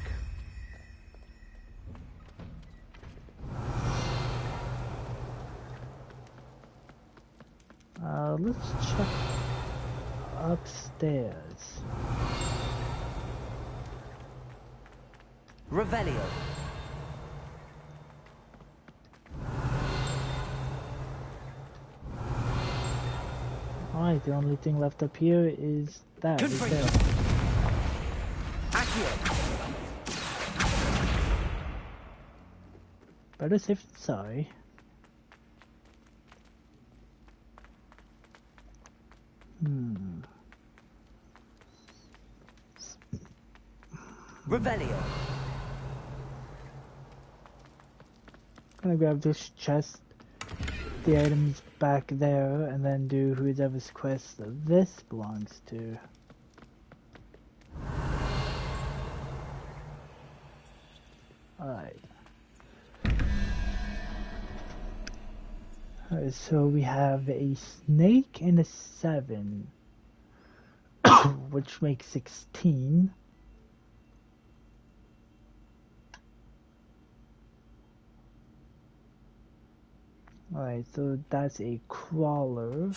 Let's check upstairs. Revelio. Alright, the only thing left up here is that. Right there. Accio. Better safe than sorry. Revelio. I'm gonna grab this chest, the items back there, and then do whoever's quest this belongs to. Alright. Alright, so we have a snake and a 7, which makes 16. Alright, so that's a crawler.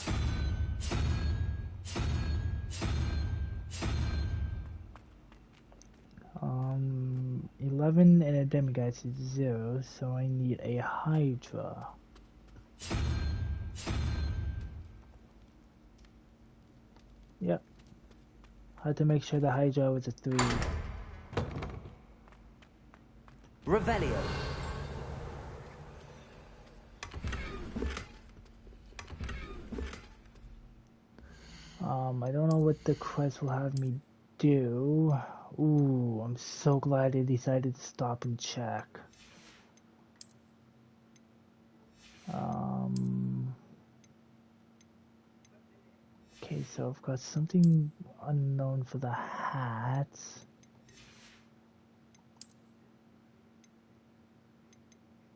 Um, 11 and a demigod is 0, so I need a hydra. Yep. Had to make sure the hydra was a 3. Revelio. I don't know what the quest will have me do. Ooh, I'm so glad I decided to stop and check. Okay, so I've got something unknown for the hats.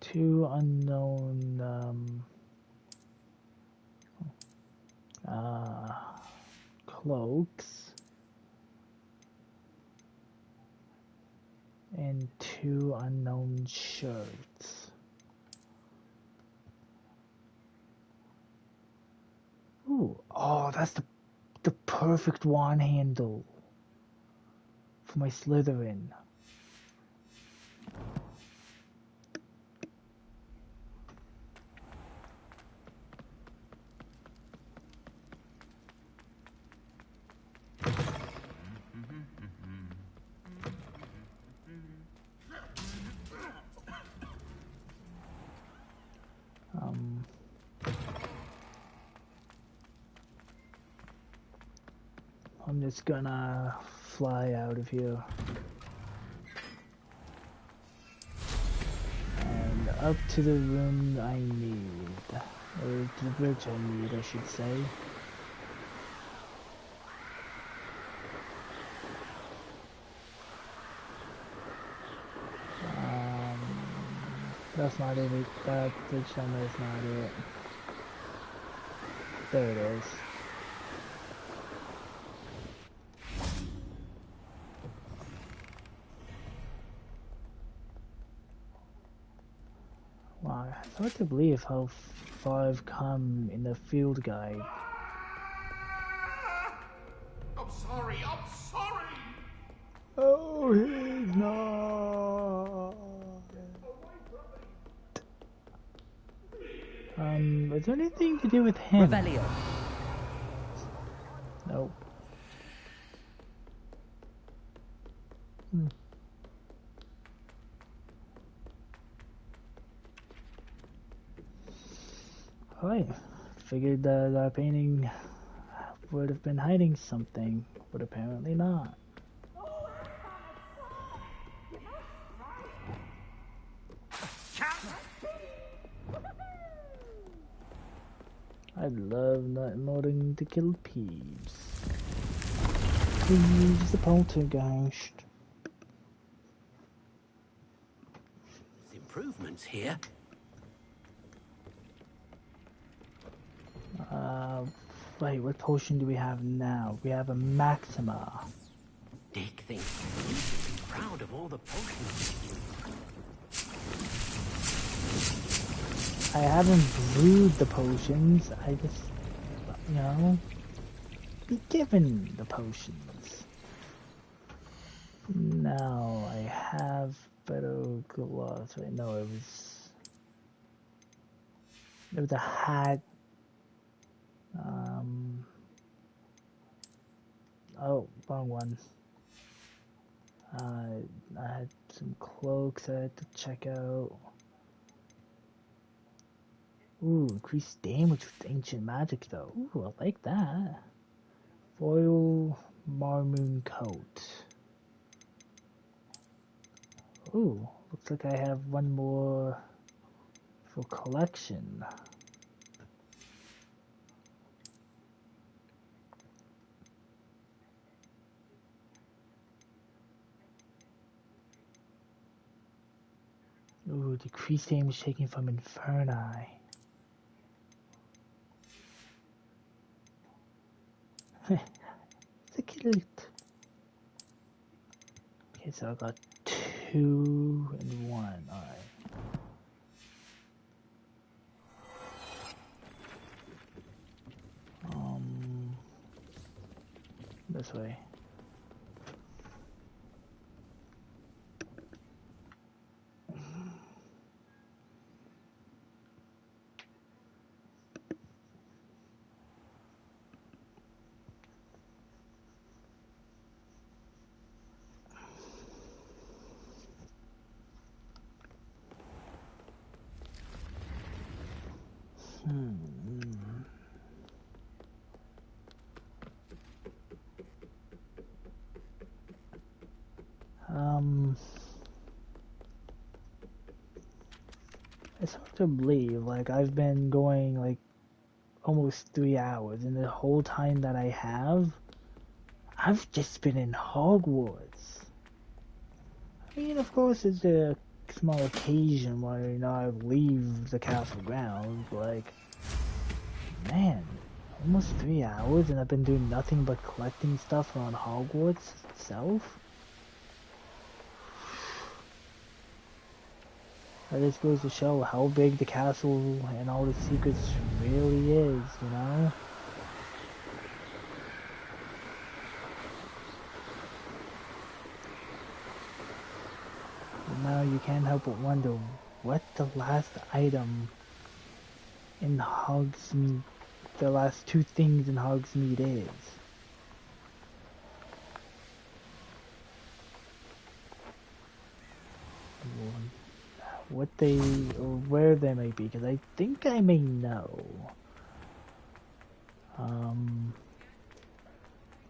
2 unknown, cloaks. And 2 unknown shirts. Ooh, oh, that's the perfect wand handle for my Slytherin. I'm just gonna fly out of here. And up to the room I need. Or to the bridge I need, I should say. That's not it. That bridge number is not it. There it is. Wow, it's hard to believe how far I've come in the field guide. I'm sorry, I'm sorry! Oh, he's not. Is there anything to do with him? Revelio. Nope. Alright. Figured that painting would have been hiding something, but apparently not. I'd love nothing more than to kill Peeves. Please, the poltergeist. Improvements here. Wait, what potion do we have now? We have a Maxima. Dick thinks you should be proud of all the potions. I haven't brewed the potions, I just, you know, be given the potions. Now I have better gloves. Wait, no, it was a hat. Oh, wrong one. I had some cloaks I had to check out. Ooh, increased damage with ancient magic though. Ooh, I like that. Foil Marmoon coat. Ooh, looks like I have one more for collection. Ooh, decreased damage taken from Inferni. It's a cute. Okay, so I got 2 and 1. Alright. This way. It's hard to believe, like, I've been going, like, almost 3 hours, and the whole time that I have, I've just been in Hogwarts. I mean, of course, it's a small occasion where, you know, I leave the castle grounds, but, like, man, almost 3 hours, and I've been doing nothing but collecting stuff around Hogwarts itself? That just goes to show how big the castle and all the secrets really is, you know? And now you can't help but wonder what the last item in Hogsmeade, the last 2 things in Hogsmeade is. What they, or where they may be, because I think I may know. And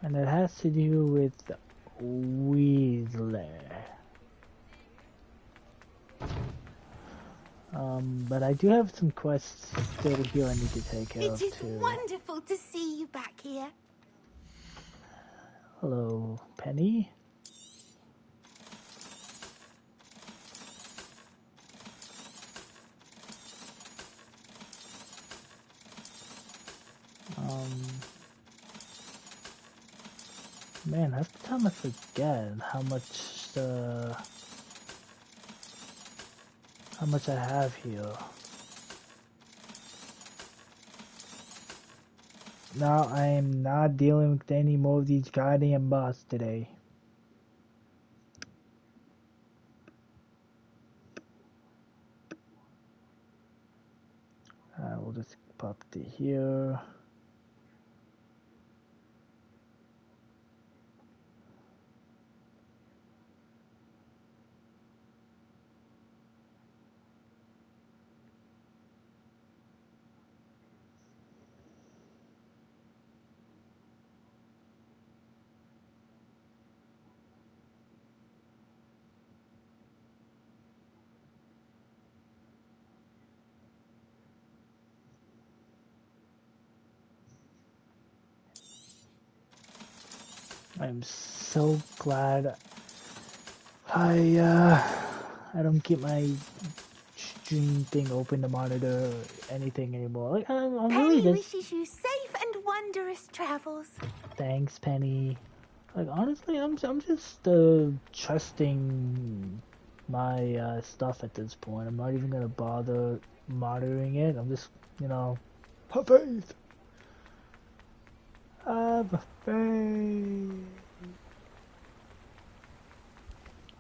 it has to do with Weasley. But I do have some quests still here I need to take care of too. It is wonderful to see you back here. Hello, Penny. Man, half the time I forget how much I have here. Now I am not dealing with any more of these goddamn boss today. We'll just pop to here. I'm so glad I don't keep my stream thing open to monitor anything anymore. Like I'm really Penny just wishes you safe and wondrous travels. thanks, Penny. Like honestly, I'm just trusting my stuff at this point. I'm not even gonna bother monitoring it. I'm just, you know, have faith. Have faith.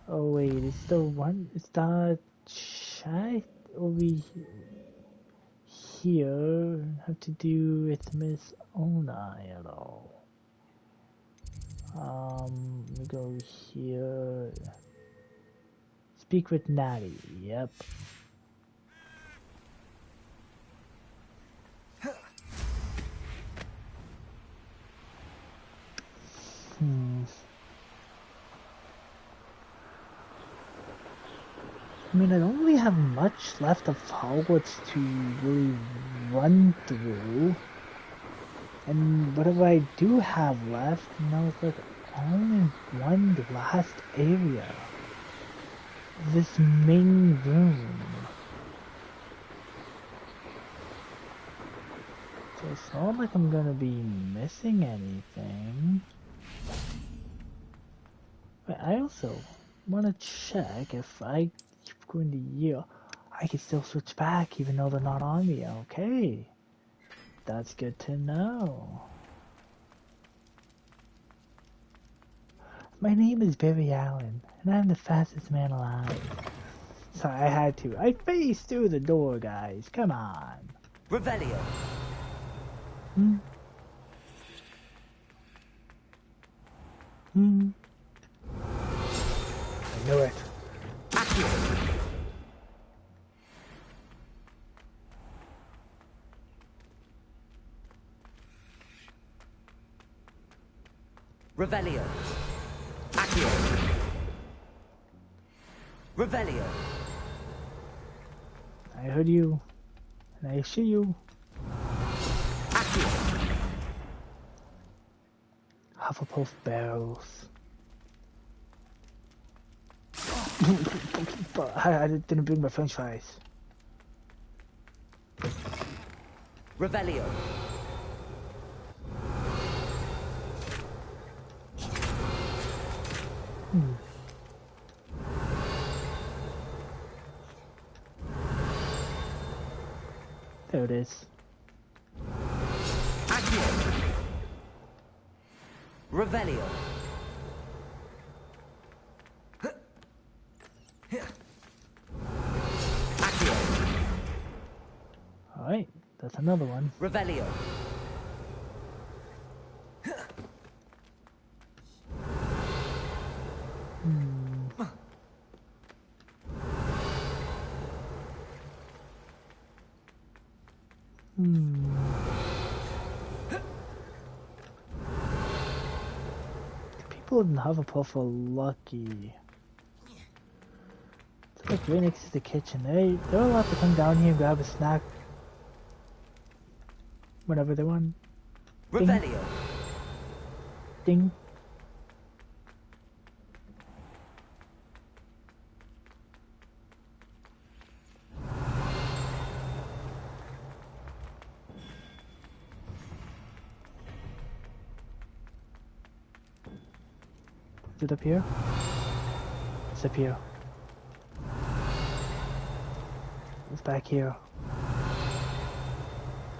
Oh wait, it's the one. It's the chat over here. Have to do with Miss Onai at all? Let me go here. Speak with Natty. Yep. I mean, I don't really have much left of Hogwarts to really run through. And whatever I do have left, you know, it's like only one last area. This main room. So it's not like I'm gonna be missing anything. But I also want to check if I keep going to year, I can still switch back even though they're not on me. Okay. That's good to know. My name is Barry Allen, and I'm the fastest man alive. Sorry, I had to. I faced through the door, guys. Come on. Revelio. Hmm. Hmm. I knew it. Accio. Revelio. Accio. Revelio. I heard you, and I see you. Accio. Hufflepuff barrels. I didn't bring my french fries. Revelio. There it is. Accio. Revelio. Accio. Alright, that's another one. Revelio. People in Hufflepuff are lucky. It's like right next to the kitchen. They're allowed to come down here and grab a snack whenever they want. Ding. Revelio. Ding. Is it up here? It's up here. It's back here.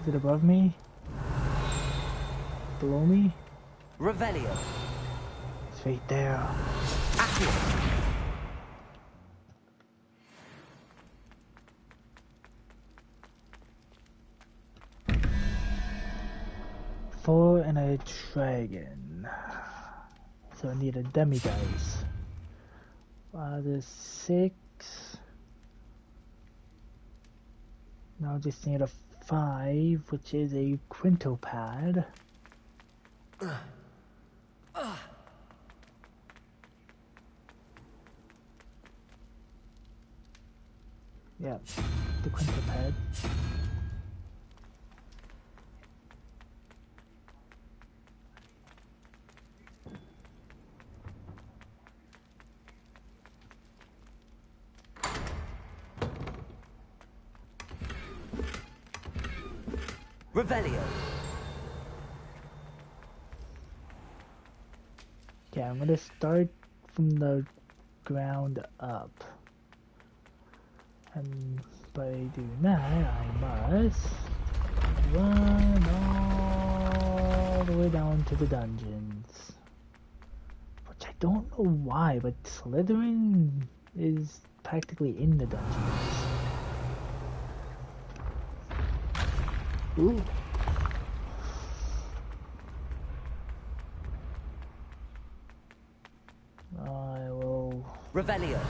Is it above me? Below me? Revelio. It's right there. Accio. 4 and a dragon. So I need a demi-dice. There's 6. Now I just need a 5, which is a quintopad. Yeah, the quintopad. Revelio. Okay, I'm gonna start from the ground up. And by doing that, I must run all the way down to the dungeons. Which I don't know why, but Slytherin is practically in the dungeons. Ooh. I will Revelio.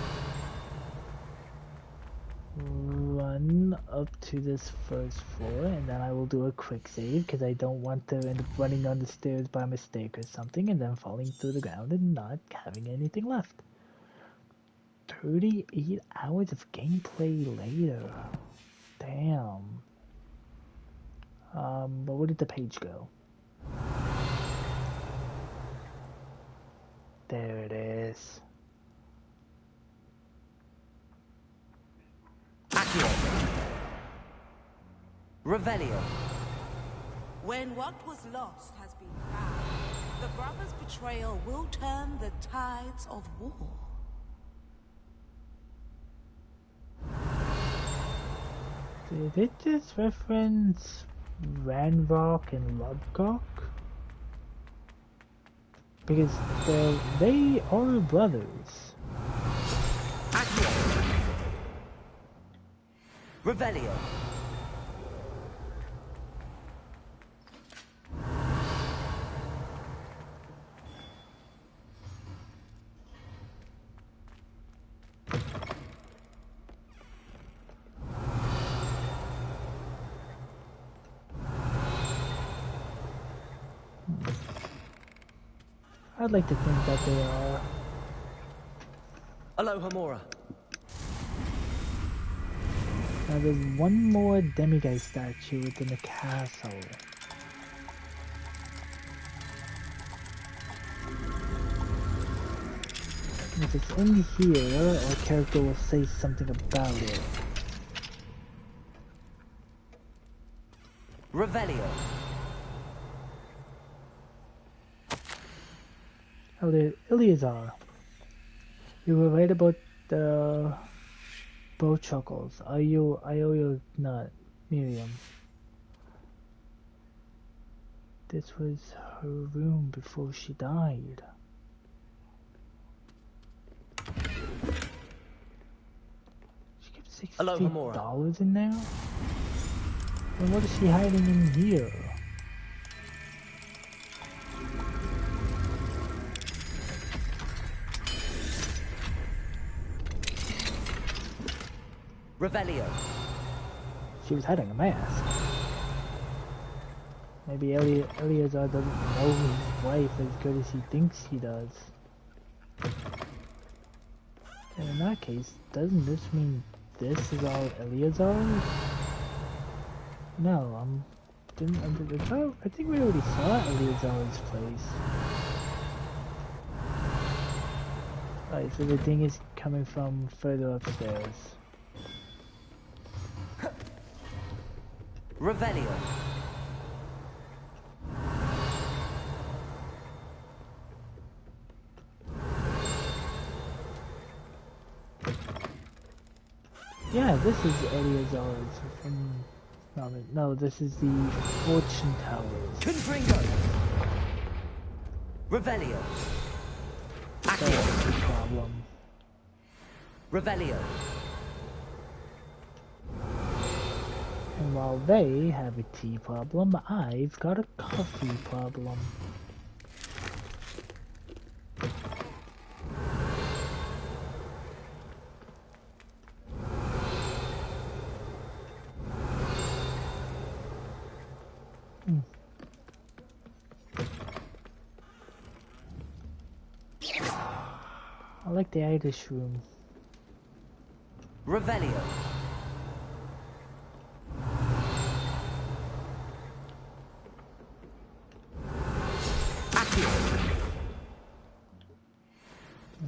run up to this first floor, and then I will do a quick save because I don't want to end up running down the stairs by mistake or something and then falling through the ground and not having anything left. 38 hours of gameplay later. Damn. But where did the page go? There it is. Accio. Revelio. When what was lost has been found, the brothers' betrayal will turn the tides of war. Did it just reference Ranrock and Lubcock? Because they are brothers. Accio. Revelio. I'd like to think that they are. Aloha Mora. Now there's one more demiguise statue within the castle. If it's in here, our character will say something about it. Revelio. Oh, there, Eleazar. You were right about the bow chuckles. I owe you not, Miriam. This was her room before she died. She kept $60 in there? And what is she hiding in here? Revelio. She was hiding a mask. Maybe Eleazar doesn't know his wife as good as he thinks he does. And in that case, doesn't this mean this is all Eleazar's? No, I think we already saw Eleazar's place. Right, so the thing is coming from further upstairs. Revelio. Yeah, this is Eleazar's from... No, this is the Fortune Towers. Confringo. Revelio. Accio. That's the problem. Revelio. And while they have a tea problem, I've got a coffee problem. I like the Irish room. Revelio.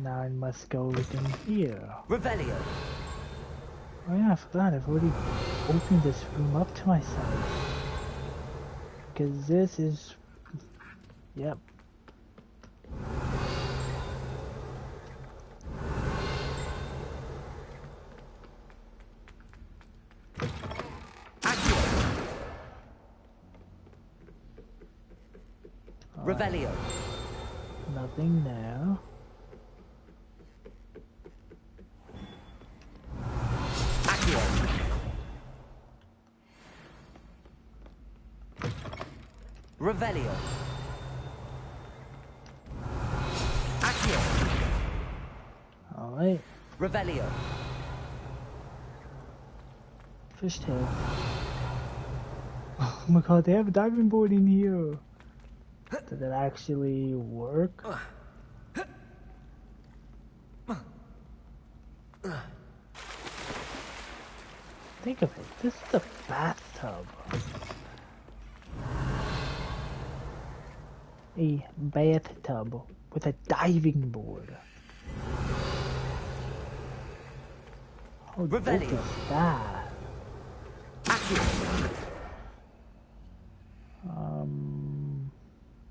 Now I must go within here. Revelio. Oh yeah, I forgot. I've already opened this room up to myself. Because this is... Yep. Revelio. Nothing there. Accio. Revelio. Accio. Alright. Revelio. Fishtail. Oh my god, they have a diving board in here. Did it actually work? Think of it. This is a bathtub. A bathtub with a diving board. How dope is that?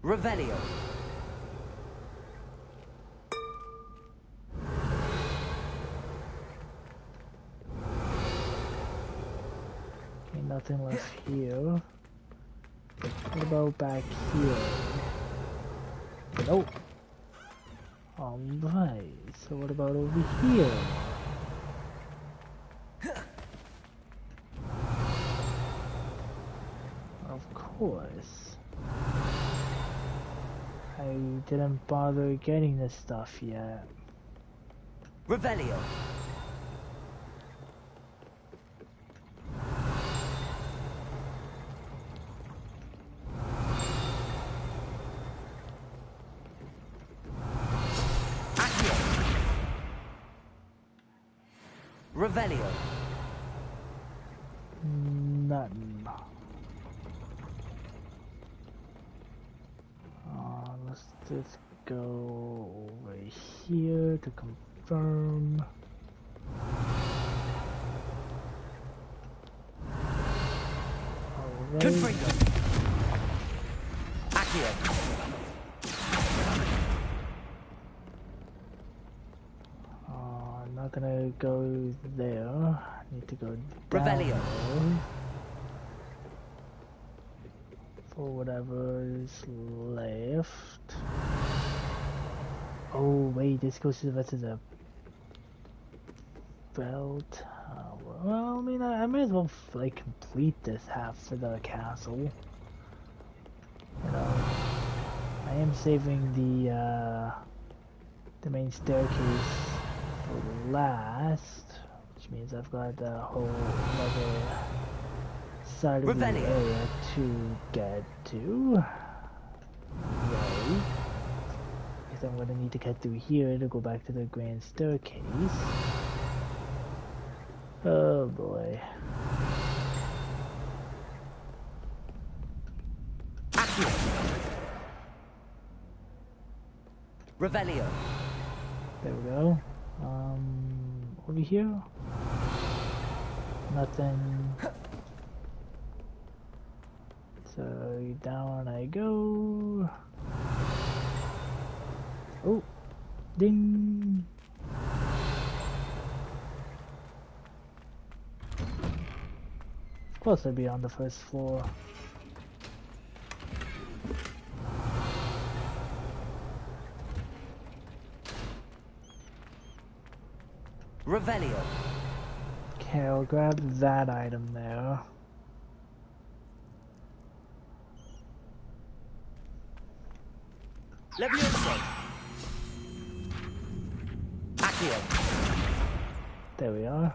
Revelio. Okay, nothing left here. What about back here? Nope. Alright, so what about over here? Of course. I didn't bother getting this stuff yet. Revelio. Revelio. Nothing. Let's just go over here to confirm. Confringo. Accio. I'm not gonna go there. I need to go down Revelio. there for whatever is left. Oh wait, this goes to the rest of the bell tower. Well, I mean, I might as well like complete this half for the castle. You know, I am saving the main staircase for last, which means I've got the whole other side of the area to get to. Right. Guess I'm gonna need to cut through here to go back to the grand staircase. Oh boy. Revelio. There we go. Over here? Nothing. So down I go. Oh, ding. Of course I'd be on the first floor. Revelio. Okay, I'll grab that item there. Levioso. Accio. There we are.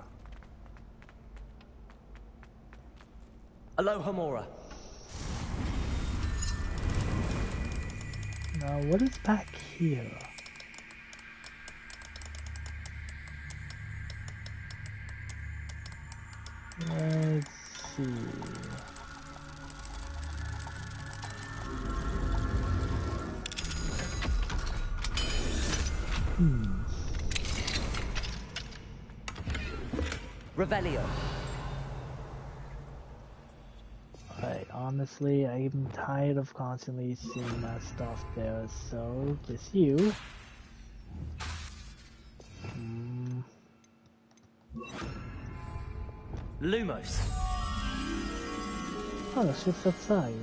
Alohomora. Now, what is back here? Let's see. Revelio. Alright, honestly, I'm tired of constantly seeing that stuff there, so just you. Lumos. Oh, the ship's outside.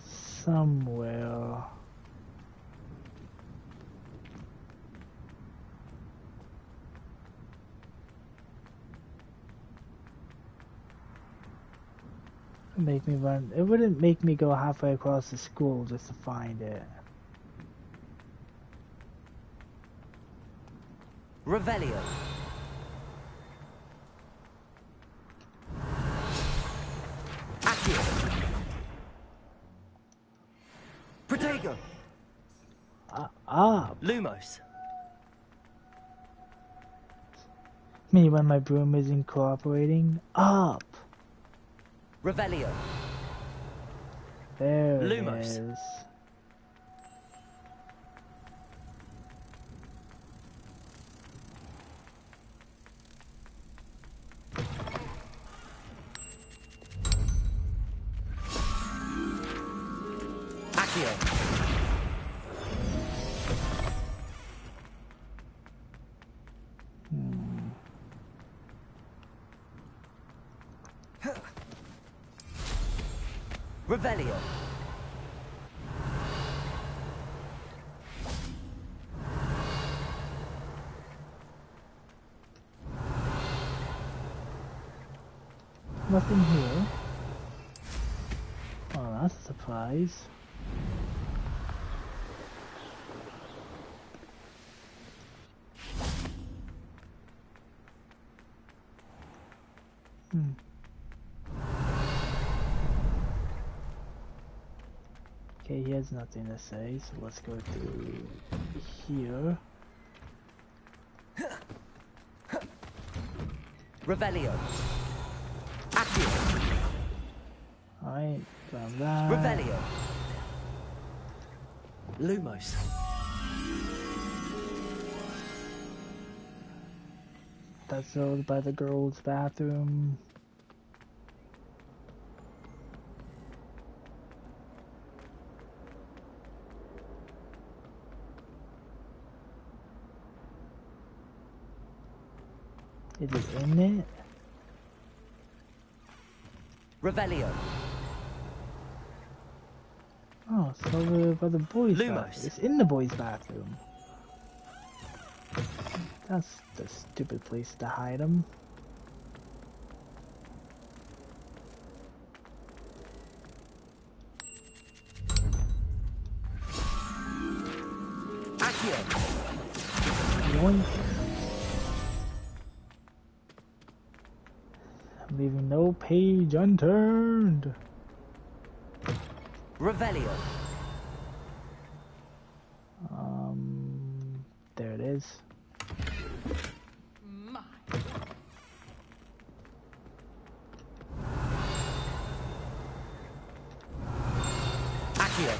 Somewhere. Make me run. It wouldn't make me go halfway across the school just to find it. Revelio. Accio. Protego. Vigo. Up. Lumos. Me when my broom isn't cooperating. Up. Revelio. There Lumos. it is. Accio. Revelio. Nothing here. Oh, that's a surprise. Okay, he has nothing to say, so let's go through here. Revelio. Accio. Alright, found that. Revelio. Lumos. That's over by the girls' bathroom. Is it in it? Revelio. Oh, it's over by the boys' Lumos. bathroom. It's in the boys' bathroom. That's the stupid place to hide them. Accio. Yoink. I'm leaving no page unturned. Revelio. There it is. Accio.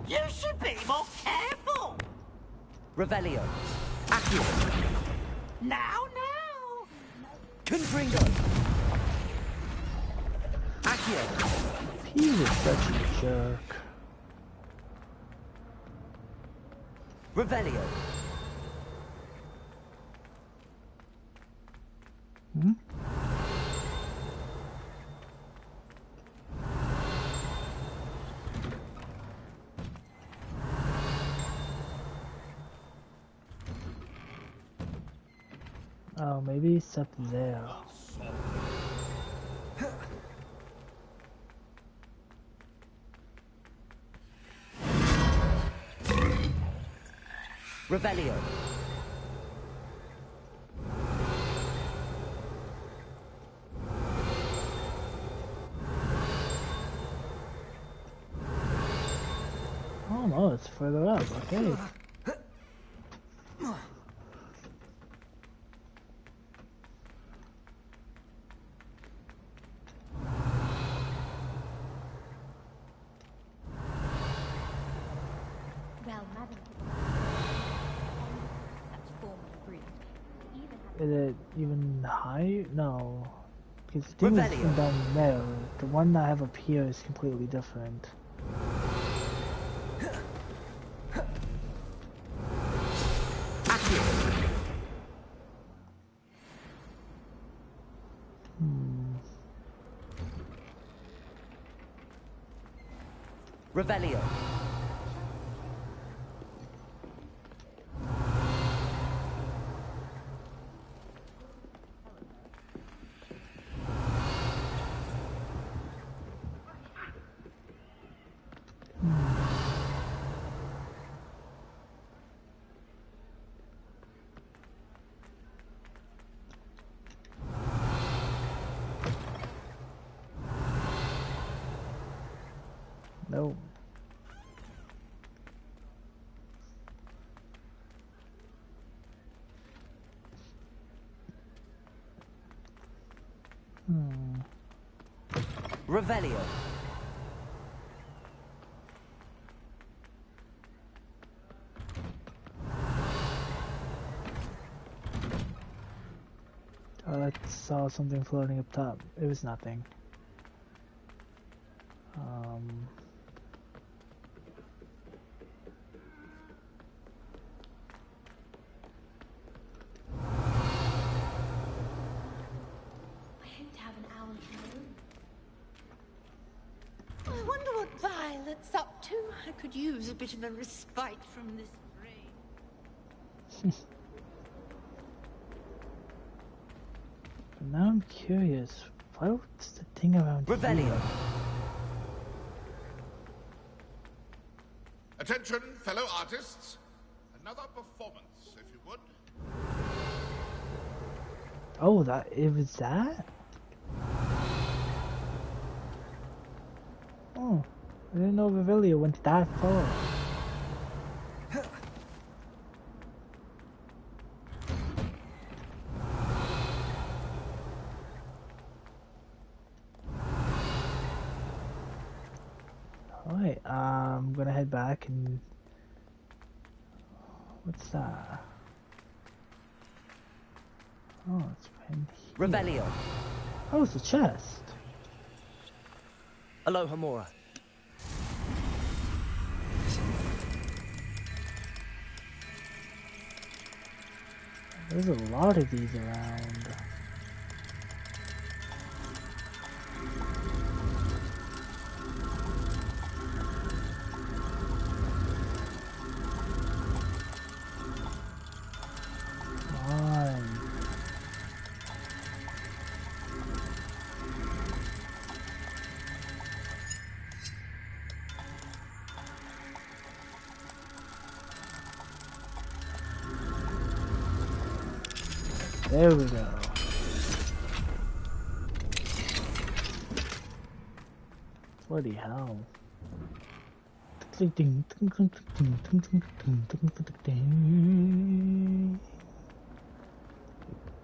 You should be more careful. Revelio. Accio. Now. Confringo. Accio. He was such a jerk. Revelio. Oh, maybe it's up there. Revelio. Oh no, it's further up, okay. Is it even higher? No. Because the thing is down there. The one I have up here is completely different. Revelio. No. Revelio. I saw something floating up top. It was nothing. I hate to have an owl here. I wonder what Violet's up to. I could use a bit of a respite from this rain. Now I'm curious. What's the thing around here? Attention, fellow artists. Another performance, if you would. Oh, it was that? Oh, I didn't know Revelio went that far. Alright, I'm gonna head back and... What's that? Oh, it's in here. Revelio. Oh, it's a chest. Aloha Mora. There's a lot of these around. There we go. Bloody hell.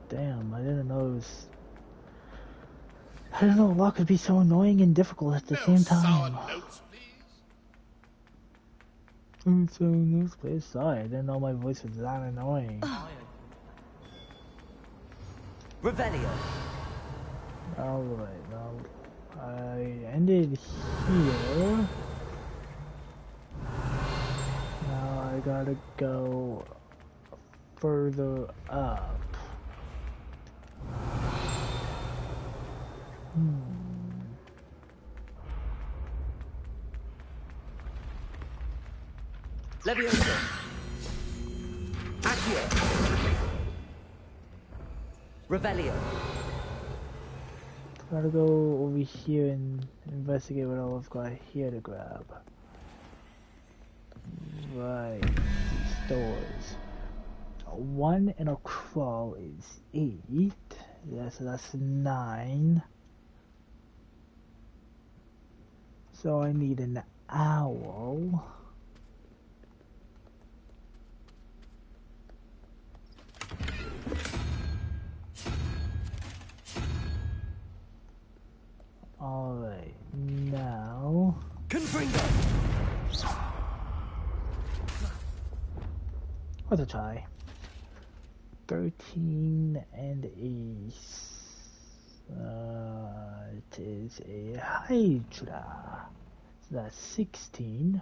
Damn, I didn't know it was... I didn't know law could be so annoying and difficult at the same time. So notes, please. Sorry, I didn't know my voice was that annoying. Revelio. Alright, now I ended here. Now I gotta go further up. Levioso. Accio. Revelio. Gotta go over here and investigate what all I've got here to grab. Right, these stores. 1 and a crawl is 8. Yeah, so that's 9. So I need an owl. Alright, now... Confringo! Let's try. 13 and a... it is a Hydra. So that's 16.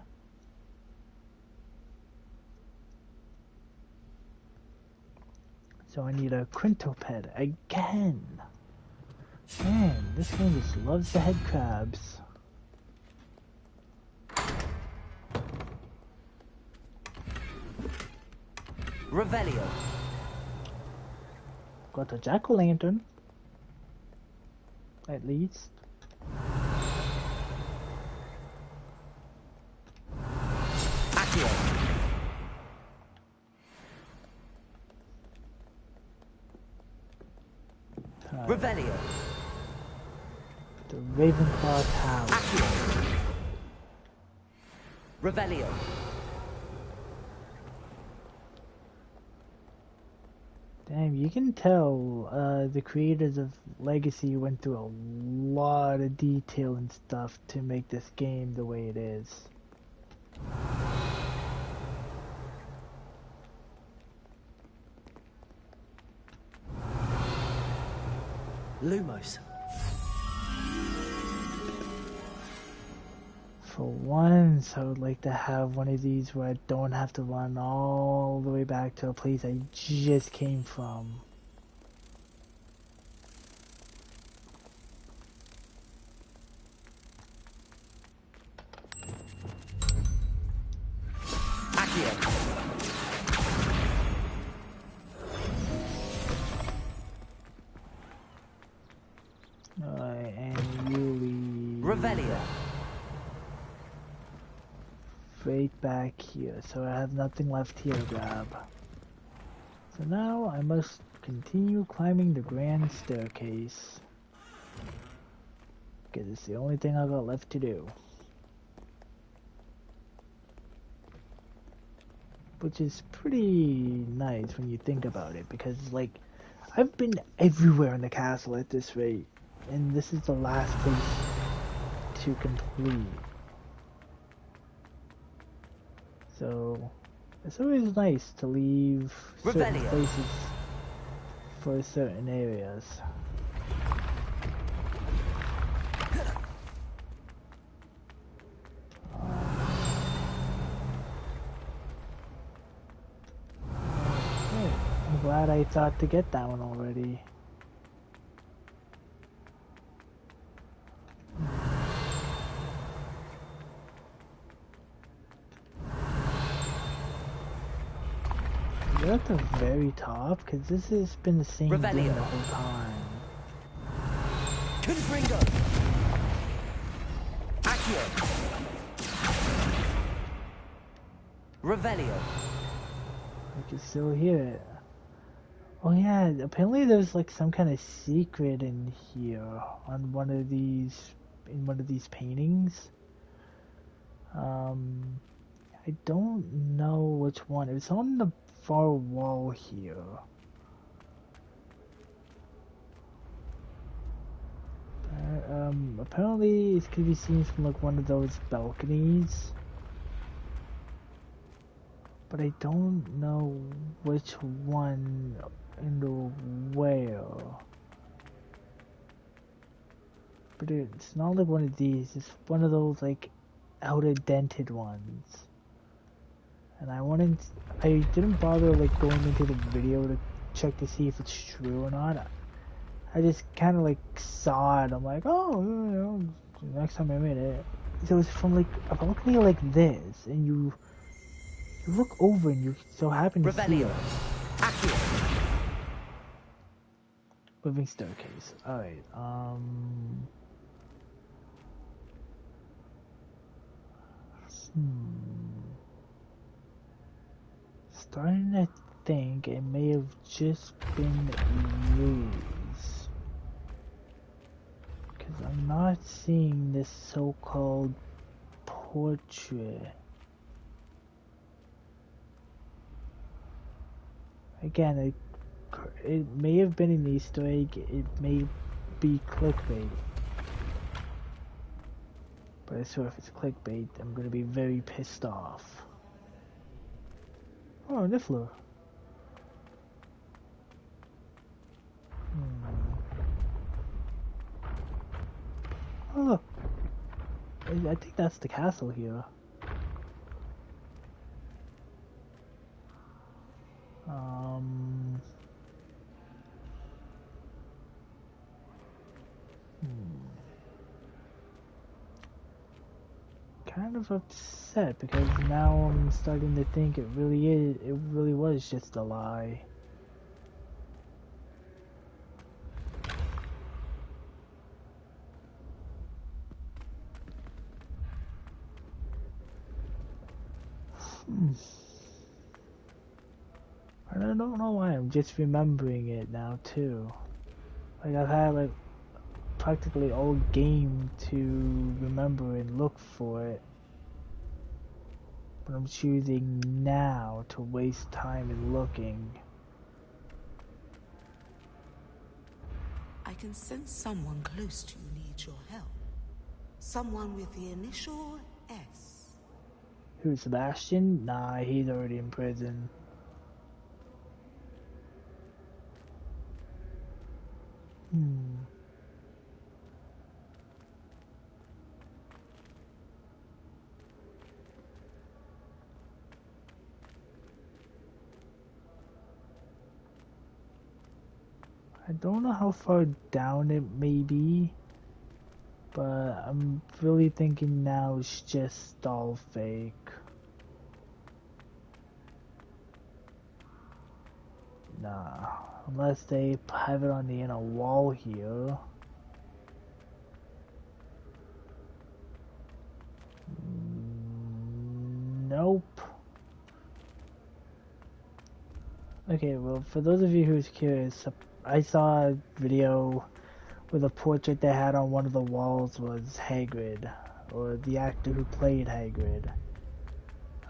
So I need a quintuped again. Man, this game just loves the head crabs. Revelio. Got a jack-o'-lantern. At least. Accio. Revelio. The Ravenclaw Tower. Accio. Revelio. Damn, you can tell the creators of Legacy went through a lot of detail and stuff to make this game the way it is. Lumos. For once, I would like to have one of these where I don't have to run all the way back to a place I just came from. And you Revelia. Right back here, so I have nothing left here to grab. So now I must continue climbing the grand staircase, because it's the only thing I got left to do. Which is pretty nice when you think about it, because like, I've been everywhere in the castle at this rate, and this is the last place to complete. So, it's always nice to leave certain places for certain areas. I'm glad I thought to get that one already. You're at the very top, because this has been the same thing the whole time. Confringo. Accio. Revelio. I can still hear it. Oh yeah, apparently there's like some kind of secret in here on one of these, in one of these paintings. I don't know which one. It's on the far wall here. Apparently it could be seen from like one of those balconies. But I don't know which one and where. But it's not like one of these, it's one of those like outer dented ones. And I didn't bother like going into the video to check to see if it's true or not. I just kind of like saw it. I'm like, oh, you know, next time I'm in it. So it's from like a balcony like this, and you look over and you so happen to see it. Moving staircase. Alright, starting to think it may have just been erased. Because I'm not seeing this so-called portrait. Again, it may have been an Easter egg, it may be clickbait. But I swear if it's clickbait, I'm gonna be very pissed off. Oh, Niffler. Oh look. I think that's the castle here. Kind of upset because now I'm starting to think it really was just a lie. And I don't know why I'm just remembering it now too. Like I've had like practically all game to remember and look for it. But I'm choosing now to waste time in looking. can sense someone close to you needs your help. Someone with the initial S. Who's Sebastian? Nah, he's already in prison. I don't know how far down it may be, but I'm really thinking now it's just all fake. Nah, unless they have it on the inner wall here. Nope. Okay, well, for those of you who's curious, I saw a video where the portrait they had on one of the walls was Hagrid, or the actor who played Hagrid.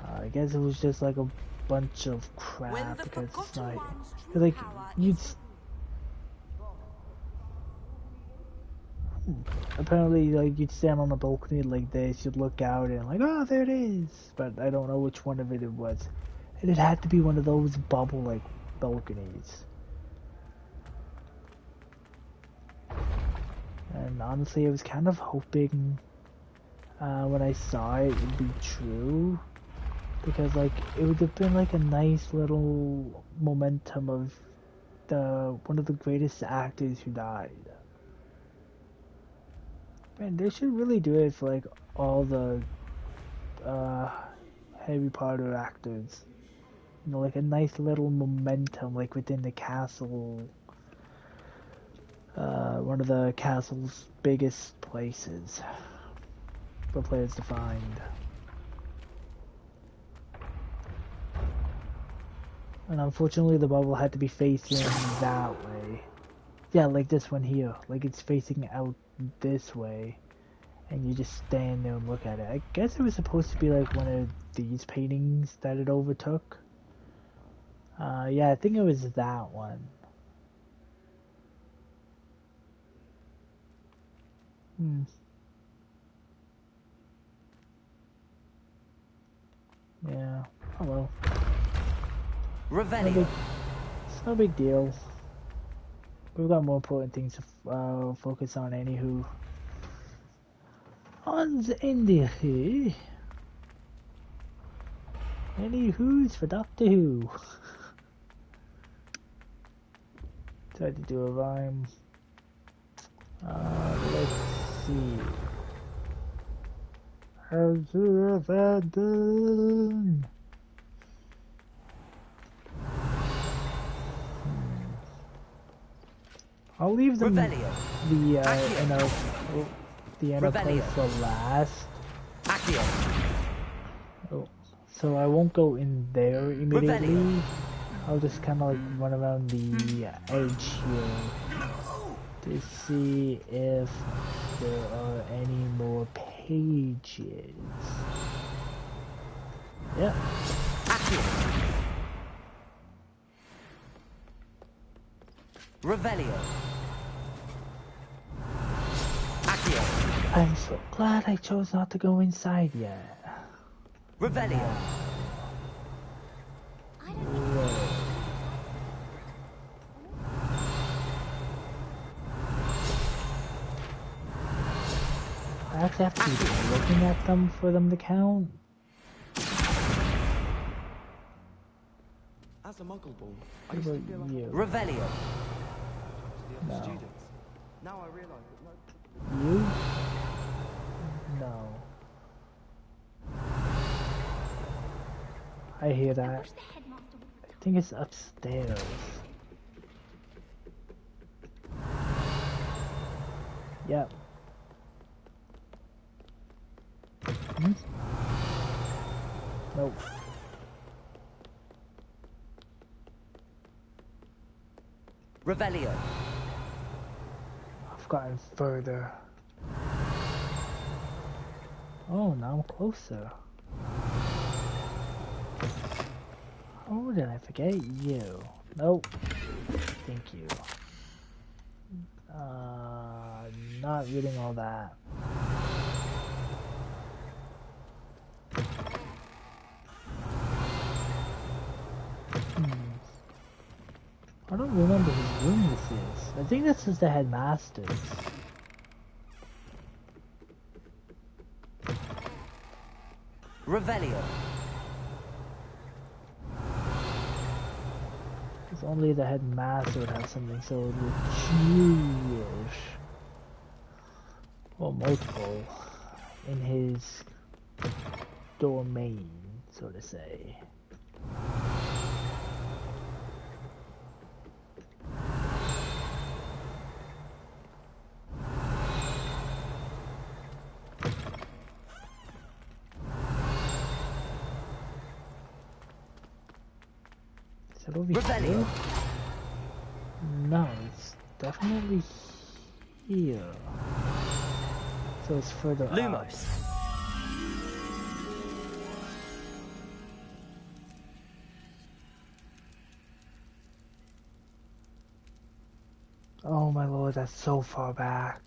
I guess it was just like a bunch of crap because it's not like apparently like you'd stand on a balcony like this, you'd look out and like, oh, there it is, but I don't know which one of it was, and it had to be one of those bubble like balconies. And honestly, I was kind of hoping when I saw it would be true, because like it would have been like a nice little momentum of one of the greatest actors who died. Man, they should really do it for like all the Harry Potter actors. You know, like a nice little momentum, like within the castle. One of the castle's biggest places for players to find. And unfortunately the bubble had to be facing that way. Yeah, like this one here. Like it's facing out this way. And you just stand there and look at it. I guess it was supposed to be like one of these paintings that it overtook. Yeah, I think it was that one. Yeah. Oh well. Revelio. It's no big deal. We've got more important things to focus on, anywho. On the Anywho's for Doctor Who. Tried to do a rhyme. Let's see. How's that done? I'll leave the inner place for last. Oh, so I won't go in there immediately. I'll just kind of like run around the edge here to see if there are any more pages. Yeah. Revelio. I'm so glad I chose not to go inside yet. Revelio. I actually have to keep looking at them for them to count. As a muggle born, I What used to about feel like you? Revelio. the other No. students. Now I realise that no. You? No. I hear that. I think it's upstairs. Yep. Nope. Revelio. I've gotten further. Oh, now I'm closer. Oh, did I forget you? Nope. Thank you. not reading all that. I don't remember whose room this is. I think this is the headmaster's. Revelio. Because only the headmaster would have something so Jewish. Or multiple. In his domain, so to say. Over here? No, it's definitely here. So it's further Lumos. up. Oh my lord, that's so far back.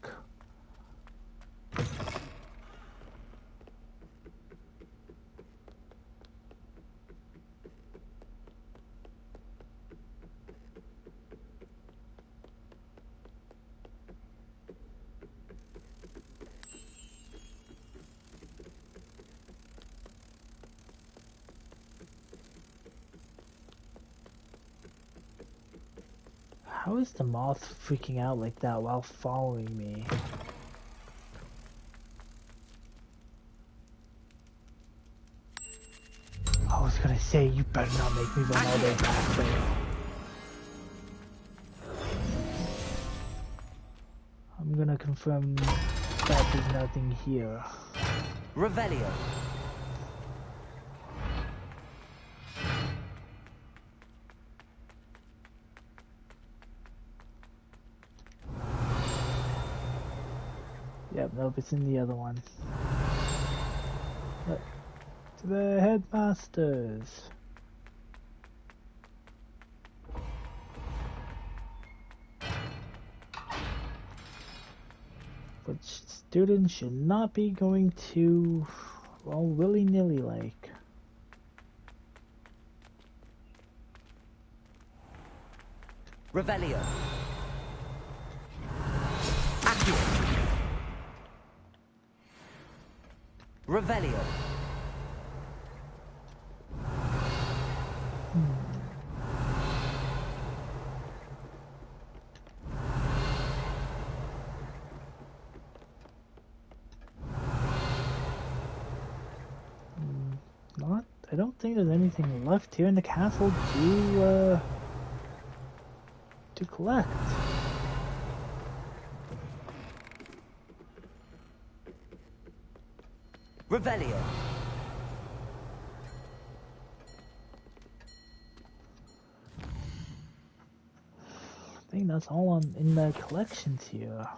How is the moth freaking out like that while following me? I was gonna say, you better not make me run all the way back there. I'm gonna confirm that there's nothing here. Revelio. Yep, nope, it's in the other one. Look, to the headmasters. But students should not be going to, well, willy-nilly like. Revelio. Revelio. Not. I don't think there's anything left here in the castle to collect. Revelio. I think that's all in the collections here.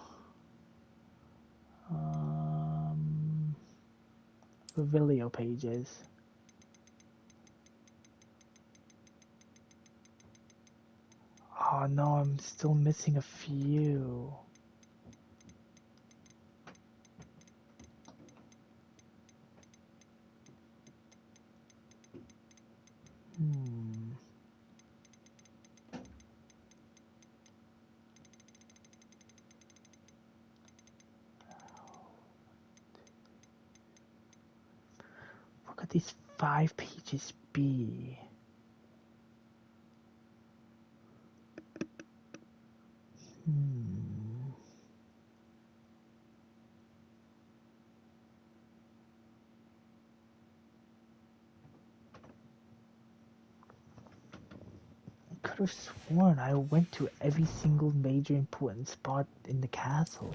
Revelio pages. Oh no, I'm still missing a few. What could these 5 pages be? I could have sworn I went to every single major important spot in the castle.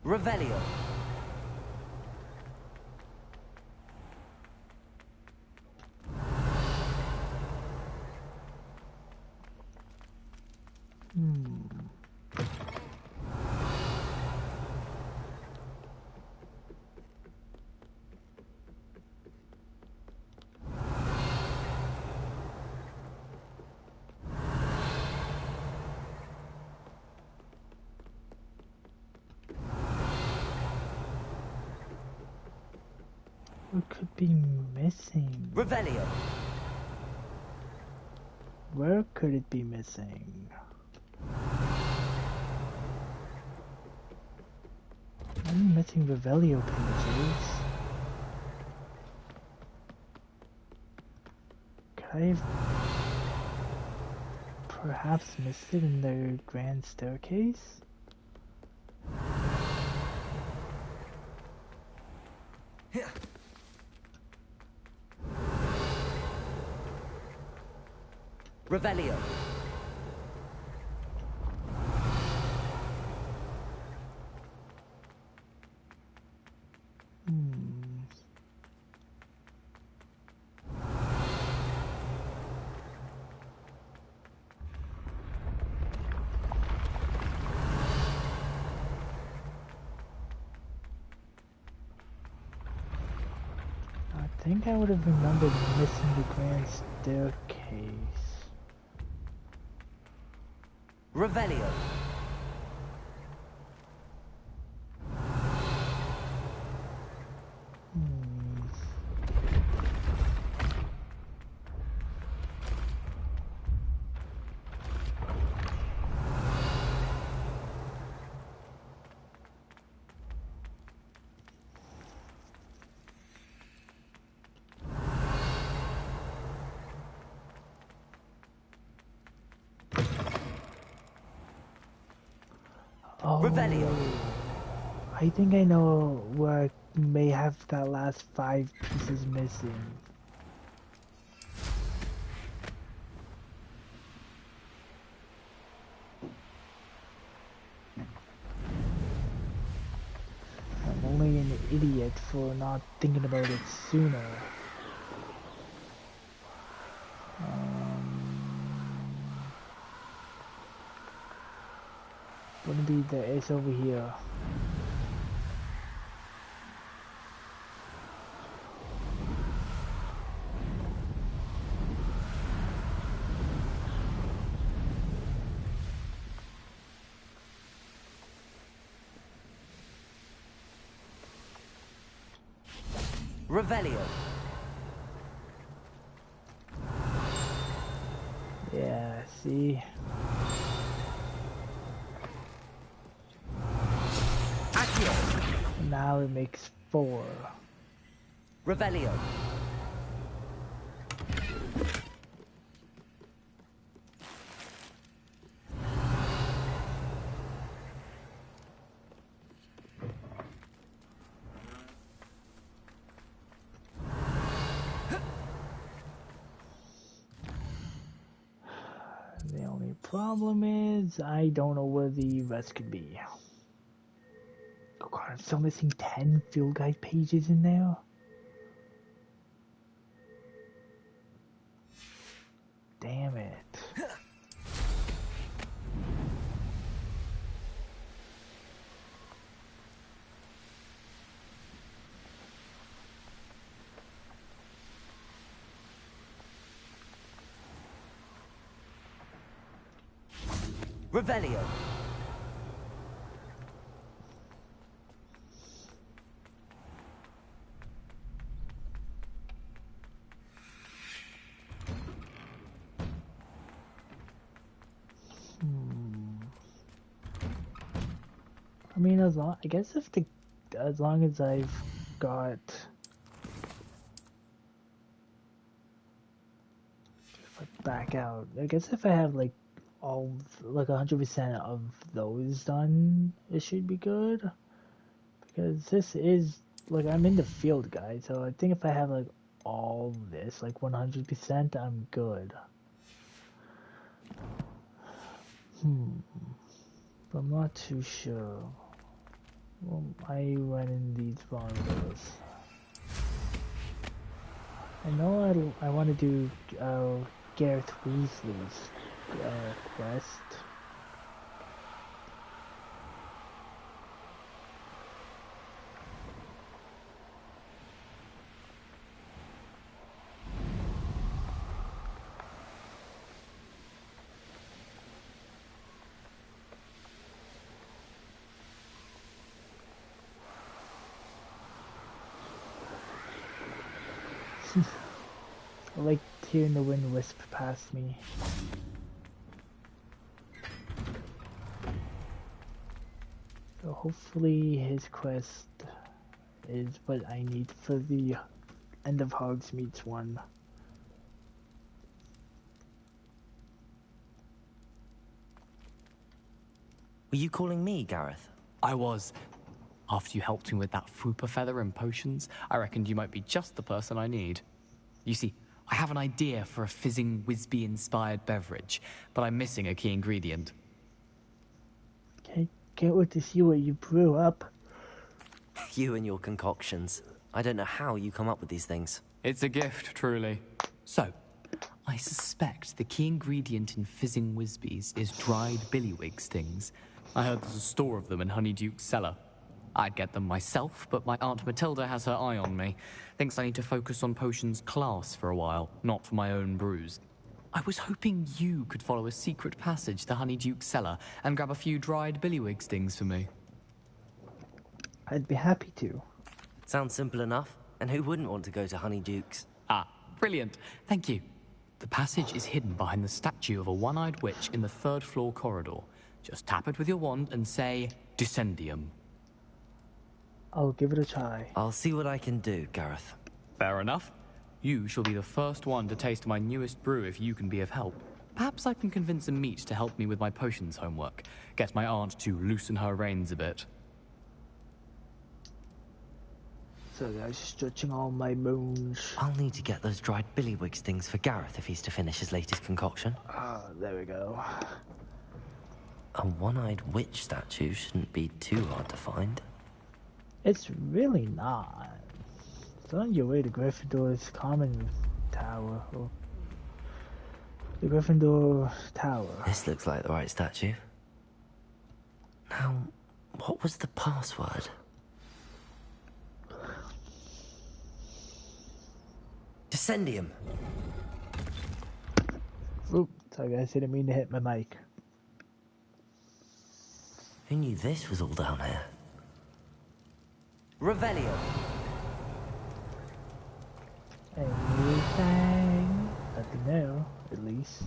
Revelio. What could be missing? Revelio. Where could it be missing? I'm missing Revelio pages. Could I have perhaps missed it in the grand staircase? Revelio. I think I would have remembered missing the grand staircase. Revelio. Oh, Revelio. I think I know where I may have that last 5 pieces missing. I'm only an idiot for not thinking about it sooner. Wouldn't be the it's over here. Revelio. Yeah, see? Accio. Now it makes 4. Revelio. The only problem is I don't know where the rest could be. Oh god, I'm still missing 10 field guide pages in there. Damn it. Revelio. I mean, I guess as long as I've got, if I back out, I guess if I have like like 100% of those done, it should be good. Because this is, like, I'm in the field guide, so I think if I have like all this, like 100%, I'm good. But I'm not too sure. Well, I went in these wrong doors. I know I want to do Gareth Weasley's quest. I like hearing the wind wisp past me. So hopefully his quest is what I need for the end of Hogsmeade's one. Were you calling me, Gareth? I was. After you helped me with that Fupa feather and potions, I reckoned you might be just the person I need. You see, I have an idea for a fizzing Whizbee-inspired beverage, but I'm missing a key ingredient. Can't wait to see what you brew up. You and your concoctions. I don't know how you come up with these things. It's a gift, truly. So, I suspect the key ingredient in fizzing Whizbees is dried billywig stings. I heard there's a store of them in Honeyduke's cellar. I'd get them myself, but my Aunt Matilda has her eye on me. Thinks I need to focus on potions class for a while, not for my own brews. I was hoping you could follow a secret passage to Honeyduke's cellar and grab a few dried billywig stings for me. I'd be happy to. Sounds simple enough. And who wouldn't want to go to Honeyduke's? Ah, brilliant. Thank you. The passage is hidden behind the statue of a one-eyed witch in the third-floor corridor. Just tap it with your wand and say, Descendium. I'll give it a try. I'll see what I can do, Gareth. Fair enough. You shall be the first one to taste my newest brew if you can be of help. Perhaps I can convince a meat to help me with my potions homework. Get my aunt to loosen her reins a bit. So guys, stretching all my bones. I'll need to get those dried billywig stings for Gareth if he's to finish his latest concoction. Ah, there we go. A one-eyed witch statue shouldn't be too hard to find. It's really not. It's on your way to Gryffindor's common tower. Or the Gryffindor tower. This looks like the right statue. Now, what was the password? Descendium. Oop, sorry guys, didn't mean to hit my mic. Who knew this was all down here? Revelio. Anything? Nothing there, at least.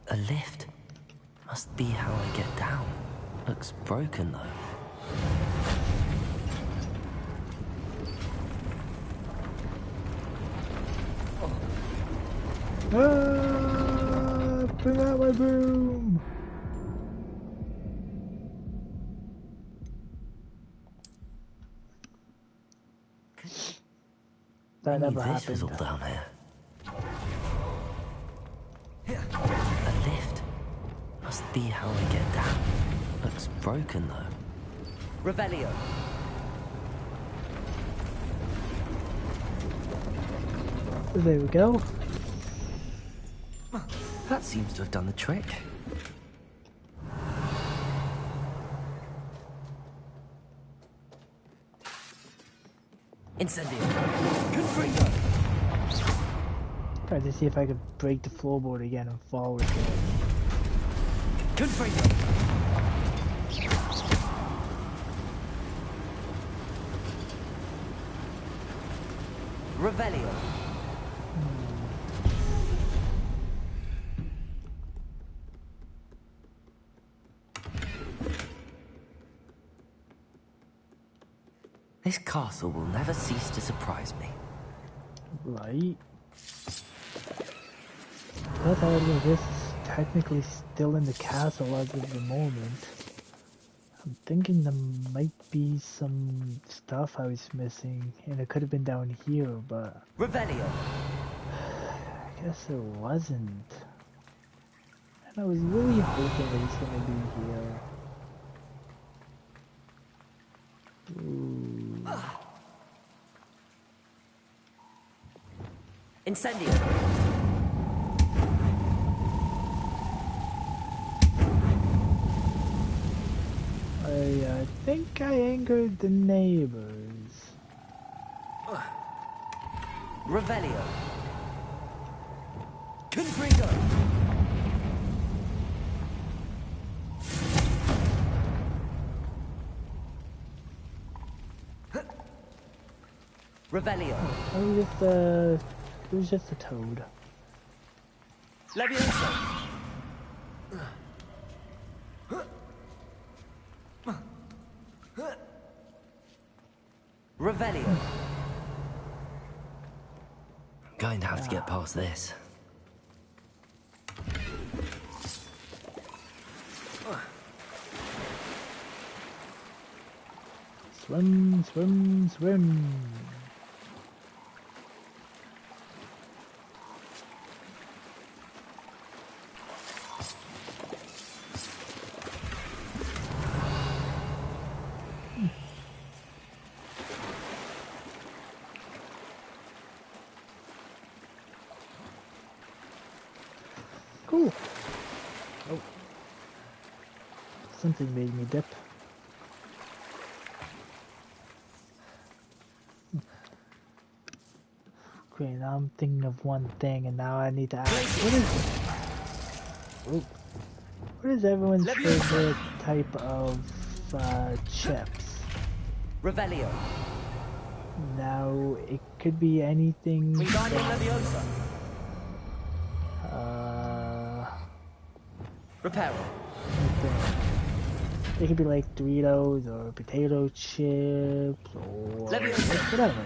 A lift. Must be how I get down. Looks broken though. Ah, bring out my broom! That never happened. This was all down here. A lift. Must be how I get down. Looks broken though. Revelio. There we go. That seems to have done the trick. Incendio. Confringo. Tried to see if I could break the floorboard again and fall with it. Confringo. Revelio. This castle will never cease to surprise me. Right. But however, this is technically still in the castle as of the moment. I'm thinking there might be some stuff I was missing, and it could have been down here, but... Revelio. I guess it wasn't. And I was really hoping it was gonna be here. Ooh. Incendio. I think I angered the neighbors. Revelio. Confringo. Revelio. It was just a toad. Levioso. Revelio. Going to have to get past this. Swim, swim, swim. Cool. Oh. Something made me dip. Great, now I'm thinking of one thing and now I need to ask, what is everyone's favorite type of chips? Revelio. Now, it could be anything Wingardium from, Leviosa. Reparo. It could be like Doritos or potato chips or whatever.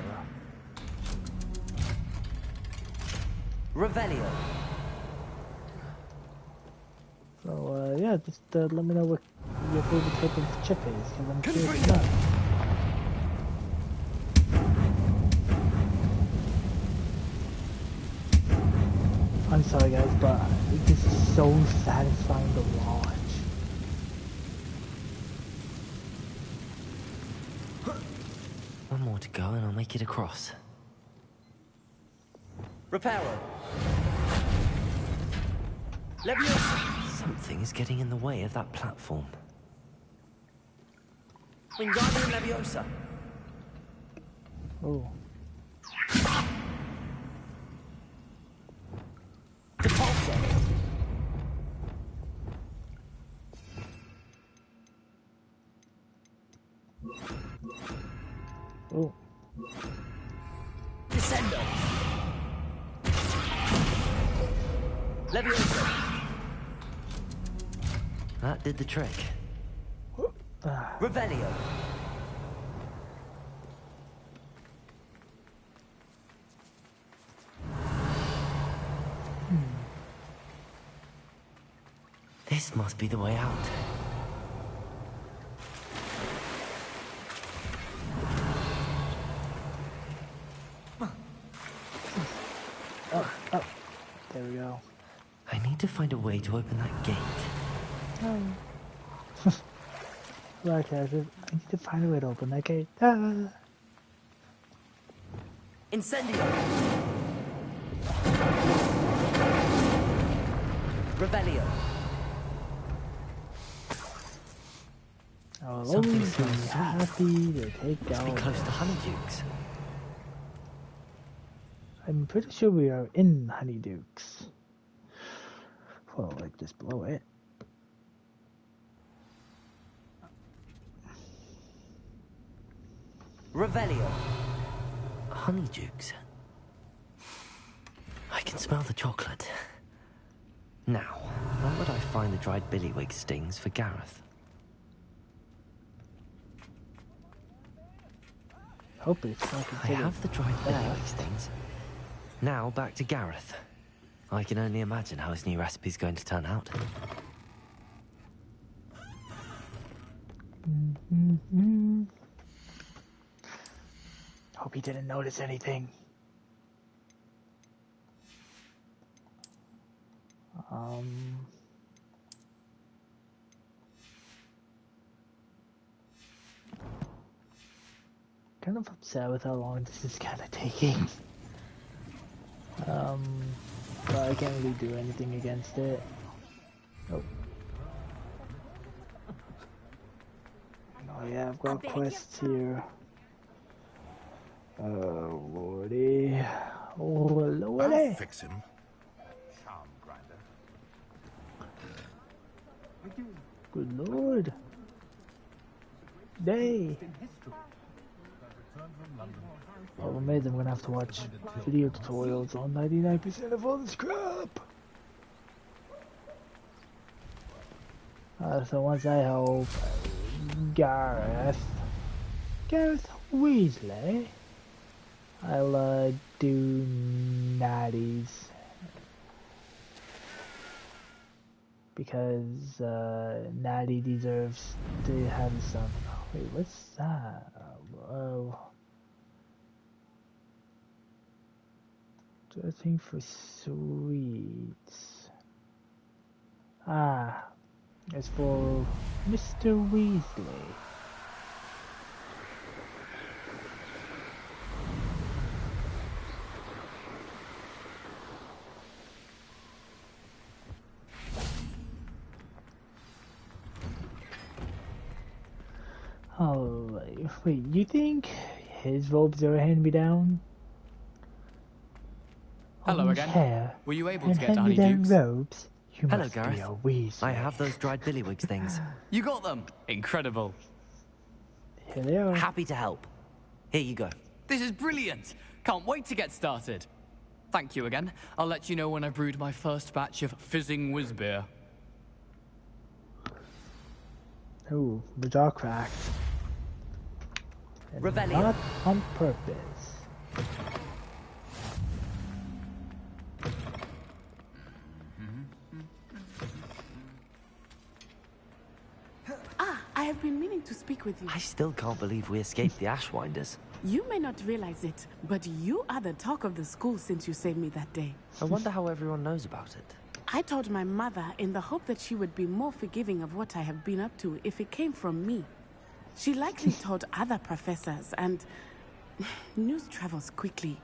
Revelio. So, yeah, just let me know what your favorite type of chip is, because I'm curious to know. I'm sorry guys, but this is so satisfying to watch. One more to go and I'll make it across. Reparo. Leviosa. Something is getting in the way of that platform. Wingardium Leviosa. Oh. Depulso. Oh. Descendo. Leviosa. That did the trick. Revelio. This must be the way out. Oh, there we go. I need to find a way to open that gate. Right, characters, I need to find a way to open that gate. Ah. Incendio. Revelio. I'll always be happy to take Must be out. close to Honeydukes. I'm pretty sure we are in Honeydukes. Well, like just below it. Revelio. Honeydukes. I can smell the chocolate. Now, where would I find the dried billywig stings for Gareth? Hope it's not I have the dried billywig stings. Now back to Gareth. I can only imagine how his new recipe's going to turn out. Hope he didn't notice anything. Kind of upset with how long this is kind of taking. But I can't really do anything against it. Oh. Oh yeah, I've got quests here. Oh lordy. Oh lordy. I'll fix him. Charm grinder. Good lord. Day. Problem is, I'm gonna have to watch video tutorials on 99% of all this crap. So once I help Gareth Weasley, I'll do Natty's because Natty deserves to have some. Wait, what's that? Oh, dressing for sweets. Ah, it's for Mr. Weasley. Oh, wait, you think his robes are a hand-me-down? Hello again. Hair Were you able and to get to hand-me-down Honeydukes? robes? You Hello, must Gareth. be a Weasley. I have those dried billywigs things. You got them! Incredible. Here they are. Happy to help. Here you go. This is brilliant! Can't wait to get started. Thank you again. I'll let you know when I've brewed my first batch of fizzing whiz beer. Ooh, the jaw cracked. And Revelio. not on purpose. I have been meaning to speak with you. I still can't believe we escaped the Ashwinders. You may not realize it, but you are the talk of the school since you saved me that day. I wonder how everyone knows about it. I told my mother in the hope that she would be more forgiving of what I have been up to if it came from me. She likely told other professors, and news travels quickly.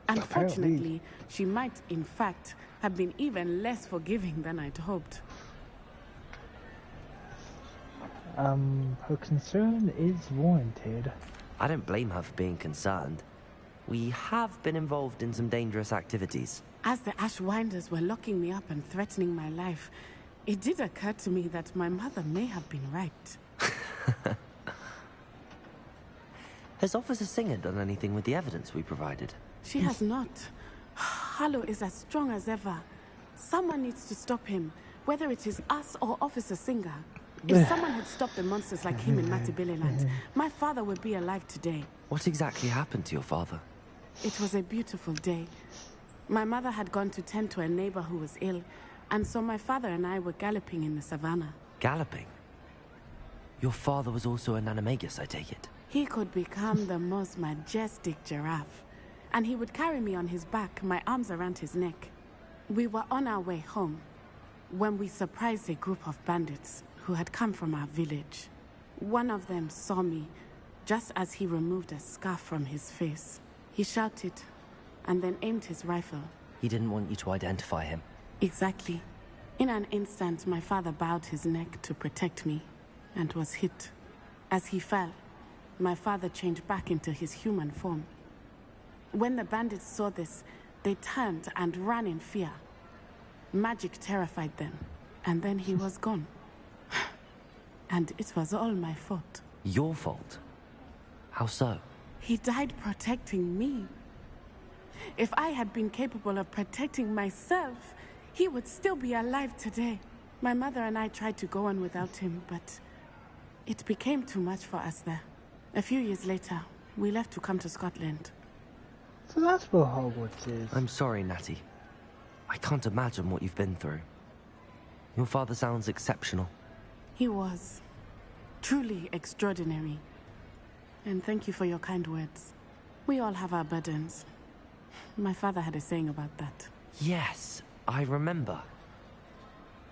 Unfortunately, she might, in fact, have been even less forgiving than I'd hoped. Her concern is warranted. I don't blame her for being concerned. We have been involved in some dangerous activities. As the Ashwinders were locking me up and threatening my life, it did occur to me that my mother may have been right. Has Officer Singer done anything with the evidence we provided? She has not. Harlow is as strong as ever. Someone needs to stop him, whether it is us or Officer Singer. If someone had stopped the monsters like him in Matabeleland, my father would be alive today. What exactly happened to your father? It was a beautiful day. My mother had gone to tend to a neighbor who was ill, and so my father and I were galloping in the savannah. Galloping? Your father was also an animagus, I take it? He could become the most majestic giraffe, and he would carry me on his back, my arms around his neck. We were on our way home when we surprised a group of bandits who had come from our village. One of them saw me just as he removed a scarf from his face. He shouted and then aimed his rifle. He didn't want you to identify him. Exactly. In an instant, my father bowed his neck to protect me and was hit. As he fell, my father changed back into his human form. When the bandits saw this, they turned and ran in fear. Magic terrified them, and then he was gone. And it was all my fault. Your fault? How so? He died protecting me. If I had been capable of protecting myself, he would still be alive today. My mother and I tried to go on without him, but it became too much for us there. A few years later, we left to come to Scotland. So that's where Hogwarts is. I'm sorry, Natty. I can't imagine what you've been through. Your father sounds exceptional. He was truly extraordinary. And thank you for your kind words. We all have our burdens. My father had a saying about that. Yes, I remember.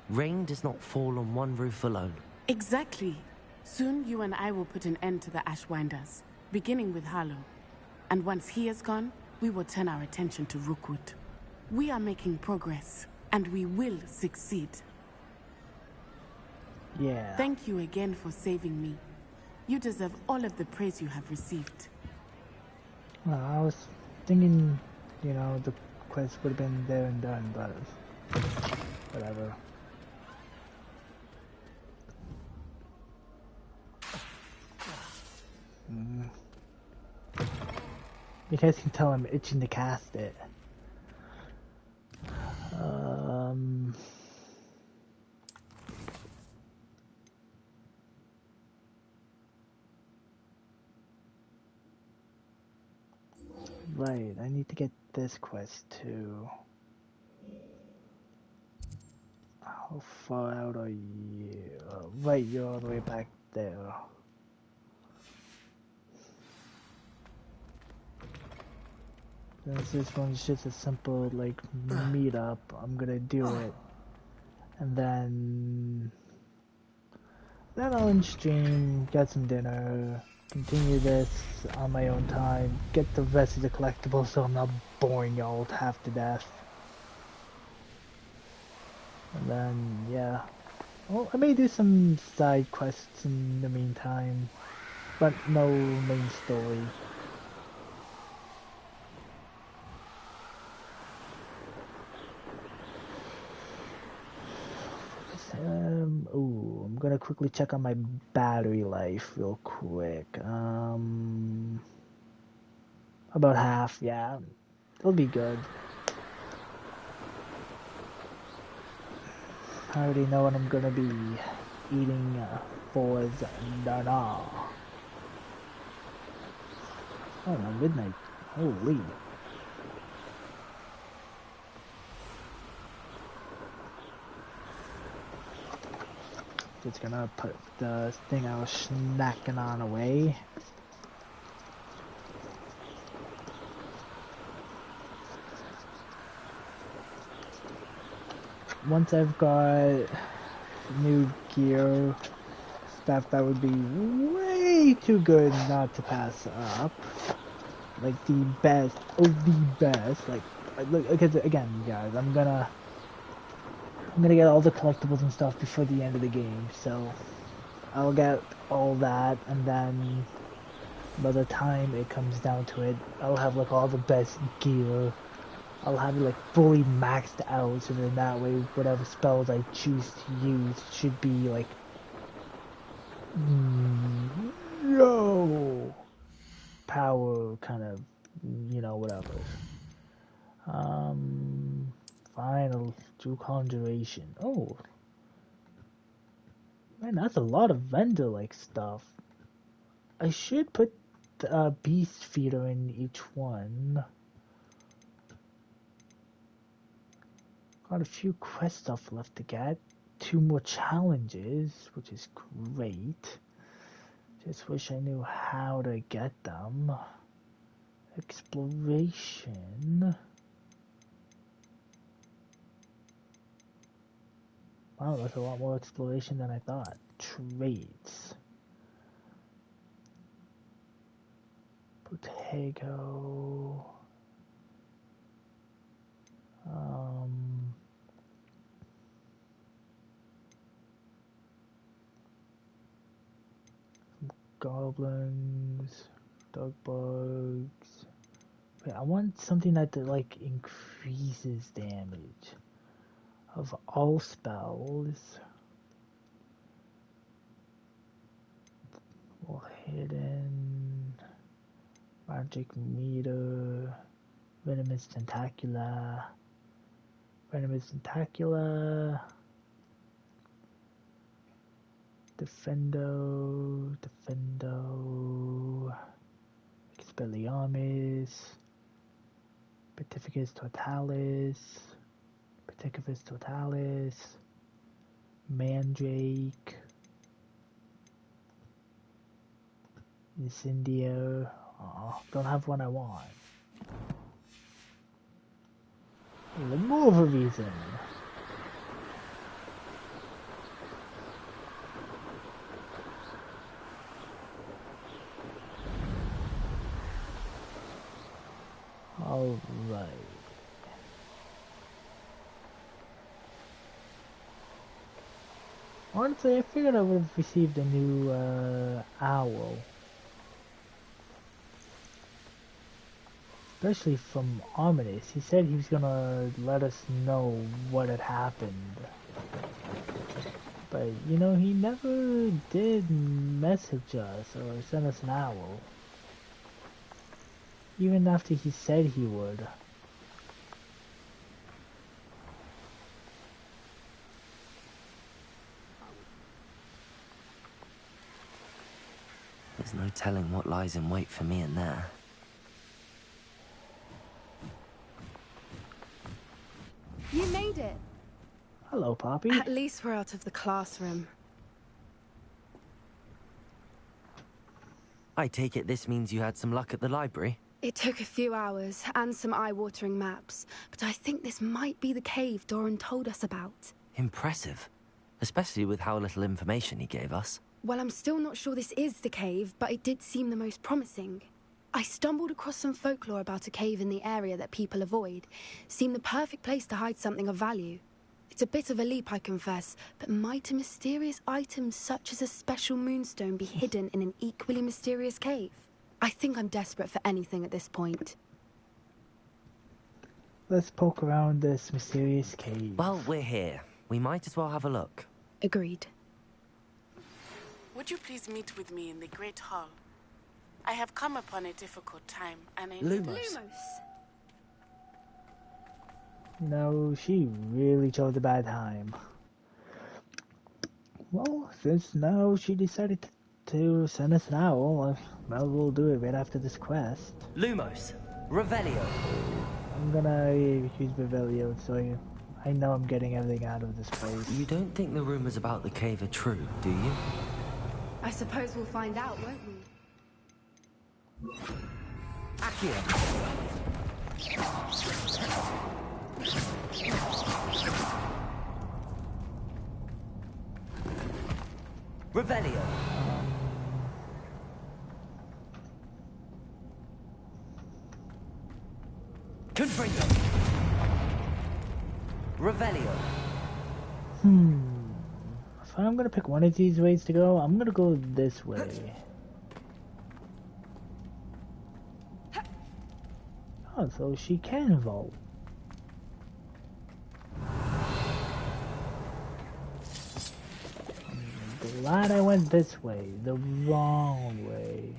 Rain does not fall on one roof alone. Exactly. Soon you and I will put an end to the Ashwinders, beginning with Harlow. And once he is gone, we will turn our attention to Rookwood. We are making progress, and we will succeed. Yeah. Thank you again for saving me. You deserve all of the praise you have received. Well, I was thinking, you know, the quest would have been there and done, but whatever. You guys can tell I'm itching to cast it. Right, I need to get this quest too. How far out are you? Right, you're all the way back there. Since this one's just a simple, like, meetup, I'm gonna do it. And then I'll in stream, get some dinner, continue this on my own time, get the rest of the collectibles so I'm not boring y'all half to death. And then, yeah. Well, I may do some side quests in the meantime, but no main story. Ooh, I'm gonna quickly check on my battery life real quick. About half, yeah. It'll be good. I already know what I'm gonna be eating for dinner. Oh no, midnight. Holy. Just gonna put the thing I was snacking on away. Once I've got new gear, stuff that would be way too good not to pass up. Like the best of the best. Like, look, because again, guys, I'm gonna get all the collectibles and stuff before the end of the game, so I'll get all that, and then by the time it comes down to it, I'll have like all the best gear. I'll have it like fully maxed out, so then that way whatever spells I choose to use should be like yo power kind of, you know, whatever. Final do conjuration. Oh man, that's a lot of vendor like stuff. I should put beast feeder in each one. Got a few quest stuff left to get. 2 more challenges, which is great. Just wish I knew how to get them. Exploration. Wow, that's a lot more exploration than I thought. Traits. Potato. Goblins. Dog bugs. Wait, I want something that like increases damage of all spells. Well, hidden magic meter, venomous tentacula, defendo, expelliarmus, Petrificus totalis, mandrake, incendio. Oh, don't have what I want. The more of a reason. Alright. Honestly, I figured I would have received a new owl. Especially from Ominous. He said he was gonna let us know what had happened. But, you know, he never did message us or send us an owl. Even after he said he would. There's no telling what lies in wait for me in there. You made it. Hello, Poppy. At least we're out of the classroom. I take it this means you had some luck at the library? It took a few hours and some eye-watering maps, but I think this might be the cave Doran told us about. Impressive. Especially with how little information he gave us. Well, I'm still not sure this is the cave, but it did seem the most promising. I stumbled across some folklore about a cave in the area that people avoid. Seemed the perfect place to hide something of value. It's a bit of a leap, I confess, but might a mysterious item such as a special moonstone be hidden in an equally mysterious cave? I think I'm desperate for anything at this point. Let's poke around this mysterious cave. Well, we're here. We might as well have a look. Agreed. Would you please meet with me in the Great Hall? I have come upon a difficult time, and I Lumos. No, she really chose a bad time. Well, since now she decided to send us an owl, well, we'll do it right after this quest. Lumos. Revelio. I'm gonna use Revelio, so I know I'm getting everything out of this place. You don't think the rumors about the cave are true, do you? I suppose we'll find out, won't we? Accio. Revelio. Confringo. Revelio. If I'm gonna pick one of these ways to go, I'm gonna go this way. Oh, so she can vault. I'm glad I went this way, the wrong way.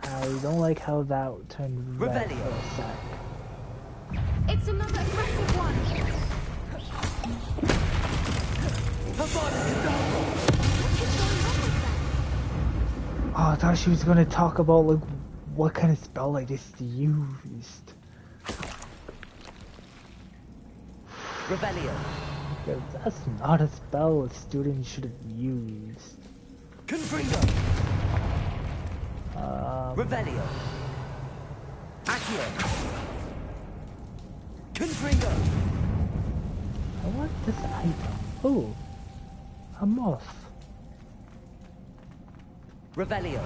I don't like how that turned red for a sec. It's another aggressive one! Oh, I thought she was gonna talk about like what kind of spell I just used. Revelio. Because that's not a spell a student should have used. Confringo. Revelio. Accio. Confringo. I want this item. Oh, a moth. Revelio.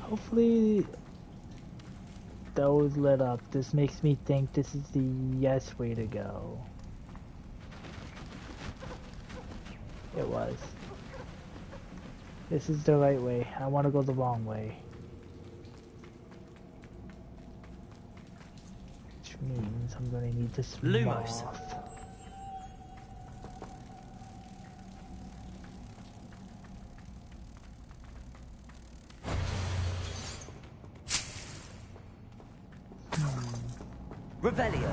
Hopefully those lit up. This makes me think this is the yes way to go. It was. This is the right way. I want to go the wrong way. Which means I'm going to need this Lumos. moth. Revelio.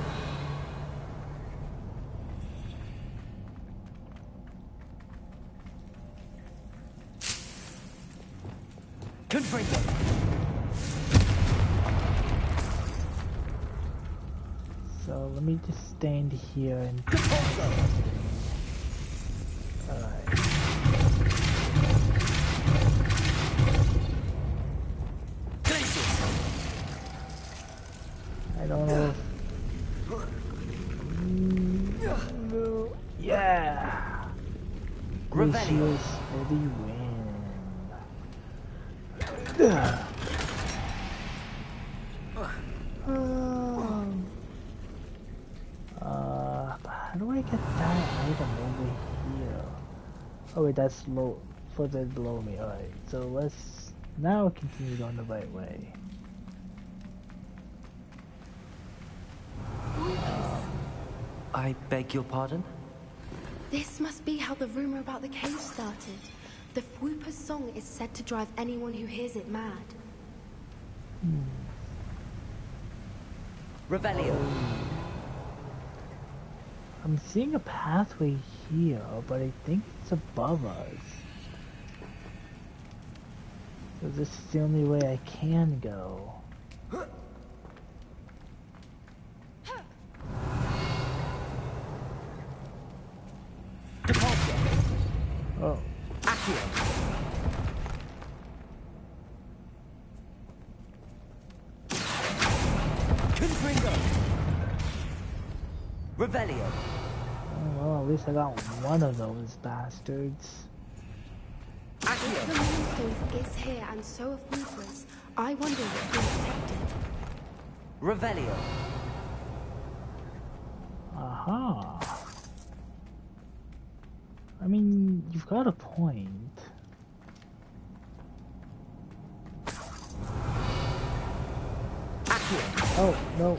Confringo. So let me just stand here and... Alright. I don't know if... Yeah! Glaciers for the win. How do I get that item over here? Oh wait, that's low, further below me. Alright, so let's Now it continued on the right way. I beg your pardon? This must be how the rumor about the cave started. The Whooper's song is said to drive anyone who hears it mad. Revelio. I'm seeing a pathway here, but I think it's above us. So this is the only way I can go. Oh. Confringo. Revelio. Oh, well, at least I got one of those bastards. If the moonstone is here and so are Whoopers, I wonder what's being protected. Revelio. Aha. I mean, you've got a point. Oh, no.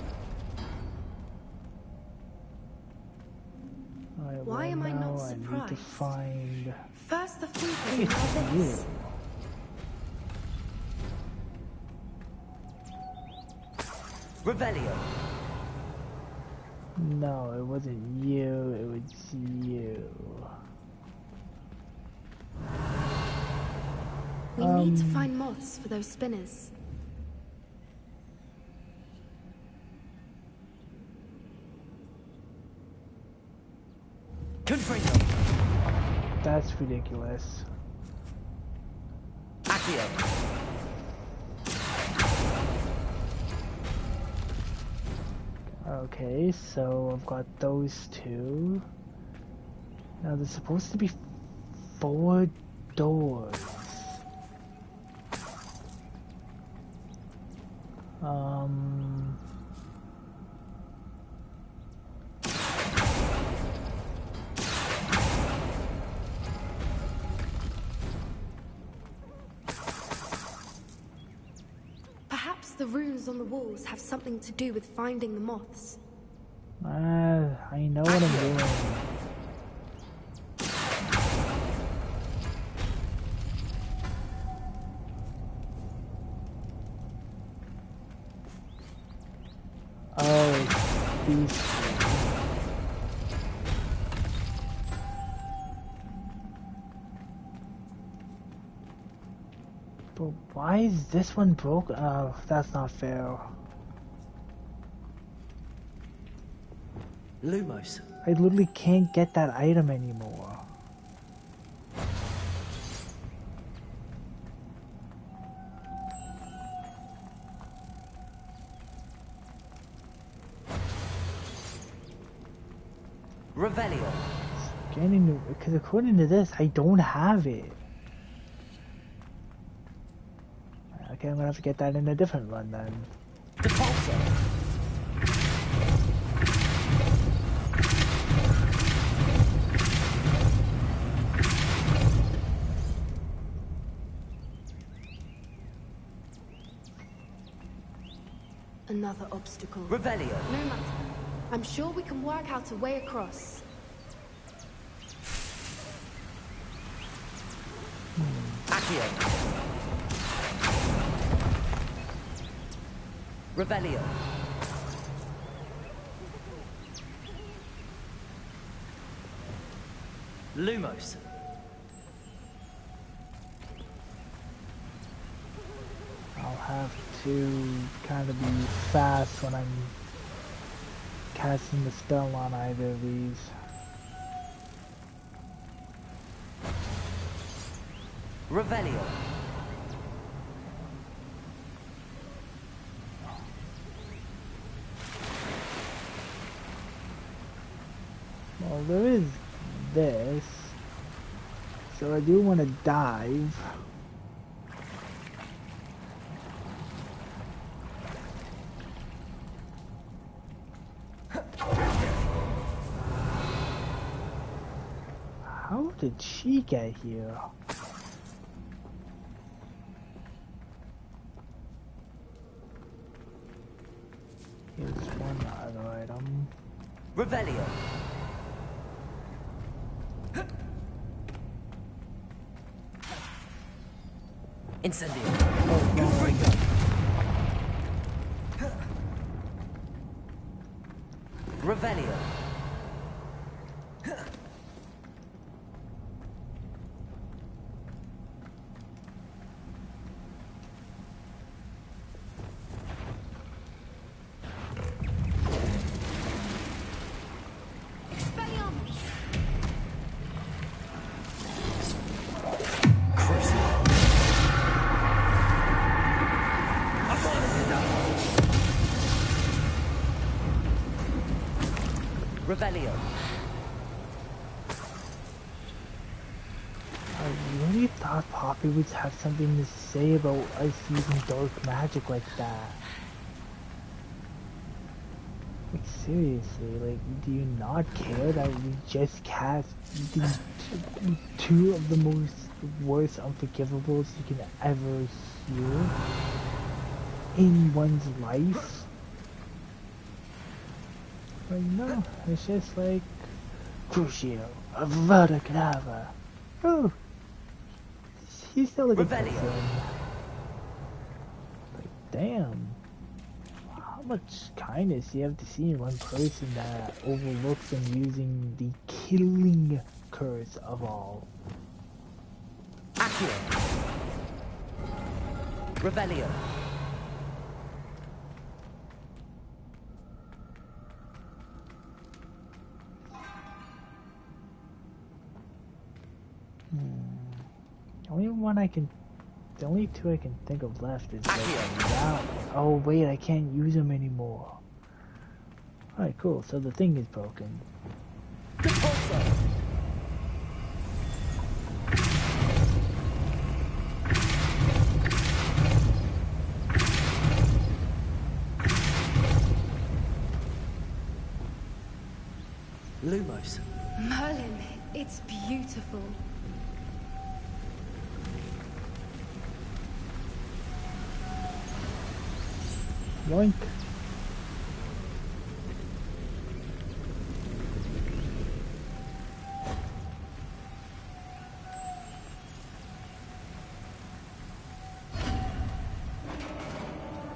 Alright, Why am I not I need surprised? to find... First the I Whoopers think and it's now you. this. Revelio. No, it wasn't you, it was you. We need to find moths for those spinners. Confringo. That's ridiculous. Accio. Okay, so I've got those two. Now there's supposed to be 4 doors. Perhaps the runes on the walls have something to do with finding the moths. I know what I'm doing. Oh, these two. But why is this one broken? Oh, that's not fair. Lumos. I literally can't get that item anymore. Revelio. Getting, because according to this, I don't have it. Okay, I'm gonna have to get that in a different run then. Depulso. Another obstacle. Revelio. No matter. I'm sure we can work out a way across. Accio. Revelio. Lumos. I'll have to kind of be fast when I'm casting the spell on either of these. Revelio. Well, there is this, so I do want to dive. How did she get here? Revelio. Incendio. Confringo. Revelio. Revelio. I really thought Poppy would have something to say about us using dark magic like that. Like seriously, like do you not care that we just cast the two of the most worst unforgivables you can ever hear in one's life? Like no, it's just like Crucio, Avada Kedavra. Oh, he's still a good person. Like damn. How much kindness do you have to see in one person that overlooks them using the killing curse of all? Accio. Revelio. The only two I can think of left is like that. Oh wait, I can't use them anymore. Alright, cool. So the thing is broken. Lumos. Merlin, it's beautiful. Yoink.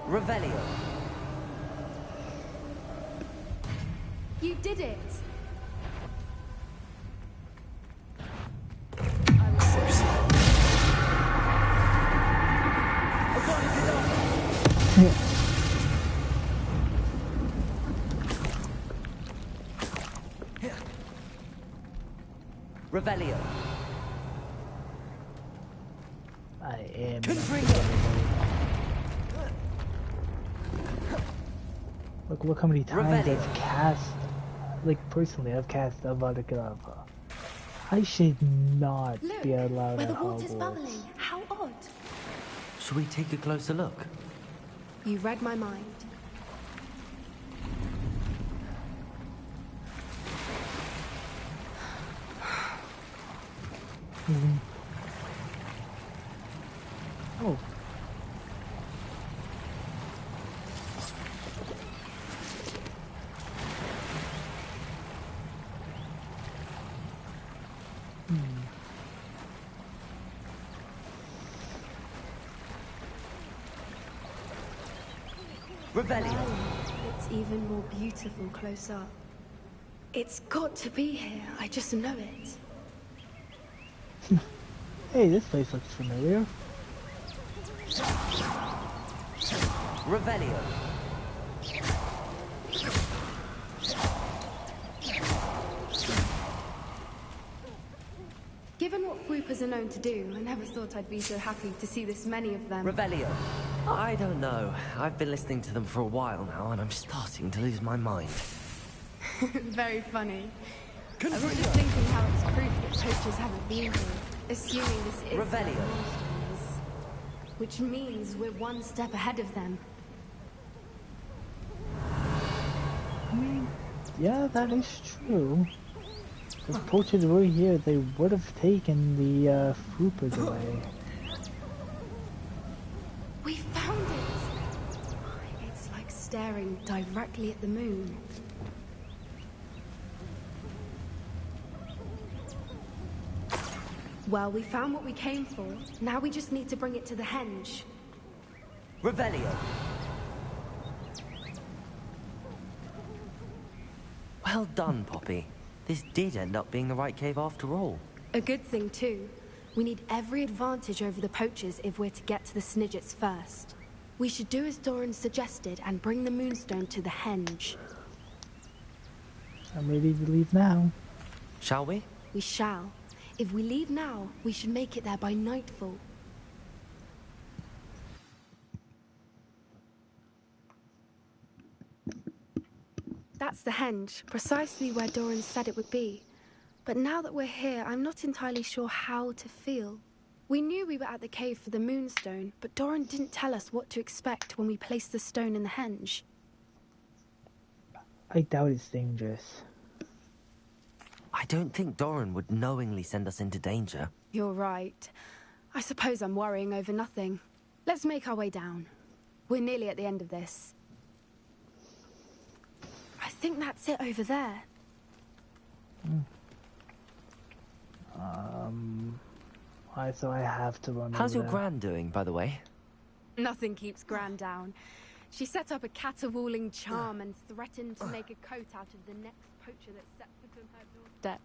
Revelio. You did it! Revelio. I am. Look how many times I've cast, like personally I've cast Avada Kedavra. I should not be allowed where at the water's Hogwarts. bubbling. How odd. Shall we take a closer look? You read my mind. Oh. Revelio. It's even more beautiful close up. It's got to be here. I just know it. Hey, this place looks familiar. Revelio. Given what Whoopers are known to do, I never thought I'd be so happy to see this many of them. Revelio. I don't know. I've been listening to them for a while now, and I'm starting to lose my mind. Very funny. I was just thinking how it's proof that poachers haven't been here, assuming this is Revelio. Which means we're one step ahead of them. I mean, yeah, that is true. If poachers were here, they would have taken the Foopers away. We found it! It's like staring directly at the moon. Well, we found what we came for. Now we just need to bring it to the henge. Revelio. Well done, Poppy. This did end up being the right cave after all. A good thing, too. We need every advantage over the poachers if we're to get to the Snidgets first. We should do as Doran suggested and bring the Moonstone to the henge. I'm ready to leave now. Shall we? We shall. If we leave now, we should make it there by nightfall. That's the henge, precisely where Doran said it would be. But now that we're here, I'm not entirely sure how to feel. We knew we were at the cave for the Moonstone, but Doran didn't tell us what to expect when we placed the stone in the henge. I doubt it's dangerous. I don't think Doran would knowingly send us into danger. You're right. I suppose I'm worrying over nothing. Let's make our way down. We're nearly at the end of this. I think that's it over there. So I have to run How's over your there. Gran doing, by the way? Nothing keeps Gran down. She set up a caterwauling charm and threatened to make a coat out of the next poacher that set foot on her doorstep.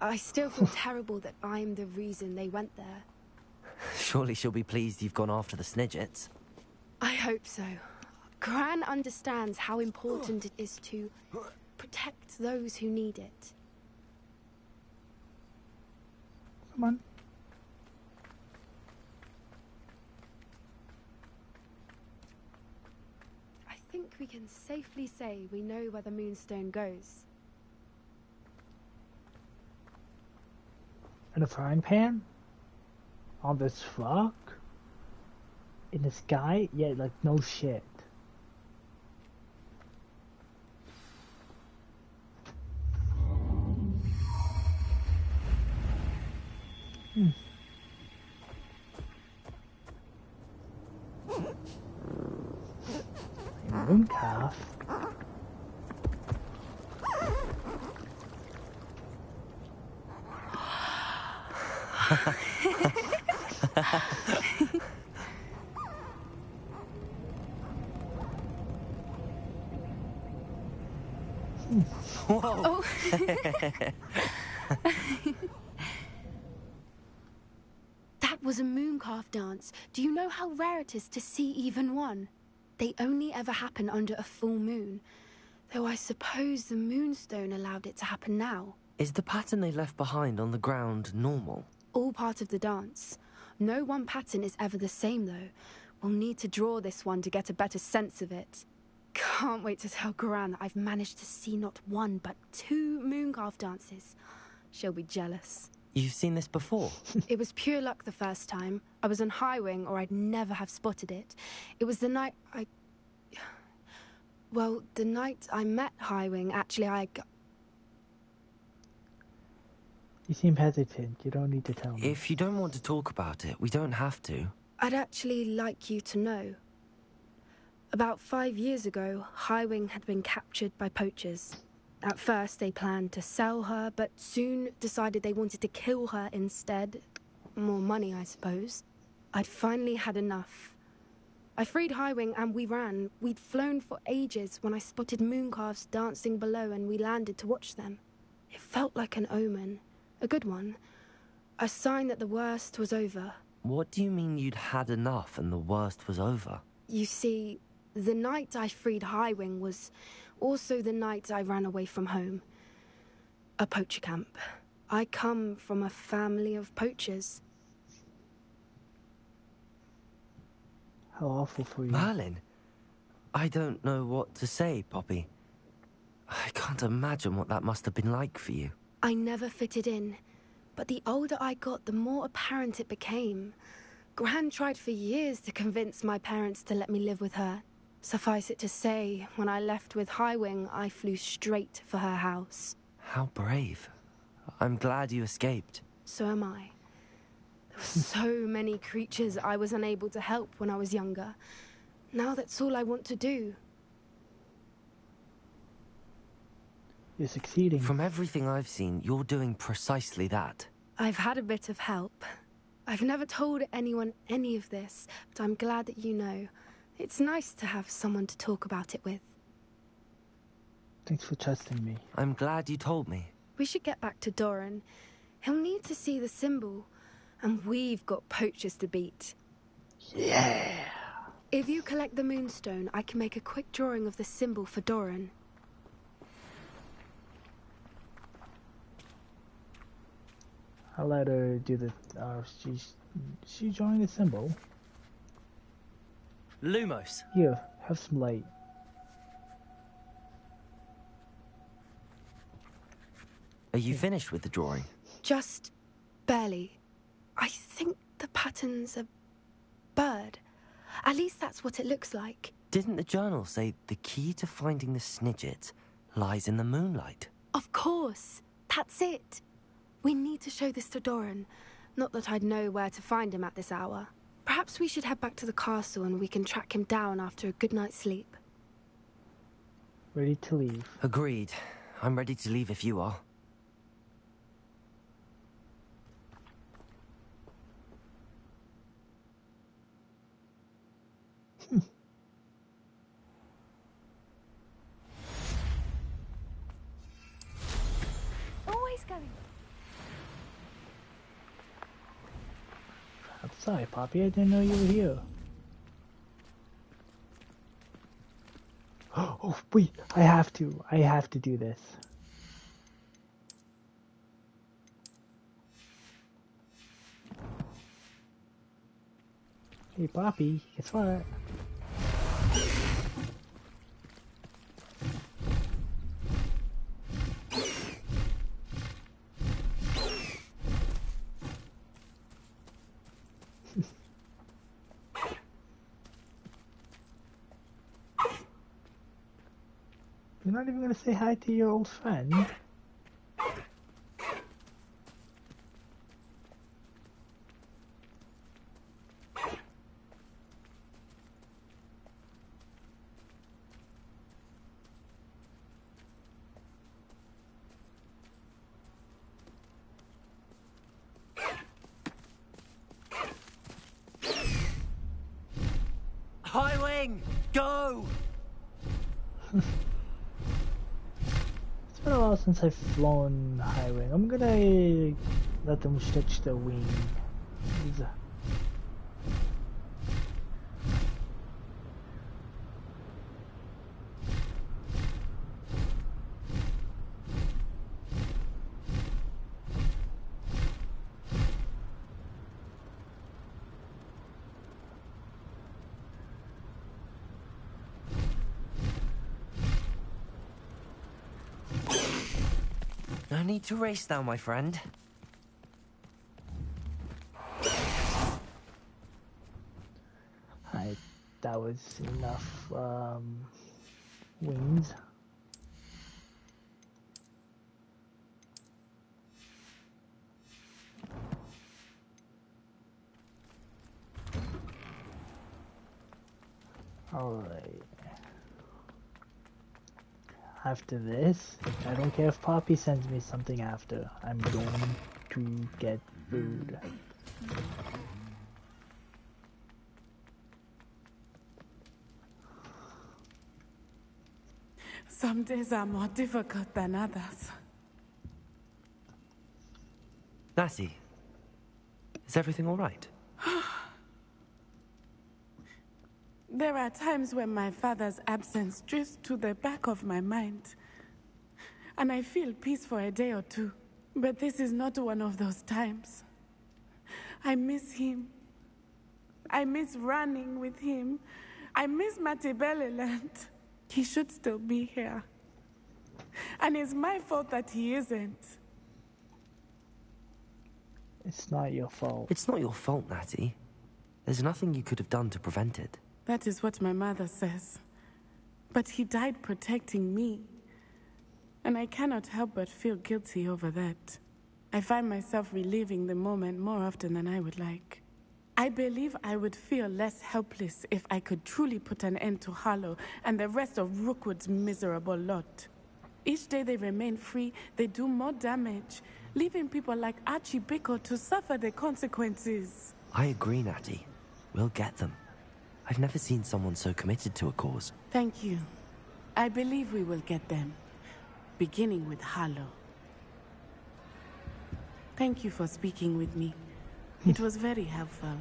I still feel terrible that I'm the reason they went there. Surely she'll be pleased you've gone after the Snidgets. I hope so. Gran understands how important it is to protect those who need it. Come on. I think we can safely say we know where the Moonstone goes. In a frying pan? On this rock? In the sky? Yeah, like no shit. Moon calf. Whoa! Oh. That was a mooncalf dance. Do you know how rare it is to see even one? They only ever happen under a full moon. Though I suppose the Moonstone allowed it to happen now. Is the pattern they left behind on the ground normal? All part of the dance. No one pattern is ever the same, though. We'll need to draw this one to get a better sense of it. Can't wait to tell Gran that I've managed to see not one, but 2 mooncalf dances. She'll be jealous. You've seen this before? It was pure luck the first time. I was on Highwing, or I'd never have spotted it. It was the night Well, the night I met Highwing, actually, You seem hesitant. You don't need to tell me. If you don't want to talk about it, we don't have to. I'd actually like you to know. About 5 years ago, Highwing had been captured by poachers. At first, they planned to sell her, but soon decided they wanted to kill her instead. More money, I suppose. I'd finally had enough. I freed Highwing and we ran. We'd flown for ages when I spotted mooncalves dancing below and we landed to watch them. It felt like an omen. A good one. A sign that the worst was over. What do you mean you'd had enough and the worst was over? You see, the night I freed Highwing was also the night I ran away from home. A poacher camp. I come from a family of poachers. How awful for you. Merlin, I don't know what to say, Poppy. I can't imagine what that must have been like for you. I never fitted in, but the older I got, the more apparent it became. Gran tried for years to convince my parents to let me live with her. Suffice it to say, when I left with Highwing, I flew straight for her house. How brave. I'm glad you escaped. So am I. There were so many creatures I was unable to help when I was younger. Now that's all I want to do. You're succeeding. From everything I've seen, you're doing precisely that. I've had a bit of help. I've never told anyone any of this, but I'm glad that you know. It's nice to have someone to talk about it with. Thanks for trusting me. I'm glad you told me. We should get back to Doran. He'll need to see the symbol, and we've got poachers to beat. Yeah! If you collect the moonstone, I can make a quick drawing of the symbol for Doran. I'll let her do the... she's drawing the symbol. Lumos. Here, have some light. Are you finished with the drawing? Just barely. I think the pattern's a bird. At least that's what it looks like. Didn't the journal say the key to finding the Snidget lies in the moonlight? Of course. That's it. We need to show this to Doran. Not that I'd know where to find him at this hour. Perhaps we should head back to the castle and we can track him down after a good night's sleep. Ready to leave. Agreed. I'm ready to leave if you are. Always going. I'm sorry, Poppy. I didn't know you were here. Oh, wait. I have to do this. Hey, Poppy. Guess what? You're not even gonna say hi to your old friend. High Wing, go! It's been a while since I've flown high wing. I'm gonna let them stretch their wings. No need to race now, my friend. That was enough wings. Alright. After this, I don't care if Poppy sends me something after. I'm going to get food. Some days are more difficult than others. Natty, is everything all right? There are times when my father's absence drifts to the back of my mind, and I feel peace for a day or two. But this is not one of those times. I miss him. I miss running with him. I miss Matibeleland. He should still be here. And it's my fault that he isn't. It's not your fault. It's not your fault, Natty. There's nothing you could have done to prevent it. That is what my mother says. But he died protecting me. And I cannot help but feel guilty over that. I find myself reliving the moment more often than I would like. I believe I would feel less helpless if I could truly put an end to Harlow and the rest of Rookwood's miserable lot. Each day they remain free, they do more damage, leaving people like Archie Bickle to suffer the consequences. I agree, Natty. We'll get them. I've never seen someone so committed to a cause. Thank you. I believe we will get them. Beginning with Harlow. Thank you for speaking with me. It was very helpful.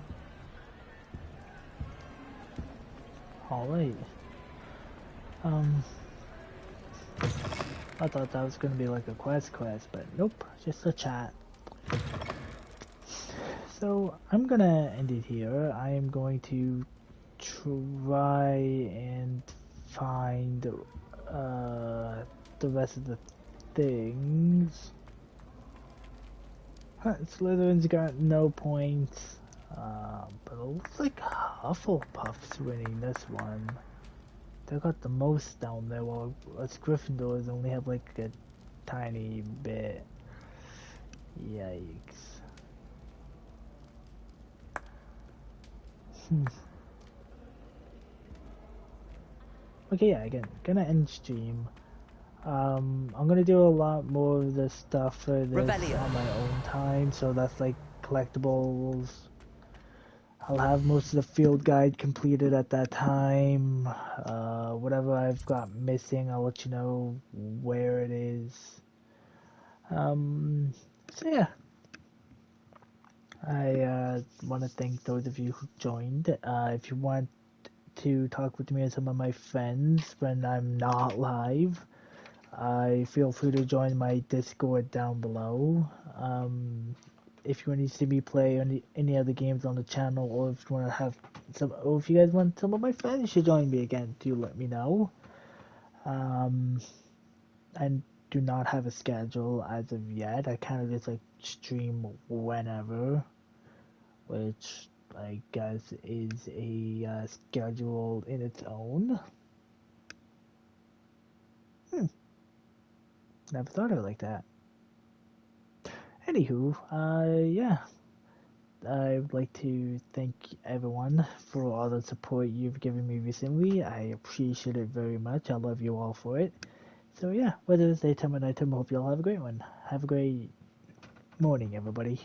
Alright. I thought that was gonna be like a quest, but nope, just a chat. So I'm gonna end it here. I am going to try and find the rest of the things. Slytherin's got no points, but it looks like Hufflepuff's winning this one. They got the most down there, while us Gryffindors only have like a tiny bit. Yikes. Okay, yeah, again, gonna end stream. I'm gonna do a lot more of this stuff for this on my own time, so that's like collectibles. I'll have most of the field guide completed at that time. Whatever I've got missing, I'll let you know where it is. So yeah. I want to thank those of you who joined. If you want to talk with me and some of my friends when I'm not live, feel free to join my Discord down below. If you want to see me play any other games on the channel, or if you want to have some, or if you guys want some of my friends to join me again, do let me know. I do not have a schedule as of yet. I kind of just like stream whenever, which I guess is a schedule in its own. Never thought of it like that. Anywho, yeah. I would like to thank everyone for all the support you've given me recently. I appreciate it very much. I love you all for it. So yeah, whether it's daytime or nighttime, I hope you all have a great one. Have a great morning, everybody.